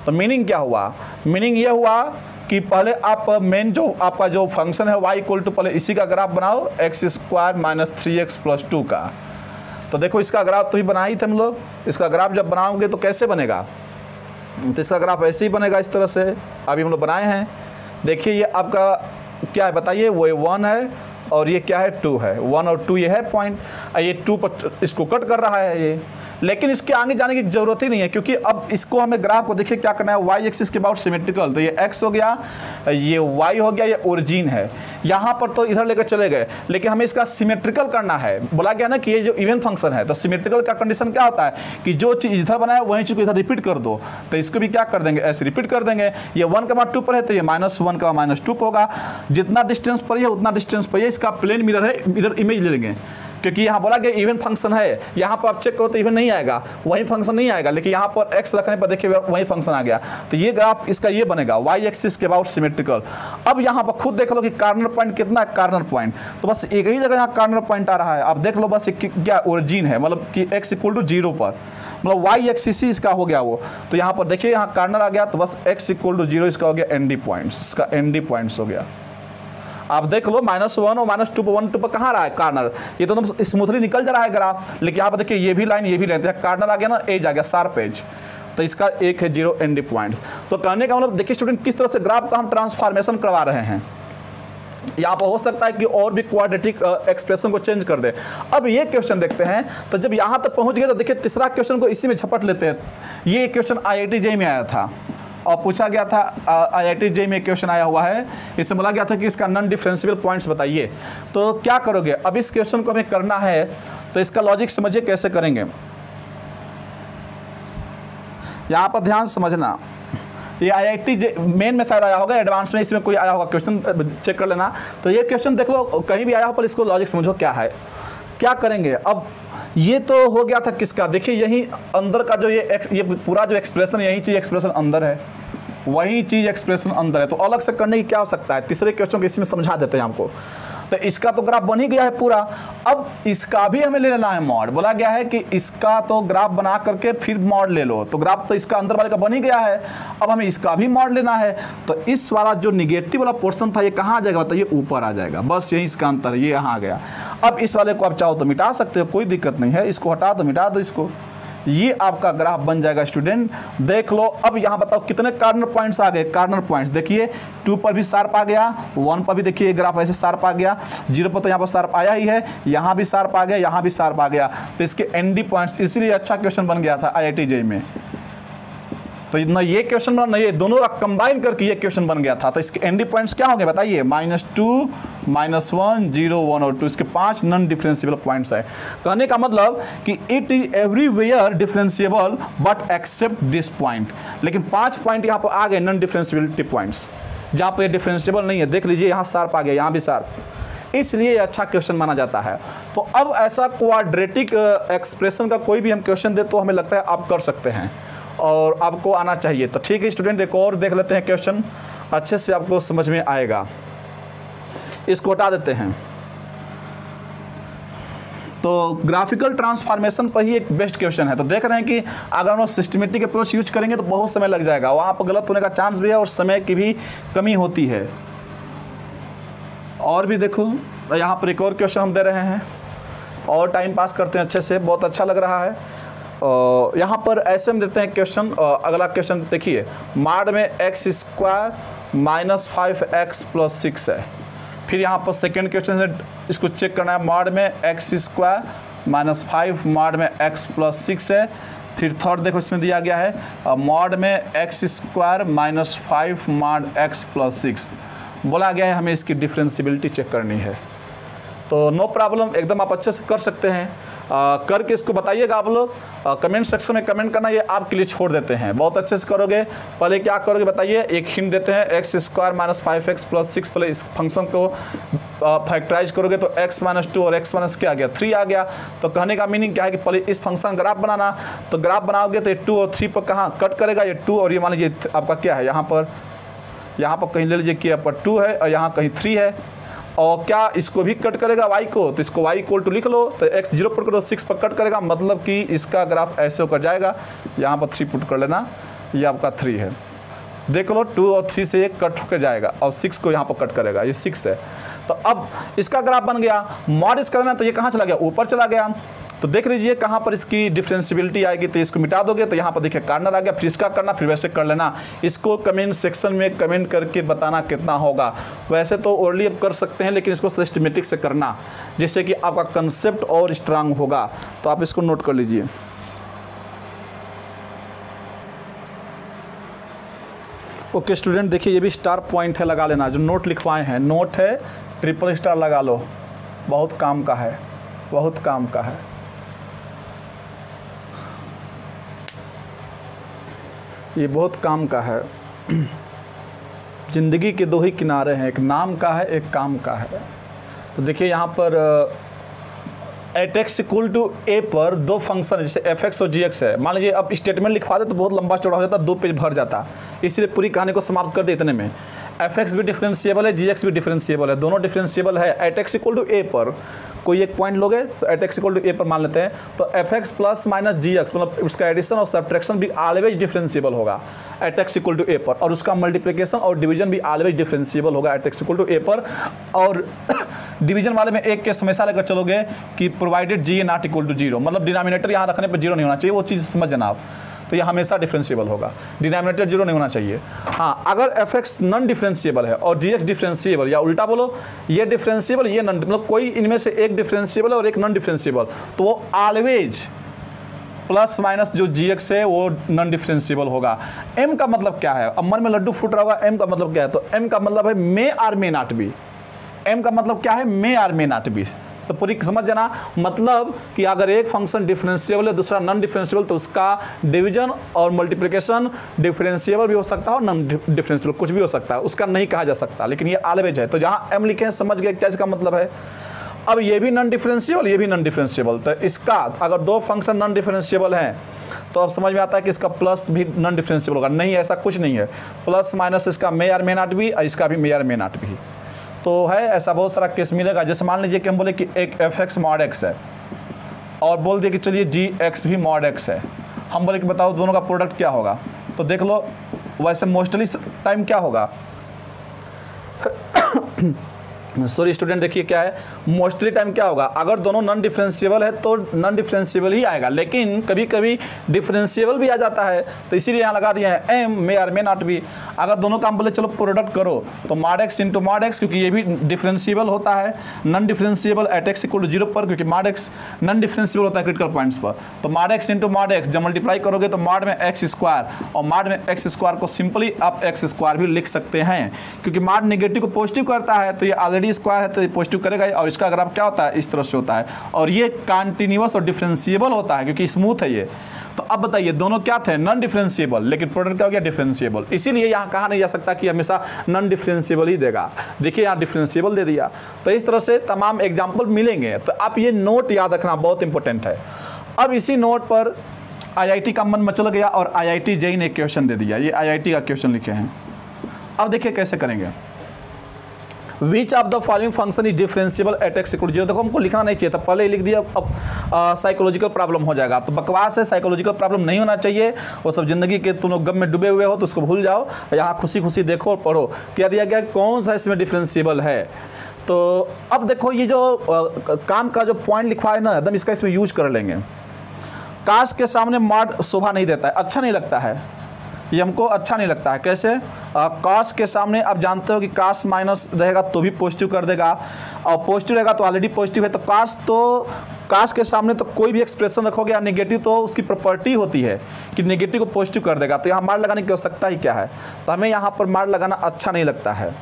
तो मीनिंग क्या हुआ, मीनिंग ये हुआ कि पहले आप मेन जो आपका जो फंक्शन है y इक्वल टू, पहले इसी का ग्राफ बनाओ x square minus 3x plus 2 का। तो देखो इसका ग्राफ तो ही बना ही थे हम लोग। इसका ग्राफ जब बनाओगे तो कैसे बनेगा, तो इसका ग्राफ ऐसे ही बनेगा इस तरह से। अभी हम लोग बनाए हैं, देखिए ये आपका क्या है बताइए, वो 1 है और ये क्या है 2 है, 1 और 2 ये है पॉइंट, ये 2 पर इसको कट कर रहा है ये। लेकिन इसके आगे जाने की जरूरत ही नहीं है, क्योंकि अब इसको हमें ग्राफ को देखिए क्या करना है, वाई एक्सिस के अबाउट सिमेट्रिकल। तो ये एक्स हो गया, ये वाई हो गया, ये ओरिजिन है। यहाँ पर तो इधर लेकर चले गए, लेकिन हमें इसका सिमेट्रिकल करना है। बोला गया ना कि ये जो इवन फंक्शन है, तो सिमेट्रिकल का कंडीशन क्या होता है कि जो चीज़ इधर बनाया वही चीज़ को इधर रिपीट कर दो। तो इसको भी क्या कर देंगे, ऐसे रिपीट कर देंगे। ये 1 का 2 पर है तो ये -1 का -2 होगा। जितना डिस्टेंस पर है उतना डिस्टेंस पर, ये इसका प्लेन मिरर है, मिरर इमेज ले लेंगे, क्योंकि यहाँ बोला गया इवन फंक्शन है। यहाँ पर आप चेक करो तो इवन नहीं आएगा, वही फंक्शन नहीं आएगा, लेकिन यहाँ पर x रखने पर देखिए वही फंक्शन आ गया। तो ये ग्राफ इसका ये बनेगा y एक्सिस के अबाउट सिमेट्रिकल। अब यहाँ पर खुद देख लो कि कार्नर पॉइंट कितना है, कार्नर पॉइंट तो बस एक ही जगह यहाँ कार्नर पॉइंट आ रहा है। आप देख लो बस क्या ओरिजिन है, मतलब कि x इक्वल टू 0 पर, मतलब y एक्सिस ही इसका हो गया वो। तो यहाँ पर देखिए यहाँ कार्नर आ गया, तो बस x इक्वल टू 0 इसका हो गया एनडी पॉइंट्स, इसका एनडी पॉइंट्स हो गया। आप देख लो -1 और -2 पर 1 2 पर कहाँ रहा है कार्नर, ये तो एकदम स्मूथली निकल जा रहा है ग्राफ। लेकिन यहाँ पर देखिए ये भी लाइन तो कार्नर आ गया ना, एज आ गया, शार्प एज। तो इसका एक है 0 एनडी पॉइंट्स। तो कहने का मतलब देखिए स्टूडेंट किस तरह से ग्राफ का हम ट्रांसफॉर्मेशन करवा रहे हैं। यहाँ पर हो सकता है कि और भी क्वाड्रेटिक एक्सप्रेशन को चेंज कर दे। अब ये क्वेश्चन देखते हैं, तो जब यहाँ तक पहुँच गए तो देखिए तीसरा क्वेश्चन को इसी में झपट लेते हैं। ये क्वेश्चन IIT JEE में आया था और पूछा गया था, IIT JEE में क्वेश्चन आया हुआ है। इससे बोला गया था कि इसका नॉन डिफरेंशिएबल पॉइंट्स बताइए। तो क्या करोगे, अब इस क्वेश्चन को हमें करना है, तो इसका लॉजिक समझिए कैसे करेंगे। यहाँ पर ध्यान समझना, ये IIT JEE मेन में शायद आया होगा, एडवांस में इसमें कोई आया होगा क्वेश्चन, चेक कर लेना। तो ये क्वेश्चन देख लो, कहीं भी आया हो पर इसको लॉजिक समझो क्या है, क्या करेंगे। अब ये तो हो गया था किसका, देखिए यही अंदर का जो ये पूरा जो एक्सप्रेशन, यही चीज़ एक्सप्रेशन अंदर है, वही चीज़ एक्सप्रेशन अंदर है। तो अलग से करने की क्या हो सकता है, तीसरे क्वेश्चन को इसमें समझा देते हैं हमको। तो इसका तो ग्राफ बन ही गया है पूरा, अब इसका भी हमें ले लेना है मॉड। बोला गया है कि इसका तो ग्राफ बना करके फिर मॉड ले लो, तो ग्राफ तो इसका अंदर वाले का बन ही गया है, अब हमें इसका भी मॉड लेना है। तो इस वाला जो निगेटिव वाला पोर्शन था ये कहाँ आ जाएगा, तो ये ऊपर आ जाएगा, बस यही इसका अंतर, ये यहाँ आ गया। अब इस वाले को आप चाहो तो मिटा सकते हो, कोई दिक्कत नहीं है, इसको हटा दो, मिटा दो इसको, ये आपका ग्राफ बन जाएगा स्टूडेंट। देख लो अब यहाँ बताओ कितने कार्नर पॉइंट्स आ गए, कार्नर पॉइंट्स देखिए 2 पर भी शार्प आ गया, 1 पर भी देखिए ग्राफ ऐसे शार्प आ गया, 0 पर तो यहाँ पर शार्प आया ही है, यहाँ भी शार्प आ गया, यहाँ भी शार्प आ गया। तो इसके एनडी पॉइंट्स, इसीलिए अच्छा क्वेश्चन बन गया था IIT JEE में। तो ना ये क्वेश्चन बना, ना ये, दोनों का कंबाइन करके ये क्वेश्चन बन गया था। तो इसके एनडी पॉइंट्स क्या होंगे बताइए? -2, -1, 0, 1 और 2। इसके 5 नॉन डिफरेंशिएबल पॉइंट्स है। कहने का मतलब कि it is everywhere differentiable but except this point. लेकिन 5 पॉइंट यहाँ पर आ गए नॉन डिफरेंशिएबिलिटी पॉइंट्स, जहाँ पर डिफरेंशिएबल नहीं है। देख लीजिए यहाँ शार्प आ गया, यहाँ भी शार्प, इसलिए ये अच्छा क्वेश्चन माना जाता है। तो अब ऐसा क्वाड्रेटिक एक्सप्रेशन का कोई भी हम क्वेश्चन दे तो हमें लगता है आप कर सकते हैं और आपको आना चाहिए। तो ठीक है स्टूडेंट, एक और देख लेते हैं क्वेश्चन, अच्छे से आपको समझ में आएगा। इसको हटा देते हैं। तो ग्राफिकल ट्रांसफॉर्मेशन पर ही एक बेस्ट क्वेश्चन है। तो देख रहे हैं कि अगर हम सिस्टमेटिक अप्रोच यूज करेंगे तो बहुत समय लग जाएगा, वहाँ पर गलत होने का चांस भी है और समय की भी कमी होती है। और भी देखो, यहाँ पर एक और क्वेश्चन हम दे रहे हैं और टाइम पास करते हैं अच्छे से, बहुत अच्छा लग रहा है। यहाँ पर ऐसे हम देते हैं क्वेश्चन। अगला क्वेश्चन देखिए, माड में x² -5x + 6 है। फिर यहाँ पर सेकेंड क्वेश्चन है, इसको चेक करना है, माड में x² -5 माड में x + 6 है। फिर थर्ड देखो इसमें दिया गया है मॉड में x² -5 माड x + 6 बोला गया है, हमें इसकी डिफरेंशिएबिलिटी चेक करनी है। तो नो प्रॉब्लम, एकदम आप अच्छे से कर सकते हैं। करके इसको बताइएगा आप लोग, कमेंट सेक्शन में कमेंट करना, ये आपके लिए छोड़ देते हैं। बहुत अच्छे से करोगे। पहले क्या करोगे बताइए, एक हिंट देते हैं, x² -5x + 6। पहले इस फंक्शन को फैक्टराइज करोगे तो x - 2 और x - क्या आ गया, 3 आ गया। तो कहने का मीनिंग क्या है कि पहले इस फंक्शन ग्राफ बनाना। तो ग्राफ बनाओगे तो ये 2 और 3 पर कहाँ कट करेगा, ये 2 और ये मान लीजिए आपका क्या है, यहाँ पर कहीं ले लीजिए कि यहाँ पर 2 है और यहाँ कहीं 3 है। और क्या इसको भी कट करेगा y को, तो इसको y = लिख लो। तो x 0 पर करो, 6 पर कट करेगा, मतलब कि इसका ग्राफ ऐसे होकर जाएगा। यहाँ पर 3 पुट कर लेना, ये आपका 3 है। देख लो 2 और 3 से ये कट होकर जाएगा और 6 को यहाँ पर कट करेगा, ये 6 है। तो अब इसका ग्राफ बन गया। मॉड इसका ना, तो ये कहाँ चला गया, ऊपर चला गया। तो देख लीजिए कहाँ पर इसकी डिफरेंशिएबिलिटी आएगी। तो इसको मिटा दोगे तो यहाँ पर देखिए कार्नर आ गया, फिर इसका करना, फिर वैसे कर लेना। इसको कमेंट सेक्शन में कमेंट करके बताना कितना होगा। वैसे तो ओरली अब कर सकते हैं, लेकिन इसको सिस्टमेटिक से करना, जिससे कि आपका कंसेप्ट और स्ट्रांग होगा। तो आप इसको नोट कर लीजिए। ओके स्टूडेंट, देखिए ये भी स्टार पॉइंट है, लगा लेना। जो नोट लिखवाए हैं, नोट है, ट्रिपल स्टार लगा लो, बहुत काम का है, बहुत काम का है। ये बहुत काम का है। ज़िंदगी के 2 ही किनारे हैं, एक नाम का है, एक काम का है। तो देखिए यहाँ पर x = a पर 2 फंक्शन है, जैसे fx और gx है। मान लीजिए अब स्टेटमेंट लिखवा दे तो बहुत लंबा चौड़ा हो जाता, 2 पेज भर जाता, इसलिए पूरी कहानी को समाप्त कर दे इतने में। fx भी डिफरेंशिएबल है, gx भी डिफरेंशिएबल है, दोनों डिफरेंशिएबल है। x = a पर कोई एक पॉइंट लोगे तो x = a पर मान लेते हैं, तो fx + -gx मतलब उसका एडिशन और सब्ट्रैक्शन भी ऑलवेज डिफरेंशिएबल होगा x = a पर, और उसका मल्टीप्लिकेशन और डिवीजन भी ऑलवेज डिफरेंशिएबल होगा x = a पर। और डिवीजन वाले में एक केस हमेशा लेकर चलोगे कि प्रोवाइडेड g ≠ = 0, मतलब डिनोमिनेटर यहाँ रखने पर 0 नहीं होना चाहिए, वो चीज़ समझ जाना आप। तो ये हमेशा डिफरेंशिएबल होगा, डिनोमिनेटर 0 नहीं होना चाहिए। हाँ, अगर fx नॉन डिफरेंशिएबल है और gx डिफरेंशिएबल, या उल्टा बोलो, ये डिफरेंशिएबल, ये नॉन, मतलब कोई इनमें से एक डिफरेंशिएबल है और एक नॉन डिफरेंशिएबल, तो वो ऑलवेज ± जो gx है वो नॉन डिफरेंशिएबल होगा। m का मतलब क्या है, अब मन में लड्डू फूट रहा होगा, m का मतलब क्या है, तो m का मतलब है मे और मे नॉट बी। m का मतलब क्या है, मे और मे नॉट बी। तो पूरी समझ जाना, मतलब कि अगर एक फंक्शन डिफरेंशिएबल है, दूसरा नॉन डिफरेंशिएबल, तो उसका डिवीजन और मल्टीप्लिकेशन डिफरेंशिएबल भी हो सकता है और नॉन डिफरेंशिएबल कुछ भी हो सकता है, उसका नहीं कहा जा सकता, लेकिन ये ऑलवेज है। तो जहाँ m लिखे हैं समझ गए क्या इसका मतलब है। अब ये भी नॉन डिफरेंशिएबल, ये भी नॉन डिफरेंशिएबल, तो इसका अगर 2 फंक्शन नॉन डिफरेंशिएबल हैं तो अब समझ में आता है कि इसका प्लस भी नॉन डिफरेंशिएबल होगा। नहीं, ऐसा कुछ नहीं है, प्लस माइनस इसका मे और मे नॉट बी, और इसका भी मे और मे नॉट बी। तो है ऐसा बहुत सारा केस मिलेगा। जैसे मान लीजिए कि हम बोले कि एक fx mod x है और बोल दिए कि चलिए gx भी mod x है। हम बोले कि बताओ दोनों का प्रोडक्ट क्या होगा, तो देख लो वैसे मोस्टली टाइम क्या होगा सॉरी स्टूडेंट, देखिए क्या है, मोस्टली टाइम क्या होगा, अगर दोनों नॉन डिफरेंशिएबल है तो नॉन डिफरेंशिएबल ही आएगा, लेकिन कभी कभी डिफरेंशिएबल भी आ जाता है, तो इसीलिए यहाँ लगा दिया है m may r may not be. अगर दोनों काम बोले चलो प्रोडक्ट करो तो mod x into mod x, क्योंकि ये भी डिफरेंशिएबल होता है, non differentiable at x equal to 0 पर, क्योंकि मॉड एक्स नॉन डिफरेंशिएबल होता है क्रिटिकल पॉइंट्स पर। तो mod x into mod x जब मल्टीप्लाई करोगे तो मॉड में एक्स स्क्वायर, और मॉड में एक्स स्क्वायर को सिंपली आप एक्स स्क्वायर भी लिख सकते हैं, क्योंकि मॉड नेगेटिव को पॉजिटिव करता है तो ये ऑलरेडी स्क्वायर है तो ये पॉजिटिव करेगा, और इसका ग्राफ क्या होता है, इस तरह से होता है, और ये कंटिन्यूअस और डिफरेंशिएबल होता है क्योंकि स्मूथ है ये। तो अब बताइए दोनों क्या थे, नॉन डिफरेंशिएबल, लेकिन प्रोडक्ट क्या हो गया, डिफरेंशिएबल। इसीलिए यहाँ कहा नहीं जा सकता कि हमेशा नॉन डिफरेंशिएबल ही देगा, देखिए यहाँ डिफरेंशिएबल दे दिया। तो इस तरह से तमाम एग्जाम्पल मिलेंगे, तो आप ये नोट याद रखना बहुत इंपॉर्टेंट है। अब इसी नोट पर IIT का मन मचल गया और IIT JEE ने क्वेश्चन दे दिया, ये IIT का क्वेश्चन लिखे हैं। अब देखिए कैसे करेंगे, which of the following function is differentiable at x equal to 0। देखो हमको लिखना नहीं चाहिए था, पहले ही लिख दिया, अब साइकोलॉजिकल प्रॉब्लम हो जाएगा, तो बकवास है, साइकोलॉजिकल प्रॉब्लम नहीं होना चाहिए, वो सब जिंदगी के तुम लोग गम में डूबे हुए हो तो उसको भूल जाओ, यहाँ खुशी खुशी देखो और पढ़ो क्या दिया गया, कौन सा इसमें डिफरेंशिएबल है। तो अब देखो ये जो काम का जो पॉइंट लिखवा है ना, एकदम इसका इसमें यूज कर लेंगे। काश के सामने मॉड शोभा नहीं देता है, अच्छा नहीं लगता है, ये हमको अच्छा नहीं लगता है। कैसे, काश के सामने आप जानते हो कि काश माइनस रहेगा तो भी पॉजिटिव कर देगा, और पॉजिटिव रहेगा तो ऑलरेडी पॉजिटिव है, तो काश के सामने तो कोई भी एक्सप्रेशन रखोगे या नेगेटिव तो उसकी प्रॉपर्टी होती है कि नेगेटिव को पॉजिटिव कर देगा, तो यहाँ मार लगाने की आवश्यकता ही क्या है, तो हमें यहाँ पर मार लगाना अच्छा नहीं लगता है।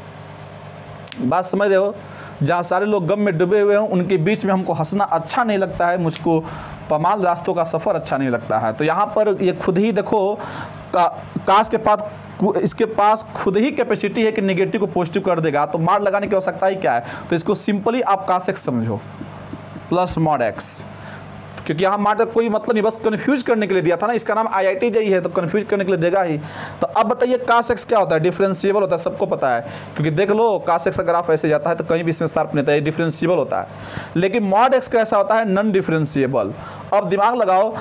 बात समझ रहे हो, जहाँ सारे लोग गम में डूबे हुए हों उनके बीच में हमको हंसना अच्छा नहीं लगता है, मुझको पमाल रास्तों का सफ़र अच्छा नहीं लगता है। तो यहाँ पर ये खुद ही देखो, काश के पास इसके पास खुद ही कैपेसिटी है कि नेगेटिव को पॉजिटिव कर देगा, तो मार लगाने की आवश्यकता ही क्या है, तो इसको सिंपली आप काश एक्स समझो प्लस मॉड एक्स, क्योंकि यहाँ मार्टर कोई मतलब नहीं, बस कंफ्यूज करने के लिए दिया था ना, इसका नाम IIT JEE है तो कंफ्यूज करने के लिए देगा ही। तो अब बताइए काश एक्स क्या होता है, डिफरेंशिएबल होता है, सबको पता है, क्योंकि देख लो काश एक्स का ग्राफ ऐसे जाता है तो कहीं भी इसमें शार्प नहीं होता है, डिफरेंशिएबल होता है। लेकिन मॉड एक्स कैसा होता है, नॉन डिफरेंशिएबल। अब दिमाग लगाओ,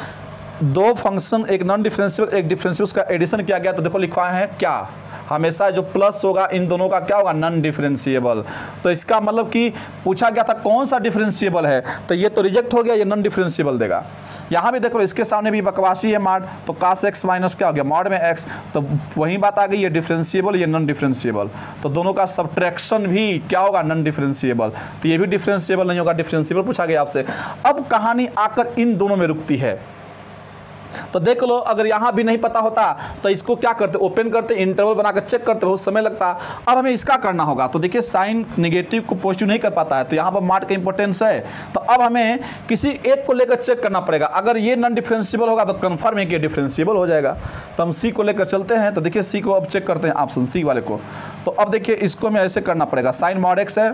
दो फंक्शन, एक नॉन डिफरेंशिएबल एक डिफरेंशिएबल, उसका एडिशन किया गया तो देखो लिखवाए हैं क्या, हमेशा जो प्लस होगा इन दोनों का क्या होगा, नॉन डिफरेंशिएबल। तो इसका मतलब कि पूछा गया था कौन सा डिफरेंशिएबल है, तो ये तो रिजेक्ट हो गया, ये नॉन डिफरेंशिएबल देगा। यहाँ भी देखो इसके सामने भी बकवासी है मॉड, तो काश एक्स माइनस क्या हो गया, मॉड में एक्स, तो वही बात आ गई, ये डिफरेंशिएबल ये नॉन डिफरेंशिएबल, तो दोनों का सब्ट्रैक्शन भी क्या होगा, नॉन डिफरेंशिएबल, तो ये भी डिफरेंशिएबल नहीं होगा, डिफरेंशिएबल पूछा गया आपसे। अब कहानी आकर इन दोनों में रुकती है, तो देख लो अगर यहाँ भी नहीं पता होता तो इसको क्या करते, ओपन करते, इंटरवल बनाकर चेक करते, बहुत समय लगता। अब हमें इसका करना होगा, तो देखिए साइन नेगेटिव को पॉजिटिव नहीं कर पाता है, तो यहाँ पर मॉड का इंपॉर्टेंस है, तो अब हमें किसी एक को लेकर चेक करना पड़ेगा। अगर ये नॉन डिफरेंशिएबल होगा तो कन्फर्म है कि डिफरेंशिएबल हो जाएगा, तो हम सी को लेकर चलते हैं। तो देखिए सी को अब चेक करते हैं, ऑप्शन सी वाले को। तो अब देखिए इसको हमें ऐसे करना पड़ेगा, साइन मॉड एक्स है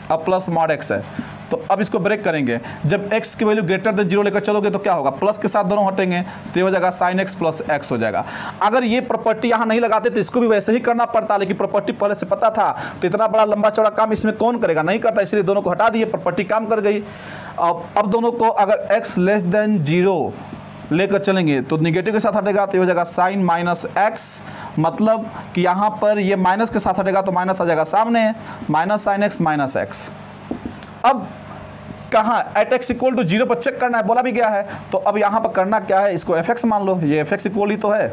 अब प्लस मॉड एक्स है, तो अब इसको ब्रेक करेंगे, जब x की वैल्यू ग्रेटर देन 0 लेकर चलोगे तो क्या होगा, प्लस के साथ दोनों हटेंगे तो ये हो जाएगा साइन x प्लस x हो जाएगा। अगर ये प्रॉपर्टी यहाँ नहीं लगाते तो इसको भी वैसे ही करना पड़ता, लेकिन प्रॉपर्टी पहले से पता था, तो इतना बड़ा लंबा चौड़ा काम इसमें कौन करेगा, नहीं करता, इसलिए दोनों को हटा दिए, प्रॉपर्टी काम कर गई। अब दोनों को अगर x लेस देन 0 लेकर चलेंगे तो निगेटिव के साथ हटेगा, तो ये हो जाएगा साइन माइनस एक्स, मतलब कि यहाँ पर ये माइनस के साथ हटेगा तो माइनस आ जाएगा सामने, minus sine x minus x. अब कहाँ एट एक्स इक्वल टू 0 पर चेक करना है, बोला भी गया है, तो अब यहाँ पर करना क्या है, इसको एफ एक्स मान लो, ये एफ एक्स इक्वल ही तो है,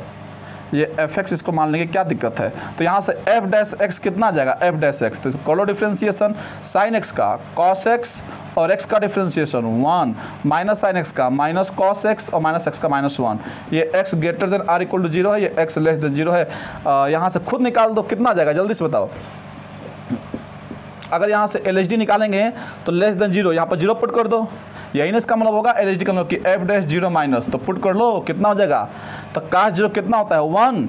ये एफ एक्स इसको मान लेंगे, क्या दिक्कत है। तो यहाँ से एफ डैश एक्स कितना आ जाएगा, एफ डैश एक्स, तो कर लो डिफ्रेंसिएशन, साइन एक्स का कॉस एक्स और एक्स का डिफ्रेंसिएशन 1 माइनस साइन एक्स का माइनस कॉस एक्स और माइनस एक्स का माइनस 1, ये x greater than are equal to 0 है, ये एक्स लेस देन 0 है। यहाँ से खुद निकाल दो कितना आ जाएगा, जल्दी से बताओ। अगर यहाँ से LHD निकालेंगे तो लेस देन 0, यहाँ पर 0 पुट कर दो, यही ना इसका मतलब होगा LHD का मतलब कि एफ डैश 0 माइनस, तो पुट कर लो कितना हो जाएगा, तो काश 0 कितना होता है 1,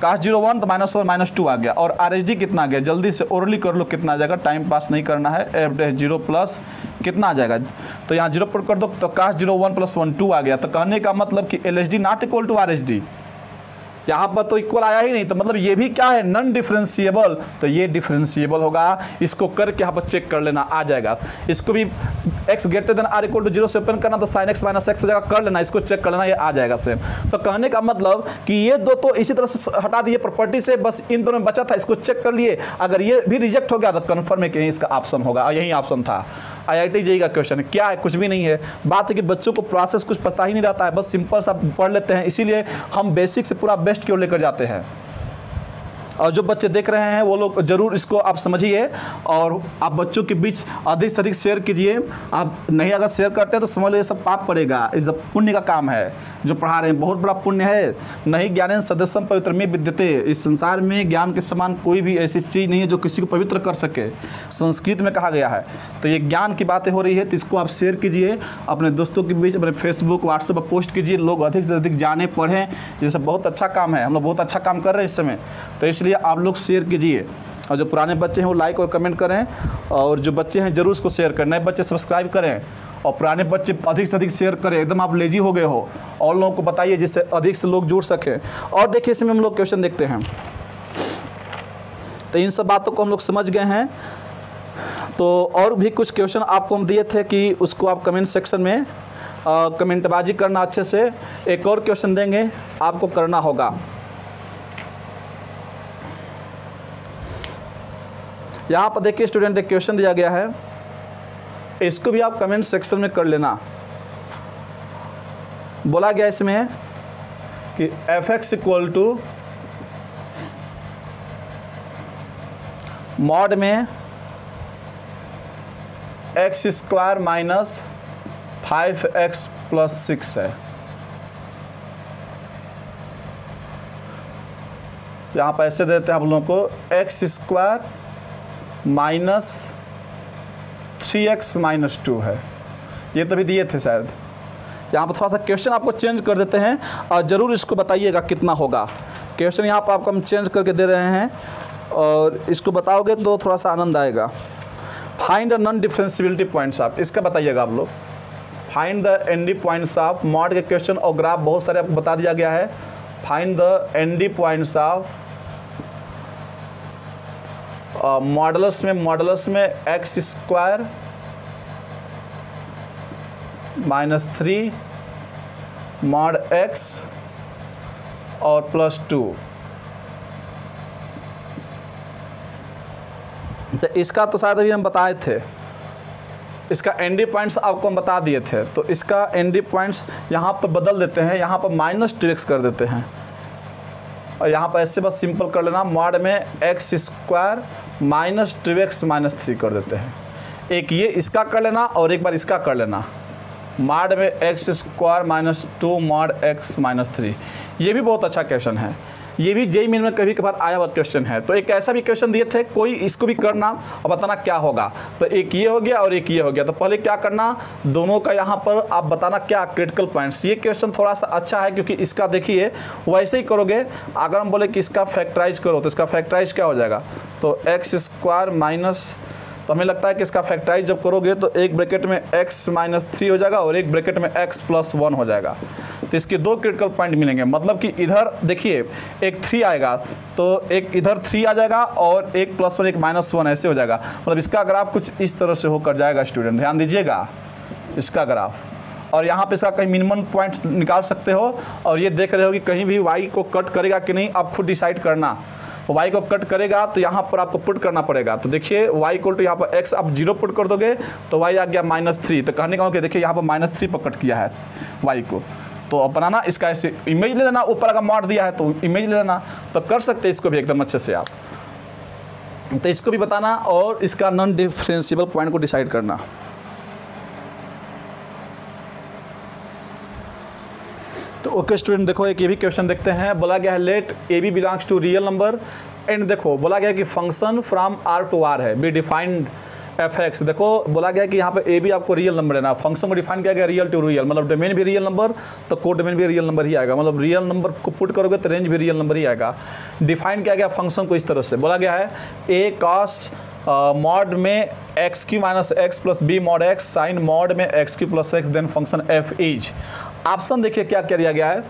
काश 0 1 तो माइनस 1 माइनस 2 आ गया, और RHD कितना आ गया, जल्दी से ओरली कर लो कितना आ जाएगा, टाइम पास नहीं करना है, एफ डैश 0 प्लस कितना आ जाएगा, तो यहाँ 0 पुट कर दो, तो काश 0 1 प्लस 1 2 आ गया। तो कहने का मतलब कि LHD not equal to RHD, यहाँ पर तो इक्वल आया ही नहीं, तो मतलब ये भी क्या है, नॉन डिफरेंशिएबल, तो ये डिफरेंशिएबल होगा। इसको करके यहाँ पर चेक कर लेना, आ जाएगा। इसको भी x greater than r equal to 0 से ओपन करना, तो sin x माइनस x हो जाएगा, कर लेना, इसको चेक कर लेना, ये आ जाएगा सेम। तो कहने का मतलब कि ये दो तो इसी तरह से हटा दिए प्रॉपर्टी से, बस इन दोनों में बचा था, इसको चेक कर लिए। अगर ये भी रिजेक्ट हो गया तो कन्फर्म है कि इसका ऑप्शन होगा, यही ऑप्शन था। IIT JEE का क्वेश्चन है, क्या है, कुछ भी नहीं है। बात है कि बच्चों को प्रोसेस कुछ पता ही नहीं रहता है, बस सिंपल सा पढ़ लेते हैं, इसीलिए हम बेसिक से पूरा बेस्ट की ओर लेकर जाते हैं। और जो बच्चे देख रहे हैं वो लोग जरूर इसको आप समझिए, और आप बच्चों के बीच अधिक से अधिक शेयर कीजिए। आप नहीं अगर शेयर करते हैं तो समझ लो ये सब पाप पड़ेगा, ये सब पुण्य का काम है जो पढ़ा रहे हैं, बहुत बड़ा पुण्य है। नहीं ज्ञानेन सदस्यम पवित्रमेव विद्यते, इस संसार में ज्ञान के समान कोई भी ऐसी चीज़ नहीं है जो किसी को पवित्र कर सके, संस्कृत में कहा गया है। तो ये ज्ञान की बातें हो रही है, तो इसको आप शेयर कीजिए अपने दोस्तों के बीच, अपने फेसबुक व्हाट्सएप पर पोस्ट कीजिए, लोग अधिक से अधिक जाने पढ़ें। ये सब बहुत अच्छा काम है, हम लोग बहुत अच्छा काम कर रहे हैं इस समय, तो इसलिए आप लोग शेयर कीजिए। और जो पुराने बच्चे हैं वो लाइक और कमेंट करें, और जो बच्चे हैं जरूर उसको शेयर करें। नए बच्चे सब्सक्राइब करें, और पुराने बच्चे अधिक से अधिक शेयर करें। एकदम आप लेजी हो गए हो, और लोगों को बताइए जिससे अधिक से लोग जुड़ सकें। और देखिए इसमें हम लोग क्वेश्चन देखते हैं, तो इन सब बातों को हम लोग समझ गए हैं। तो और भी कुछ क्वेश्चन आपको हम दिए थे कि उसको आप कमेंट सेक्शन में कमेंटबाजी करना अच्छे से। एक और क्वेश्चन देंगे, आपको करना होगा। यहाँ पर देखिए स्टूडेंट, एक क्वेश्चन दिया गया है, इसको भी आप कमेंट सेक्शन में कर लेना। बोला गया इसमें कि fx इक्वल टू मॉड में x square minus 5x plus 6 है। यहाँ पर ऐसे देते हैं आप लोगों को, x square minus 3x minus 2 है, ये तो भी दिए थे शायद। यहाँ पर थोड़ा सा क्वेश्चन आपको चेंज कर देते हैं, और ज़रूर इसको बताइएगा कितना होगा। क्वेश्चन यहाँ पर आपको हम चेंज करके दे रहे हैं, और इसको बताओगे तो थोड़ा सा आनंद आएगा। Find the non differentiability points of, इसका बताइएगा आप लोग। Find the ND points of, mod के क्वेश्चन और ग्राफ बहुत सारे आपको बता दिया गया है। Find the ND points of modulus में x square minus 3 mod x और प्लस 2। तो इसका तो शायद अभी हम बताए थे, इसका ND पॉइंट्स आपको हम बता दिए थे। तो इसका ND पॉइंट्स यहाँ पर बदल देते हैं, यहाँ पर माइनस 2x कर देते हैं, और यहाँ पर ऐसे बस सिंपल कर लेना, मॉड में x square minus 2x minus 3 कर देते हैं। एक ये इसका कर लेना और एक बार इसका कर लेना, मॉड में x square minus 2 mod x minus 3। ये भी बहुत अच्छा क्वेश्चन है, ये भी JEE मेन में कभी कभार आया हुआ क्वेश्चन है। तो एक ऐसा भी क्वेश्चन दिए थे, कोई इसको भी करना और बताना क्या होगा। तो एक ये हो गया और एक ये हो गया, तो पहले क्या करना, दोनों का यहाँ पर आप बताना क्या क्रिटिकल पॉइंट्स। ये क्वेश्चन थोड़ा सा अच्छा है, क्योंकि इसका देखिए वैसे ही करोगे। अगर हम बोले कि इसका फैक्टराइज करो, तो इसका फैक्टराइज क्या हो जाएगा, तो x स्क्वायर माइनस, तो हमें लगता है कि इसका फैक्टराइज जब करोगे तो एक ब्रैकेट में x माइनस 3 हो जाएगा और एक ब्रैकेट में x प्लस 1 हो जाएगा। तो इसके दो क्रिटिकल पॉइंट मिलेंगे, मतलब कि इधर देखिए एक 3 आएगा, तो एक इधर 3 आ जाएगा और एक प्लस 1 एक माइनस 1 ऐसे हो जाएगा। मतलब इसका ग्राफ कुछ इस तरह से होकर जाएगा। स्टूडेंट ध्यान दीजिएगा इसका ग्राफ, और यहाँ पे इसका कहीं मिनिमम पॉइंट निकाल सकते हो, और ये देख रहे हो कि कहीं भी y को कट करेगा कि नहीं, आप खुद डिसाइड करना। y को कट करेगा तो यहाँ पर आपको पुट करना पड़ेगा। तो देखिए y इक्वल टू यहाँ पर x आप 0 पुट कर दोगे तो y आ गया -3। तो कहने का देखिए यहाँ पर -3 पर कट किया है y को। तो अब बनाना इसका ऐसे इमेज ले लेना, ऊपर अगर मॉड दिया है तो इमेज ले लेना, तो कर सकते हैं इसको भी एकदम अच्छे से आप। तो इसको भी बताना और इसका नॉन डिफरेंशिएबल पॉइंट को डिसाइड करना। तो ओके स्टूडेंट, देखो एक ये भी क्वेश्चन देखते हैं। बोला गया है let a b belongs to real number and देखो बोला गया है कि function from r to r है, बी डिफाइंड एफ एक्स। देखो बोला गया कि यहाँ पे ए बी आपको रियल नंबर है ना, फंक्शन को डिफाइन किया गया रियल टू रियल, मतलब डोमेन भी रियल नंबर तो कोड डोमेन भी रियल नंबर ही आएगा, मतलब रियल नंबर को पुट करोगे तो रेंज भी रियल नंबर ही आएगा। डिफाइन किया गया फंक्शन को इस तरह से, बोला गया है ए कॉस मॉड में x cube minus x plus b mod x sine mod में x cube plus x then function f is. Option देखिए क्या क्या दिया गया है,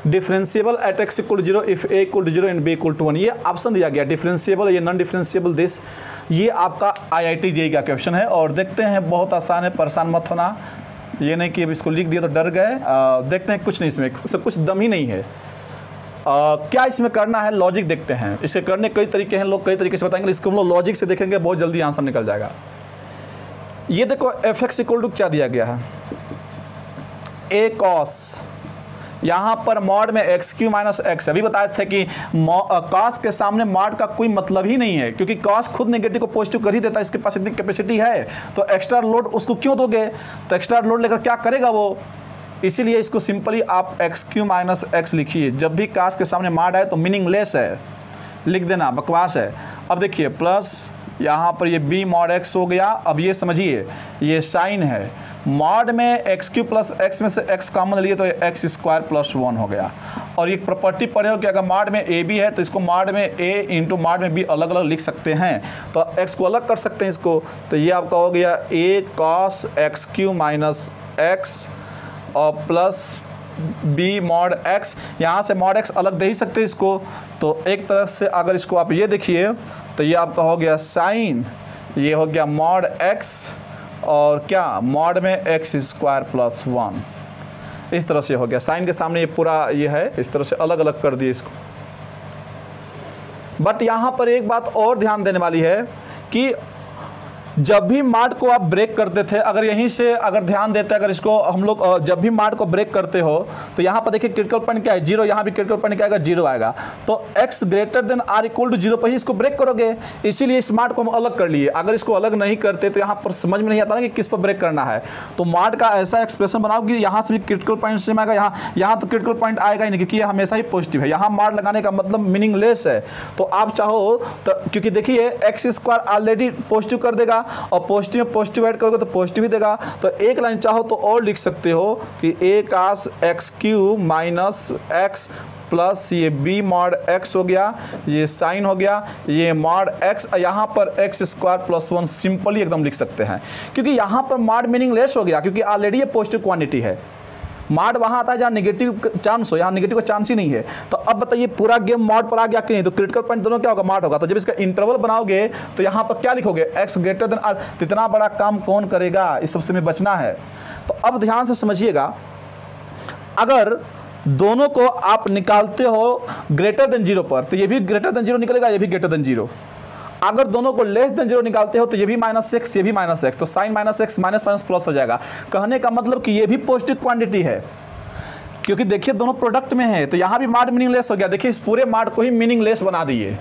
differentiable at x equal to 0 if a equal to 0 and b equal to 1। ये option दिया गया, डिफरेंशिएबल, ये नॉन डिफरेंशिएबल दिस। ये आपका IIT JEE का क्वेश्चन है और देखते हैं, बहुत आसान है, परेशान मत होना। ये नहीं कि अब इसको लिख दिया तो डर गए। देखते हैं, कुछ नहीं इसमें, इससे कुछ दम ही नहीं है। क्या इसमें करना है, लॉजिक देखते हैं। इसे करने कई तरीके हैं, लोग कई तरीके से बताएंगे, इसको हम लोग लॉजिक से देखेंगे, बहुत जल्दी आंसर निकल जाएगा। ये देखो fx इक्वल टू क्या दिया गया है, a cos, यहाँ पर मॉड में एक्स क्यू माइनस एक्स। अभी बताए थे कि कॉस के सामने मॉड का कोई मतलब ही नहीं है, क्योंकि कॉस खुद नेगेटिव को पॉजिटिव कर ही देता है, इसके पास इतनी कैपेसिटी है, तो एक्स्ट्रा लोड उसको क्यों दोगे? तो एक्स्ट्रा लोड लेकर क्या करेगा वो? इसीलिए इसको सिंपली आप एक्स क्यू माइनस एक्स लिखिए। जब भी कॉस के सामने मॉड आए तो मीनिंगलेस है, लिख देना, बकवास है। अब देखिए प्लस यहाँ पर ये बी मॉड एक्स हो गया। अब ये समझिए, ये साइन है, मॉड में एक्स क्यू प्लस एक्स में से एक्स कॉमन लिए तो एक्स स्क्वायर प्लस 1 हो गया। और ये प्रॉपर्टी पढ़े हो कि अगर मॉड में ए बी है तो इसको मॉड में ए इंटू मॉड में बी अलग अलग लिख सकते हैं, तो एक्स को अलग कर सकते हैं इसको। तो ये आपका हो गया a cos x cube minus x और प्लस बी मॉड एक्स। यहाँ से मॉड एक्स अलग दे ही सकते हैं इसको। तो एक तरफ से अगर इसको आप ये देखिए तो ये आपका हो गया साइन, ये हो गया मॉड एक्स और क्या मॉड में एक्स स्क्वायर प्लस 1। इस तरह से हो गया, साइन के सामने ये पूरा ये है, इस तरह से अलग अलग कर दिए इसको। बट यहाँ पर एक बात और ध्यान देने वाली है कि जब भी मार्ट को आप ब्रेक करते थे, अगर यहीं से अगर ध्यान देते, अगर इसको हम लोग जब भी मार्ट को ब्रेक करते हो तो यहाँ पर देखिए क्रिटिकल पॉइंट क्या है, 0। यहाँ भी क्रिटिकल पॉइंट क्या आएगा, 0 आएगा। तो x greater than r equal to 0 पर ही इसको ब्रेक करोगे, इसीलिए इस मार्ट को हम अलग कर लिए। अगर इसको अलग नहीं करते तो यहाँ पर समझ में नहीं आता ना कि किस पर ब्रेक करना है। तो मार्ट का ऐसा एक्सप्रेशन बनाओ कि यहाँ से भी क्रिटिकल पॉइंट सेम आएगा, यहाँ तो क्रिटिकल पॉइंट आएगा ही नहीं, क्योंकि ये हमेशा ही पॉजिटिव है। यहाँ मार्ट लगाने का मतलब मीनिंगलेस है। तो आप चाहो तो, क्योंकि देखिए एक्स स्क्वायर ऑलरेडी पॉजिटिव कर देगा और पॉजिटिव पॉजिटिव ऐड करोगे तो पॉजिटिव ही देगा। तो एक लाइन चाहो तो और लिख सकते हो कि a cos x cube minus x plus ये बी मॉड एक्स हो गया, ये साइन हो गया, ये मॉड एक्स, यहाँ पर एक्स स्क्वायर प्लस 1 सिंपली एकदम लिख सकते हैं, क्योंकि यहाँ पर मॉड मीनिंगलेस हो गया, क्योंकि ऑलरेडी ये पॉजिटिव क्वांटिटी है। मॉड वहाँ आता है जहाँ नेगेटिव चांस हो, यहाँ नेगेटिव का चांस ही नहीं है। तो अब बताइए पूरा गेम मॉड पर आ गया कि नहीं? तो क्रिटिकल पॉइंट दोनों क्या होगा, मॉड होगा। तो जब इसका इंटरवल बनाओगे तो यहाँ पर क्या लिखोगे, एक्स ग्रेटर देन आर। तो इतना बड़ा काम कौन करेगा, इस सबसे में बचना है। तो अब ध्यान से समझिएगा, अगर दोनों को आप निकालते हो ग्रेटर देन 0 पर तो ये भी ग्रेटर देन 0 निकलेगा, ये भी ग्रेटर देन 0। अगर दोनों को लेस देन 0 निकालते हो तो ये भी -x, ये भी -x, तो sine -x minus minus plus हो जाएगा। कहने का मतलब कि ये भी पॉजिटिव क्वांटिटी है, क्योंकि देखिए दोनों प्रोडक्ट में है। तो यहाँ भी मार्ड मीनिंगलेस हो गया। देखिए इस पूरे मार्ड को ही मीनिंगलेस बना दिए।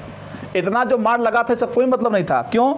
इतना जो मार्ड लगा था इसका कोई मतलब नहीं था। क्यों?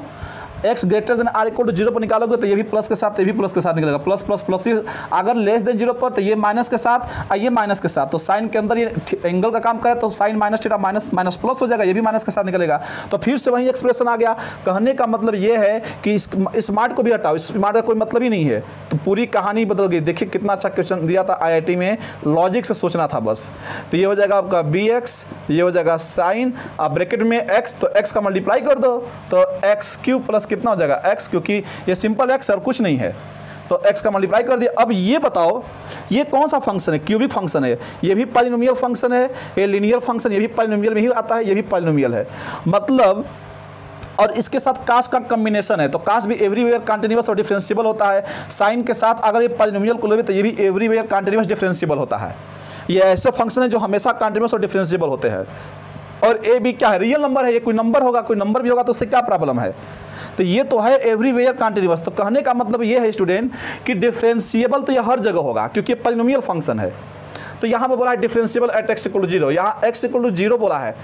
X greater than are equal to 0 पर निकालोगे तो ये भी प्लस के साथ, ये भी प्लस के साथ निकलेगा, प्लस प्लस प्लस ही। अगर लेस देन 0 पर तो ये माइनस के साथ, ये माइनस के साथ। तो साइन के अंदर ये एंगल का काम करे तो sine minus theta minus minus plus हो जाएगा, ये भी माइनस के साथ निकलेगा। तो फिर से वही एक्सप्रेशन आ गया। कहने का मतलब ये है कि इस मार्ट को भी हटाओ, इस मार्ट का कोई मतलब ही नहीं है। तो पूरी कहानी बदल गई। देखिए कितना अच्छा क्वेश्चन दिया था IIT में, लॉजिक से सोचना था बस। तो ये हो जाएगा आपका bx, ये हो जाएगा साइन, अब ब्रैकेट में x, तो x का मल्टीप्लाई कर दो तो एक्स क्यू प्लस कितना हो जाएगा x, क्योंकि ये सिंपल x और कुछ नहीं है। तो x का मल्टीप्लाई कर दिया। अब ये बताओ ये कौन सा फंक्शन है? क्यूबिक फंक्शन है, ये भी पॉलिनोमियल फंक्शन है, ये लीनियर फंक्शन, ये भी पॉलिनोमियल में ही आता है, ये भी पॉलिनोमियल है। मतलब और इसके साथ कास का कॉम्बिनेशन है, तो कास भी एवरीवेयर कंटीन्यूअस और डिफरेंशिएबल होता है। साइन के साथ अगर ये पॉलिनोमियल को लोगे तो ये भी एवरीवेयर कंटीन्यूअस डिफरेंशिएबल होता है। ये ऐसे फंक्शन है जो हमेशा कंटीन्यूअस और डिफरेंशिएबल होते हैं। और ए भी क्या है? रियल नंबर है। ये कोई नंबर होगा, कोई नंबर भी होगा तो उससे क्या प्रॉब्लम है? तो ये तो है एवरीवेयर कंटीन्यूअस। तो कहने का मतलब ये है स्टूडेंट कि डिफरेंशिएबल तो ये हर जगह होगा, क्योंकि ये पॉलिनोमियल फंक्शन है। तो यहाँ पर बोला है differentiable at x equal to 0, यहाँ x इक्वल टू 0 बोला है,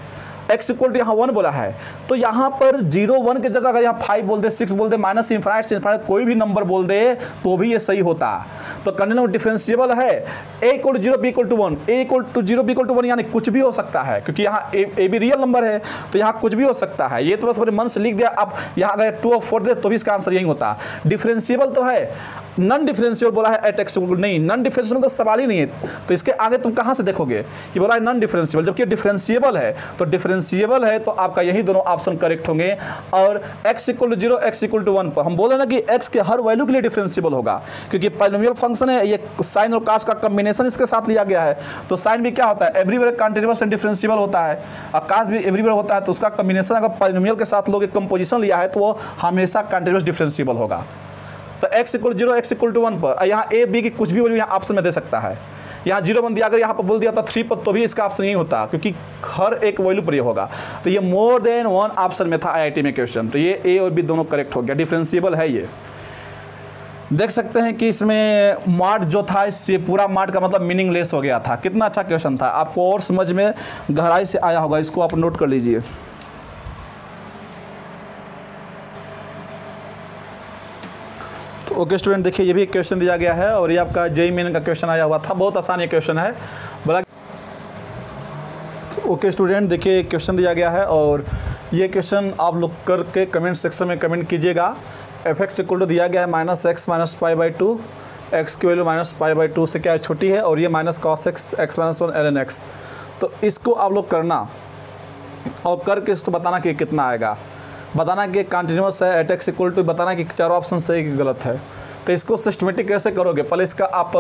x इक्वल टू यहाँ 1 बोला है। तो यहाँ पर 0 1 की जगह अगर यहाँ 5 बोल दे, 6 बोल दे, माइनस इनफाइनाइट से इनफाइनाइट कोई भी नंबर बोल दे तो भी ये सही होता। तो कंडीशन डिफरेंशिएबल है। a equal to 0 b equal to 1, a equal to 0 b equal to 1 यानी कुछ भी हो सकता है, क्योंकि यहाँ a भी रियल नंबर है तो यहाँ कुछ भी हो सकता है। ये तो बस अपने मन से लिख दिया। आप यहाँ अगर 2 और 4 दे तो भी इसका आंसर यही होता। डिफरेंशिएबल तो है, नॉन डिफरेंशिएबल बोला है एट एक्स नहीं, नॉन डिफरेंशिएबल तो सवाल ही नहीं है। तो इसके आगे तुम कहाँ से देखोगे कि बोला है नॉन डिफरेंशिएबल, जबकि डिफरेंशिएबल है। तो डिफरेंशिएबल डिफरेंशिएबल है तो आपका यही दोनों ऑप्शन करेक्ट होंगे। और x = 0 x = 1 पर हम बोले ना कि x के हर वैल्यू के लिए डिफरेंशिएबल होगा, क्योंकि पॉलिनोमियल फंक्शन है, ये साइन और कास का कॉम्बिनेशन इसके साथ लिया गया है। तो साइन भी क्या होता है, एवरीवेयर कंटीन्यूअस एंड डिफरेंशिएबल होता है, और कास भी एवरीवेयर होता है। तो उसका कॉम्बिनेशन अगर पॉलिनोमियल के साथ लोग एक कंपोजिशन लिया है तो वो हमेशा कंटीन्यूअस डिफरेंशिएबल होगा। तो x = 0 x = 1 पर यहाँ a b की कुछ भी वैल्यू यहाँ ऑप्शन में दे सकता है। यहाँ 0 1 दिया, अगर यहाँ पर बोल दिया था 3 पर तो भी इसका ऑप्शन नहीं होता, क्योंकि हर एक वैल्यू पर ये होगा। तो ये मोर देन 1 ऑप्शन में था IIT में क्वेश्चन, तो ये a और b दोनों करेक्ट हो गया, डिफरेंशिएबल है। ये देख सकते हैं कि इसमें मार्ट जो था, इस ये पूरा मार्ट का मतलब मीनिंगलेस हो गया था। कितना अच्छा क्वेश्चन था, आपको और समझ में गहराई से आया होगा, इसको आप नोट कर लीजिए। तो ओके स्टूडेंट, देखिए ये भी एक क्वेश्चन दिया गया है और ये आपका JEE मेन का क्वेश्चन आया हुआ था, बहुत आसान ये क्वेश्चन है बड़ा। तो ओके स्टूडेंट, देखिए क्वेश्चन दिया गया है और ये क्वेश्चन आप लोग करके कमेंट सेक्शन में कमेंट कीजिएगा। fx = दिया गया है -x - π/2, x की वैल्यू -π/2 से क्या छोटी है, और ये -cos x x - 1 ln x। तो इसको आप लोग करना और करके इसको बताना कि कितना आएगा, बताना कि कंटिन्यूअस है, एट x = बताना कि चारों ऑप्शन सही कि गलत है। तो इसको सिस्टमेटिक कैसे करोगे, पहले इसका आप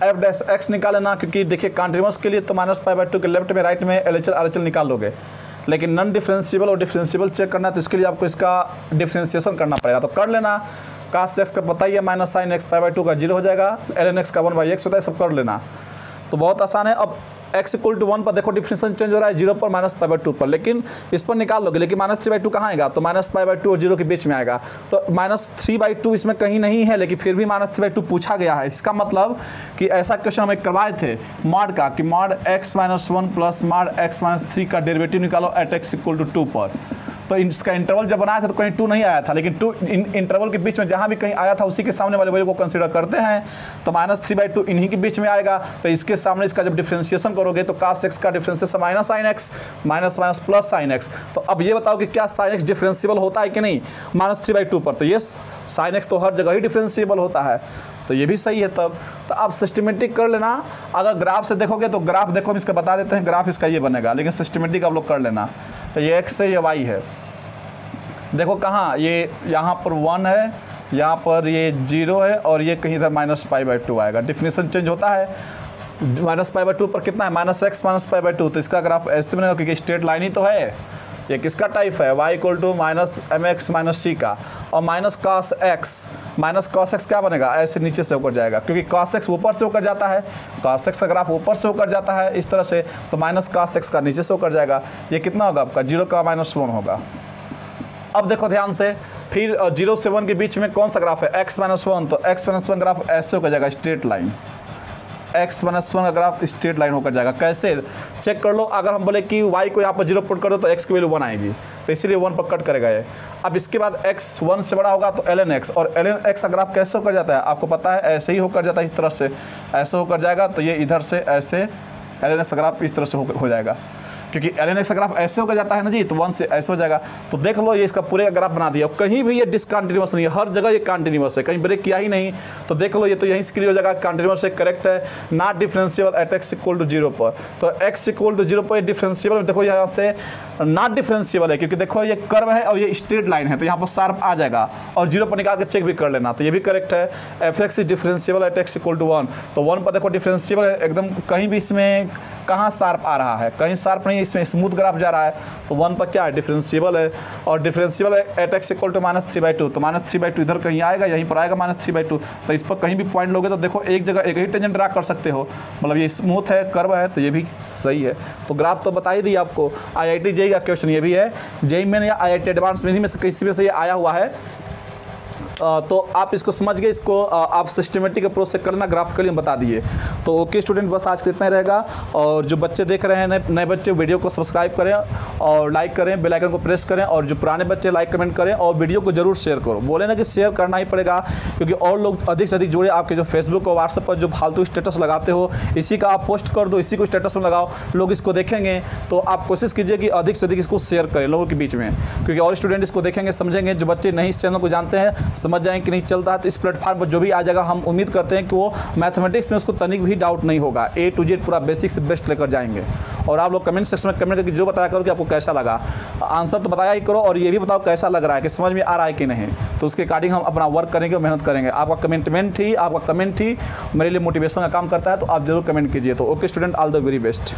f' निकाल लेना, क्योंकि देखिए कंटिन्यूअस के लिए तो -π/2 के लेफ्ट में राइट में LHL RHL निकाल लोगे, लेकिन नॉन डिफरेंशिएबल और डिफरेंशिएबल चेक करना है तो इसके लिए आपको इसका डिफरेंशिएशन करना पड़ेगा। तो कर लेना, cos x का पता ही है -sin x π/2 का 0 हो जाएगा, ln x का 1/x होता है, सब कर लेना। तो बहुत आसान है। अब x = 1 पर देखो डिफरेंशिएशन चेंज हो रहा है 0 पर -π/2 पर, लेकिन इस पर निकाल लोगे, लेकिन -3/2 कहाँ आएगा, तो -π/2 और 0 के बीच में आएगा। तो -3/2 इसमें कहीं नहीं है, लेकिन फिर भी -3/2 पूछा गया है। इसका मतलब कि ऐसा क्वेश्चन हमें करवाए थे मॉड का, कि mod x - 1 plus mod x - 3 का डेरिवेटिव निकालो एट x = 2 पर। तो इसका इंटरवल जब बनाया था तो कहीं 2 नहीं आया था, लेकिन 2 इंटरवल के बीच में जहाँ भी कहीं आया था उसी के सामने वाले वैल्यू को कंसीडर करते हैं। तो -3/2 इन्हीं के बीच में आएगा, तो इसके सामने इसका जब डिफरेंशिएशन करोगे तो cos x का differentiation -sin x minus plus sin x। तो अब ये बताओ कि क्या sin x डिफरेंशिएबल होता है कि नहीं -3/2 पर, तो ये sin x तो हर जगह ही डिफरेंशिएबल होता है, तो ये भी सही है। तब तो आप सिस्टमेटिक कर लेना। अगर ग्राफ से देखोगे तो ग्राफ देखो, हम इसका बता देते हैं, ग्राफ इसका ये बनेगा, लेकिन सिस्टमेटिक आप लोग कर लेना। तो ये x है, ये y है, देखो कहाँ, ये यहाँ पर 1 है, यहाँ पर ये 0 है, और ये कहीं इधर -π/2 आएगा। डिफिनेशन चेंज होता है, -π/2 पर कितना है, -x - π/2। तो इसका ग्राफ ऐसे बनेगा, क्योंकि स्ट्रेट लाइन ही तो है। ये किसका टाइप है, y = -mx - c का, और -cos x क्या बनेगा, ऐसे नीचे से होकर जाएगा, क्योंकि cos x ऊपर से होकर जाता है, cos x का ग्राफ ऊपर से होकर जाता है इस तरह से, तो -cos x का नीचे से होकर जाएगा। ये कितना होगा आपका, 0 का -1 होगा। अब देखो ध्यान से, फिर 0 से 1 के बीच में कौन सा ग्राफ है, x - 1, तो x - 1 ग्राफ ऐसे होकर जाएगा, स्ट्रेट लाइन, x - 1 का ग्राफ स्ट्रेट लाइन होकर जाएगा। कैसे चेक कर लो, अगर हम बोले कि y को यहाँ पर 0 पुट कर दो तो x की वैल्यू 1 आएगी, तो इसीलिए 1 पर कट करेगा ये। अब इसके बाद x 1 से बड़ा होगा तो ln x, और ln x का ग्राफ कैसे होकर जाता है आपको पता है, ऐसे ही होकर जाता है, इस तरह से ऐसे होकर जाएगा। तो ये इधर से ऐसे ln x का ग्राफ इस तरह से हो जाएगा, क्योंकि ln x का ग्राफ ऐसे होकर जाता है ना जी, तो 1 से ऐसे हो जाएगा। तो देख लो, ये इसका पूरे का ग्राफ बना दिया, कहीं भी ये डिसकंटिन्यूअस नहीं है, हर जगह ये कंटिन्यूअस है, कहीं ब्रेक किया ही नहीं। तो देख लो, ये तो यहीं से क्लियर हो जाएगा, कंटिन्यूअस है, करेक्ट है। नॉट डिफरेंशिएबल एट x = 0 पर, तो x = 0 पर डिफरेंशिएबल, देखो यहाँ से नॉट डिफरेंशिएबल है, क्योंकि देखो ये कर्व है और ये स्ट्रेट लाइन है, तो यहाँ पर शार्प आ जाएगा, और 0 पर निकाल के चेक भी कर लेना, तो ये भी करेक्ट है। f(x) is differentiable at x = 1, तो 1 पर देखो डिफरेंशिएबल है एकदम, कहीं भी इसमें कहाँ शार्प आ रहा है, कहीं शार्प नहीं, इसमें स्मूथ ग्राफ जा रहा है। तो 1 पर क्या है, डिफरेंशिएबल है, और डिफरेंशिएबल है एट x = -3/2, तो -3/2 इधर कहीं आएगा, यहीं पर आएगा -3/2। तो इस पर कहीं भी पॉइंट लोगे तो देखो एक जगह एक ही टेंजेंट ड्रा कर सकते हो, मतलब ये स्मूथ है, कर्व है, तो ये भी सही है। तो ग्राफ तो बता ही दी आपको। IIT JEE का क्वेश्चन ये भी है, JEE मेन या IIT एडवांस में से किसी में से ये आया हुआ है। तो आप इसको समझ गए, इसको आप सिस्टमेटिक अप्रोच से करना, ग्राफिकली हम बता दिए। तो ओके स्टूडेंट, बस आज के इतना ही रहेगा। और जो बच्चे देख रहे हैं, नए बच्चे, वीडियो को सब्सक्राइब करें और लाइक करें, बेल आइकन को प्रेस करें, और जो पुराने बच्चे लाइक कमेंट करें, और वीडियो को जरूर शेयर करो। बोले ना कि शेयर करना ही पड़ेगा, क्योंकि और लोग अधिक से अधिक जुड़े। आपके जो फेसबुक और व्हाट्सएप पर जो फालतू स्टेटस लगाते हो, इसी का आप पोस्ट कर दो, इसी को स्टेटस में लगाओ, लोग इसको देखेंगे। तो आप कोशिश कीजिए कि अधिक से अधिक इसको शेयर करें लोगों के बीच में, क्योंकि और स्टूडेंट इसको देखेंगे, समझेंगे। जो बच्चे नहीं इस चैनल को जानते हैं, समझ जाएँ कि नहीं चलता है तो इस प्लेटफॉर्म पर जो भी आ जाएगा हम उम्मीद करते हैं कि वो मैथमेटिक्स में उसको तनिक भी डाउट नहीं होगा, A to Z पूरा बेसिक से बेस्ट लेकर जाएंगे। और आप लोग कमेंट सेक्शन में कमेंट करके जो बताया करो कि आपको कैसा लगा, आंसर तो बताया ही करो और ये भी बताओ कैसा लग रहा है, कि समझ में आ रहा है कि नहीं। तो उसके अकॉर्डिंग हम अपना वर्क करेंगे और मेहनत करेंगे। आपका कमेंट ही मेरे लिए मोटिवेशन का काम करता है, तो आप जरूर कमेंट कीजिए। तो okay student, all the very best.